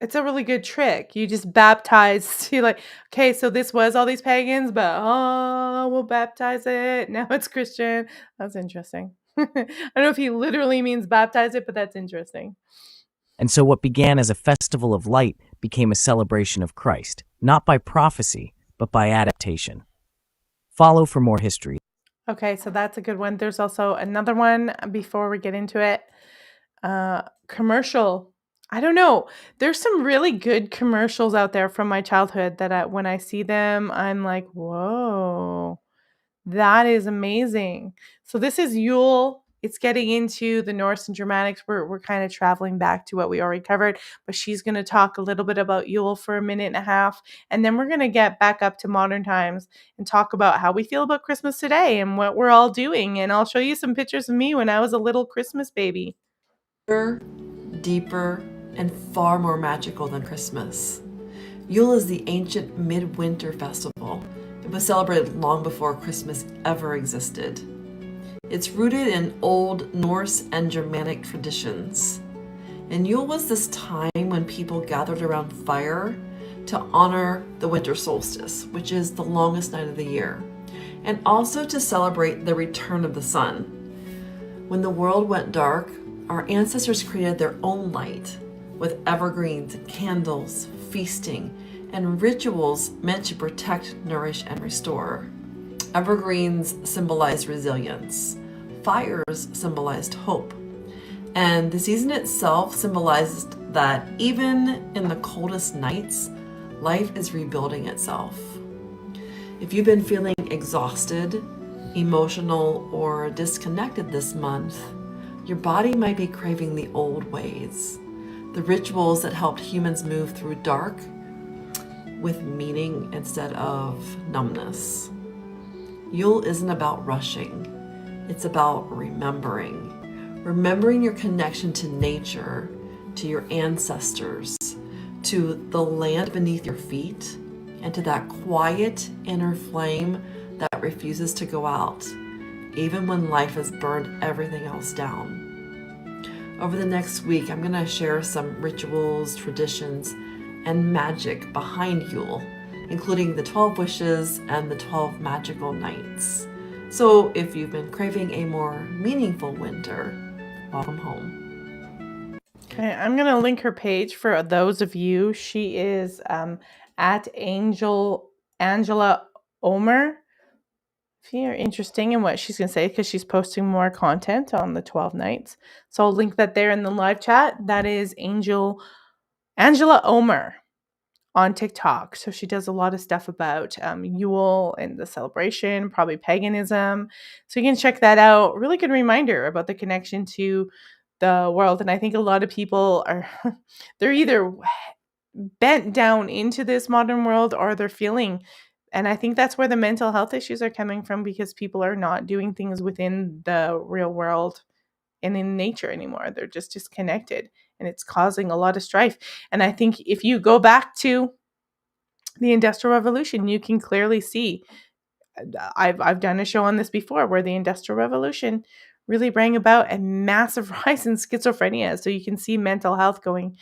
it's a really good trick. You just baptize to okay, so this was all these pagans, but we'll baptize it. Now it's Christian. That's interesting. I don't know if he literally means baptize it, but that's interesting. And so what began as a festival of light became a celebration of Christ, not by prophecy, but by adaptation. Follow for more history. Okay, so that's a good one. There's also another one before we get into it. Commercial. I don't know. There's some really good commercials out there from my childhood that when I see them, I'm like, whoa, that is amazing. So this is Yule. It's getting into the Norse and Germanics. We're kind of traveling back to what we already covered, but she's going to talk a little bit about Yule for 1.5 minutes, and then we're going to get back up to modern times and talk about how we feel about Christmas today and what we're all doing. And I'll show you some pictures of me when I was a little Christmas baby. Deeper, and far more magical than Christmas. Yule is the ancient midwinter festival. It was celebrated long before Christmas ever existed. It's rooted in old Norse and Germanic traditions. And Yule was this time when people gathered around fire to honor the winter solstice, which is the longest night of the year, and also to celebrate the return of the sun. When the world went dark, our ancestors created their own light with evergreens, candles, feasting, and rituals meant to protect, nourish, and restore. Evergreens symbolize resilience. Fires symbolized hope. And the season itself symbolized that even in the coldest nights, life is rebuilding itself. If you've been feeling exhausted, emotional, or disconnected this month, your body might be craving the old ways, the rituals that helped humans move through dark with meaning instead of numbness. Yule isn't about rushing, it's about remembering. Remembering your connection to nature, to your ancestors, to the land beneath your feet, and to that quiet inner flame that refuses to go out, even when life has burned everything else down. Over the next week, I'm going to share some rituals, traditions, and magic behind Yule, including the 12 wishes and the 12 magical nights. So if you've been craving a more meaningful winter, welcome home. Okay, I'm going to link her page for those of you. She is at Angela Omer. If you're interested in what she's going to say, because she's posting more content on the 12 nights. So I'll link that there in the live chat. That is Angela Omer on TikTok. So she does a lot of stuff about Yule and the celebration, probably paganism. So you can check that out. Really good reminder about the connection to the world. And I think a lot of people are, they're either bent down into this modern world or they're feeling, and I think that's where the mental health issues are coming from, because people are not doing things within the real world and in nature anymore. They're just disconnected, and it's causing a lot of strife. And I think if you go back to the Industrial Revolution, you can clearly see, I've done a show on this before, where the Industrial Revolution really brought about a massive rise in schizophrenia. So you can see mental health going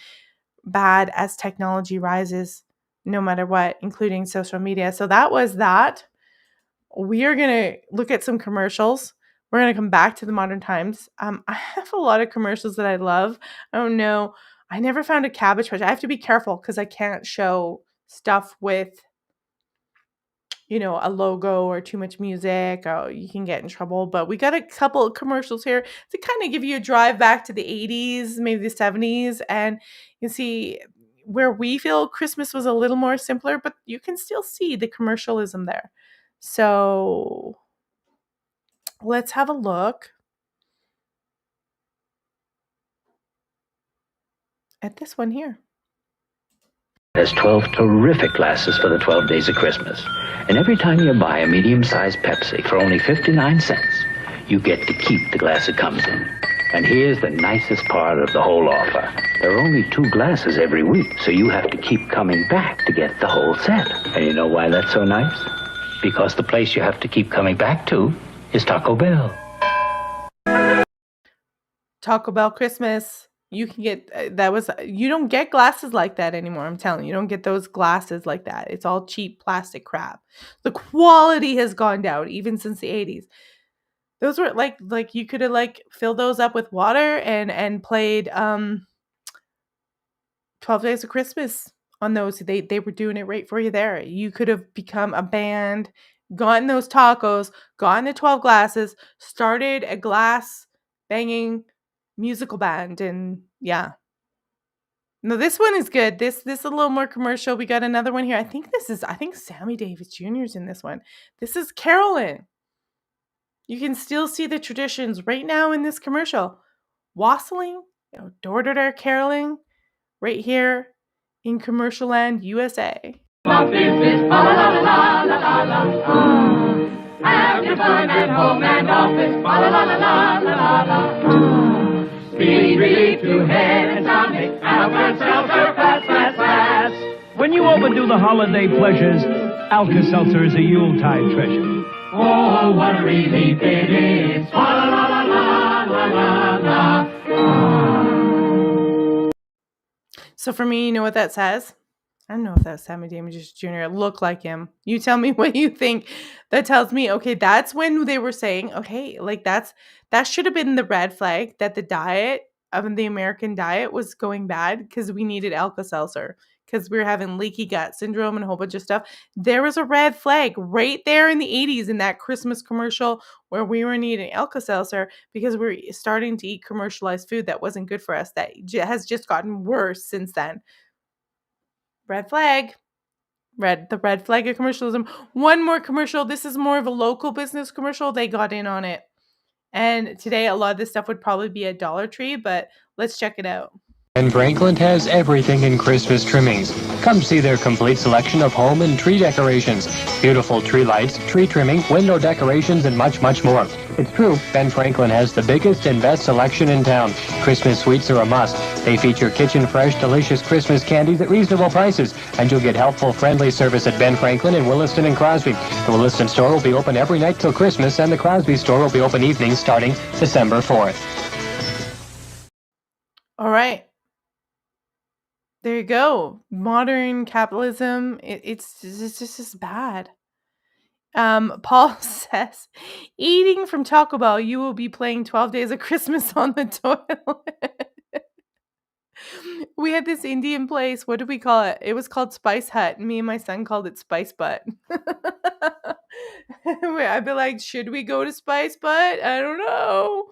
bad as technology rises, no matter what, including social media. So that was that. We are going to look at some commercials. We're going to come back to the modern times. I have a lot of commercials that I love. I don't know. I never found a Cabbage Patch. I have to be careful because I can't show stuff with, a logo or too much music. Oh, you can get in trouble. But we got a couple of commercials here to kind of give you a drive back to the 80s, maybe the 70s. And you can see where we feel Christmas was a little more simpler, but you can still see the commercialism there. So let's have a look at this one here. There's 12 terrific glasses for the 12 days of Christmas. And every time you buy a medium-sized Pepsi for only 59 cents, you get to keep the glass it comes in. And here's the nicest part of the whole offer. There are only 2 glasses every week, so you have to keep coming back to get the whole set. And you know why that's so nice? Because the place you have to keep coming back to is Taco Bell. Taco Bell Christmas. You can get, you don't get glasses like that anymore. I'm telling you, you don't get those glasses like that. It's all cheap plastic crap. The quality has gone down even since the 80s. Those were like you could have filled those up with water and played 12 Days of Christmas on those. They were doing it right for you there. You could have become a band, gotten those tacos, gotten the 12 glasses, started a glass banging musical band, and yeah. No, this one is good. This is a little more commercial. We got another one here. I think Sammy Davis Jr. is in this one. This is Carolyn. You can still see the traditions right now in this commercial. Wassailing, door-to-door caroling, right here in Commercial Land, USA. Have your fun at home and office, la la la la la la la. Feeling relief to head and stomach, Alka-Seltzer, fast, fast, fast. When you overdo the holiday pleasures, Alka-Seltzer is a Yuletide treasure. Oh, what a relief it is, la la la la la la la. So for me, you know what that says? I don't know if that's Sammy Davis Jr. It looked like him. You tell me what you think. That tells me, okay, that's when they were saying, okay, that should have been the red flag, that the diet of the American diet was going bad because we needed Alka-Seltzer because we were having leaky gut syndrome and a whole bunch of stuff. There was a red flag right there in the 80s in that Christmas commercial where we were needing Alka-Seltzer because we're starting to eat commercialized food that wasn't good for us. That has just gotten worse since then. Red flag. The red flag of commercialism. One more commercial. This is more of a local business commercial. They got in on it. And today, a lot of this stuff would probably be at Dollar Tree, but let's check it out. Ben Franklin has everything in Christmas trimmings. Come see their complete selection of home and tree decorations. Beautiful tree lights, tree trimming, window decorations, and much, much more. It's true, Ben Franklin has the biggest and best selection in town. Christmas sweets are a must. They feature kitchen-fresh, delicious Christmas candies at reasonable prices. And you'll get helpful, friendly service at Ben Franklin in Williston and Crosby. The Williston store will be open every night till Christmas, and the Crosby store will be open evenings starting December 4th. All right. There you go. Modern capitalism, it's just as bad. Paul says, eating from Taco Bell, you will be playing 12 Days of Christmas on the toilet. We had this Indian place. What did we call it? It was called Spice Hut. Me and my son called it Spice Butt. I'd be like, should we go to Spice Butt? I don't know.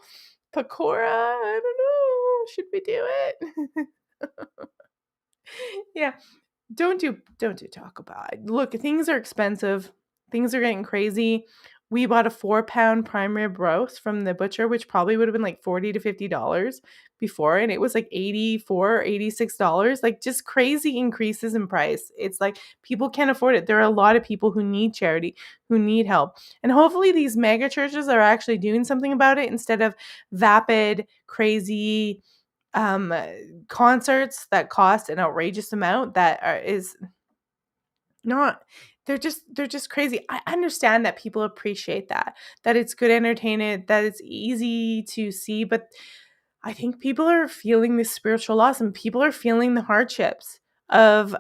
Pakora? I don't know. Should we do it? Yeah. Don't do Taco Bell. Look, things are expensive. Things are getting crazy. We bought a 4-pound prime rib roast from the butcher, which probably would have been like $40 to $50 before, and it was like $84 or $86. Like, just crazy increases in price. It's like people can't afford it. There are a lot of people who need charity, who need help. And hopefully these mega churches are actually doing something about it instead of vapid, crazy concerts that cost an outrageous amount is not. They're just crazy. I understand that people appreciate that it's good entertainment, that it's easy to see, but I think people are feeling this spiritual loss and people are feeling the hardships of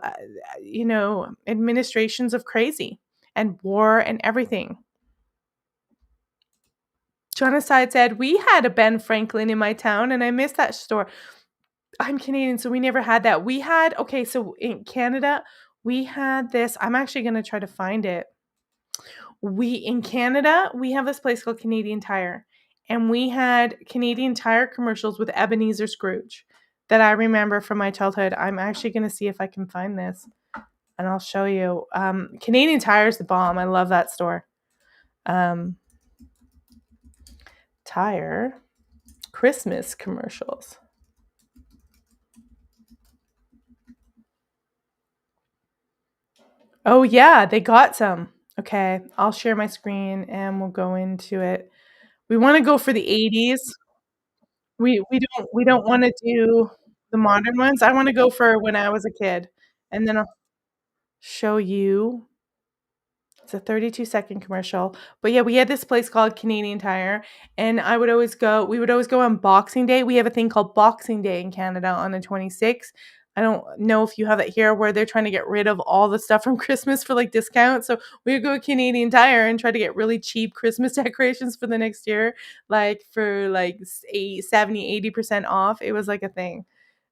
administrations of crazy and war and everything. Genocide said, we had a Ben Franklin in my town and I miss that store. I'm Canadian, so we never had that. So in Canada, we had this. I'm actually going to try to find it. In Canada, we have this place called Canadian Tire, and we had Canadian Tire commercials with Ebenezer Scrooge that I remember from my childhood. I'm actually going to see if I can find this, and I'll show you. Canadian Tire is the bomb. I love that store. Tire Christmas commercials. Oh yeah, they got some. Okay, I'll share my screen and we'll go into it. We want to go for the 80s. We don't want to do the modern ones. I want to go for when I was a kid, and then I'll show you. It's a 32-second commercial. But yeah, we had this place called Canadian Tire, and we would always go on Boxing Day. We have a thing called Boxing Day in Canada on the 26th. I don't know if you have it here, where they're trying to get rid of all the stuff from Christmas for like discounts. So we would go to Canadian Tire and try to get really cheap Christmas decorations for the next year, like for like 70-80% off. It was like a thing.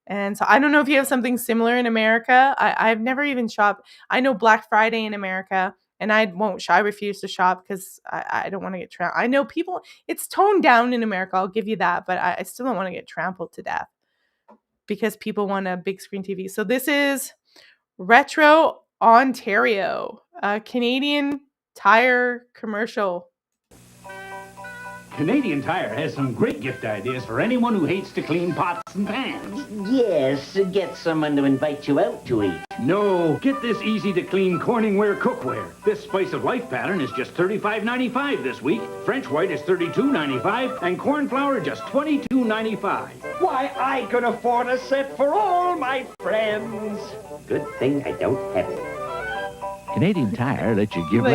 And so I don't know if you have something similar in America. I've never even shopped. I know Black Friday in America, and I refuse to shop because I don't want to get trampled. I know people, it's toned down in America, I'll give you that, but I still don't want to get trampled to death because people want a big screen TV. So this is Retro Ontario, a Canadian Tire commercial. Canadian Tire has some great gift ideas for anyone who hates to clean pots and pans. Yes, get someone to invite you out to eat. No, get this easy-to-clean Corningware cookware. This Spice of Life pattern is just $35.95 this week. French white is $32.95, and corn flour just $22.95. Why, I could afford a set for all my friends. Good thing I don't have it. Canadian Tire lets you give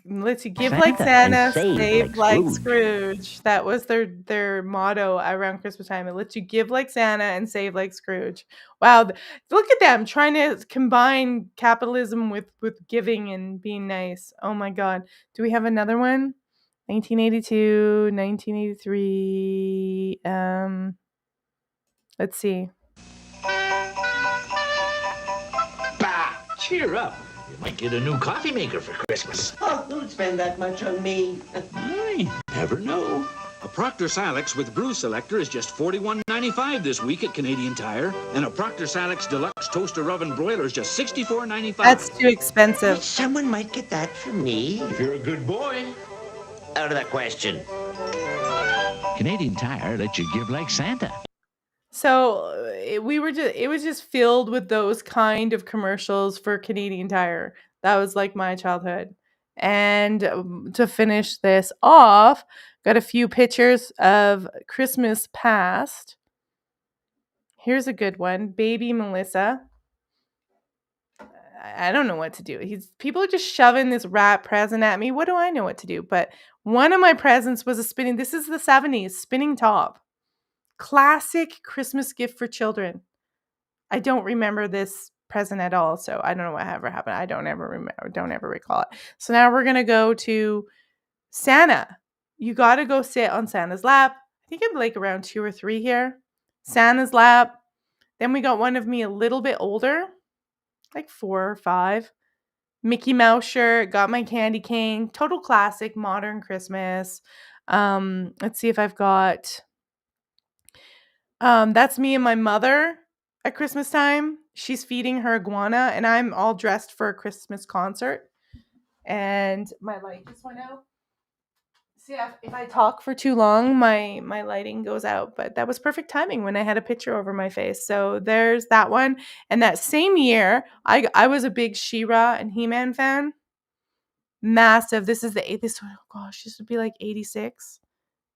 Lets you give like Santa, save like Scrooge. That was their motto around Christmas time. It lets you give like Santa and save like Scrooge. Wow, look at them trying to combine capitalism with giving and being nice. Oh my God. Do we have another one? 1982, 1983. Let's see. Bah! Cheer up. You might get a new coffee maker for Christmas. Oh, don't spend that much on me. I never know. A Proctor Silex with brew selector is just $41.95 this week at Canadian Tire, and a Proctor Silex Deluxe Toaster Oven Broiler is just $64.95. That's too expensive. Someone might get that for me. If you're a good boy. Out of the question. Canadian Tire lets you give like Santa. So it was just filled with those kind of commercials for Canadian Tire. That was like my childhood. And to finish this off, got a few pictures of Christmas past. Here's a good one. Baby Melissa. I don't know what to do. People are just shoving this rat present at me. What do I know what to do? But one of my presents was a spinning. This is the 70s spinning top. Classic Christmas gift for children. I don't remember this present at all, so I don't know what ever happened. I don't ever recall it. So now we're gonna go to Santa. You got to go sit on Santa's lap. I think I'm like around 2 or 3 here. Santa's lap. Then we got one of me a little bit older, like 4 or 5. Mickey Mouse shirt. Got my candy cane. Total classic modern Christmas. Let's see if I've got. That's me and my mother at Christmas time. She's feeding her iguana, and I'm all dressed for a Christmas concert. And my light just went out. See, if I talk for too long, my lighting goes out. But that was perfect timing when I had a picture over my face. So there's that one. And that same year, I was a big She-Ra and He-Man fan. Massive. This is this would be like 86,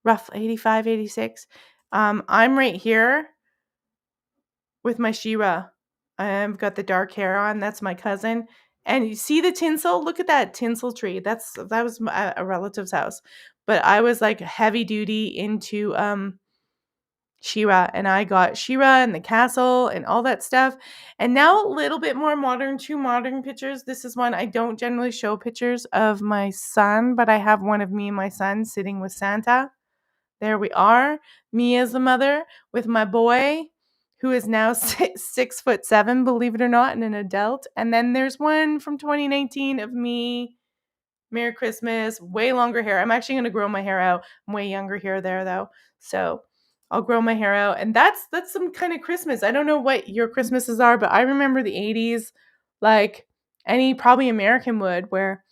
roughly 85, 86. I'm right here with my She-Ra. I've got the dark hair on. That's my cousin. And you see the tinsel? Look at that tinsel tree. That was a relative's house. But I was like heavy duty into She-Ra, and I got She-Ra and the castle and all that stuff. And now a little bit more modern, 2 modern pictures. This is one I don't generally show pictures of my son, but I have one of me and my son sitting with Santa. There we are. Me as the mother with my boy, who is now 6'7", believe it or not, and an adult. And then there's one from 2019 of me. Merry Christmas. Way longer hair. I'm actually going to grow my hair out. I'm way younger here there though. So I'll grow my hair out. And that's some kind of Christmas. I don't know what your Christmases are, but I remember the 80s like any probably American would, where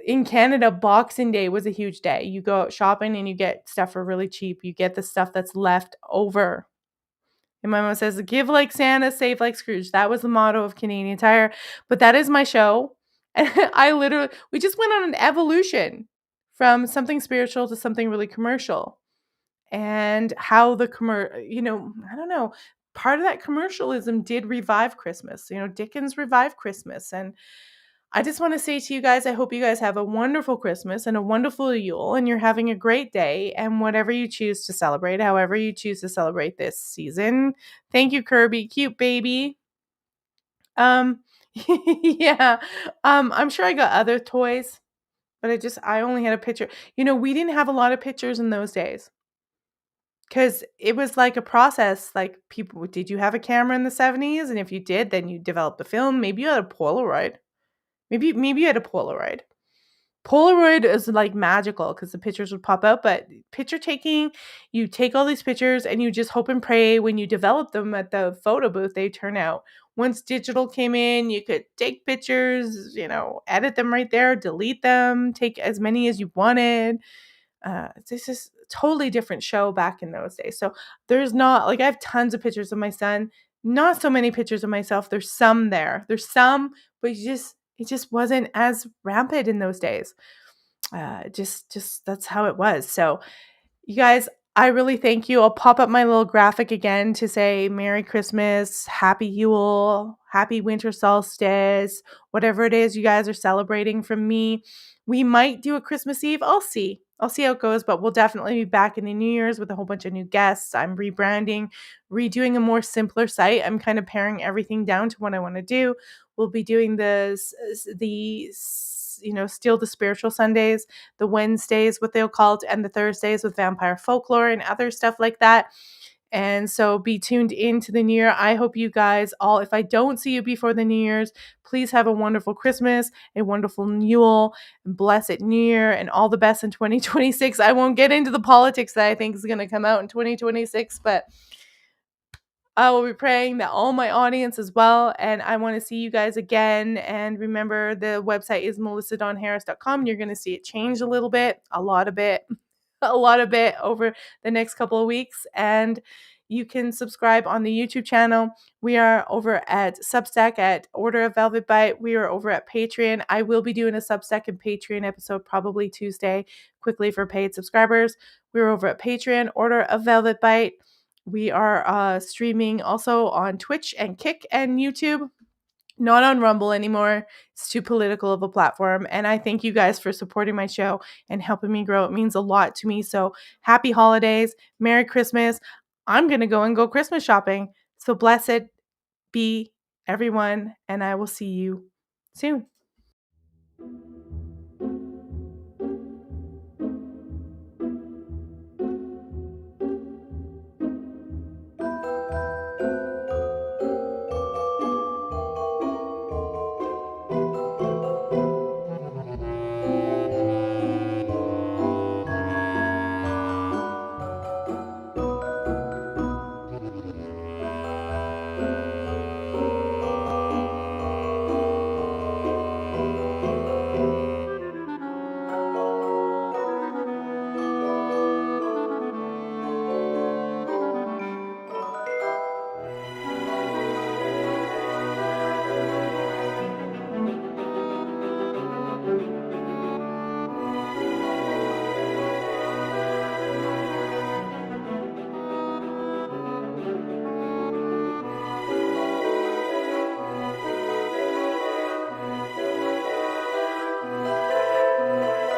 in Canada, Boxing Day was a huge day. You go out shopping and you get stuff for really cheap. You get the stuff that's left over. And my mom says, give like Santa, save like Scrooge. That was the motto of Canadian Tire. But that is my show. And we just went on an evolution from something spiritual to something really commercial. And how the I don't know, part of that commercialism did revive Christmas. Dickens revived Christmas. And I just want to say to you guys, I hope you guys have a wonderful Christmas and a wonderful Yule, and you're having a great day, and whatever you choose to celebrate, however you choose to celebrate this season. Thank you, Kirby. Cute baby. Yeah. I'm sure I got other toys, but I only had a picture. We didn't have a lot of pictures in those days because it was like a process. Like, people, did you have a camera in the 70s? And if you did, then you developed the film. Maybe you had a Polaroid. Maybe you had a Polaroid. Polaroid is like magical because the pictures would pop out, but picture taking, you take all these pictures and you just hope and pray when you develop them at the photo booth, they turn out. Once digital came in, you could take pictures, edit them right there, delete them, take as many as you wanted. This is a totally different show back in those days. So there's not, like, I have tons of pictures of my son, not so many pictures of myself. There's some there. There's some, but it just wasn't as rampant in those days. Just that's how it was. So you guys, I really thank you. I'll pop up my little graphic again to say Merry Christmas, Happy Yule, Happy Winter Solstice, whatever it is you guys are celebrating from me. We might do a Christmas Eve. I'll see how it goes, but we'll definitely be back in the New Year's with a whole bunch of new guests. I'm rebranding, redoing a more simpler site. I'm kind of paring everything down to what I want to do. We'll be doing the Steal the Spiritual Sundays, the Wednesdays, what they'll call it, and the Thursdays with Vampire Folklore and other stuff like that. And so be tuned into the new year. I hope you guys all, if I don't see you before the New Year's, please have a wonderful Christmas, a wonderful Yule, and blessed New Year, and all the best in 2026. I won't get into the politics that I think is going to come out in 2026, but I will be praying that all my audience as well. And I want to see you guys again. And remember, the website is melissadonharris.com. You're going to see it change a little bit, a lot of bit over the next couple of weeks. And you can subscribe on the YouTube channel. We are over at Substack at Order of Velvet Bite. We are over at Patreon. I will be doing a Substack and Patreon episode probably Tuesday, quickly for paid subscribers. We're over at Patreon, Order of Velvet Bite. We are streaming also on Twitch and Kick and YouTube. Not on Rumble anymore. It's too political of a platform. And I thank you guys for supporting my show and helping me grow. It means a lot to me. So happy holidays. Merry Christmas. I'm going to go Christmas shopping. So blessed be everyone. And I will see you soon.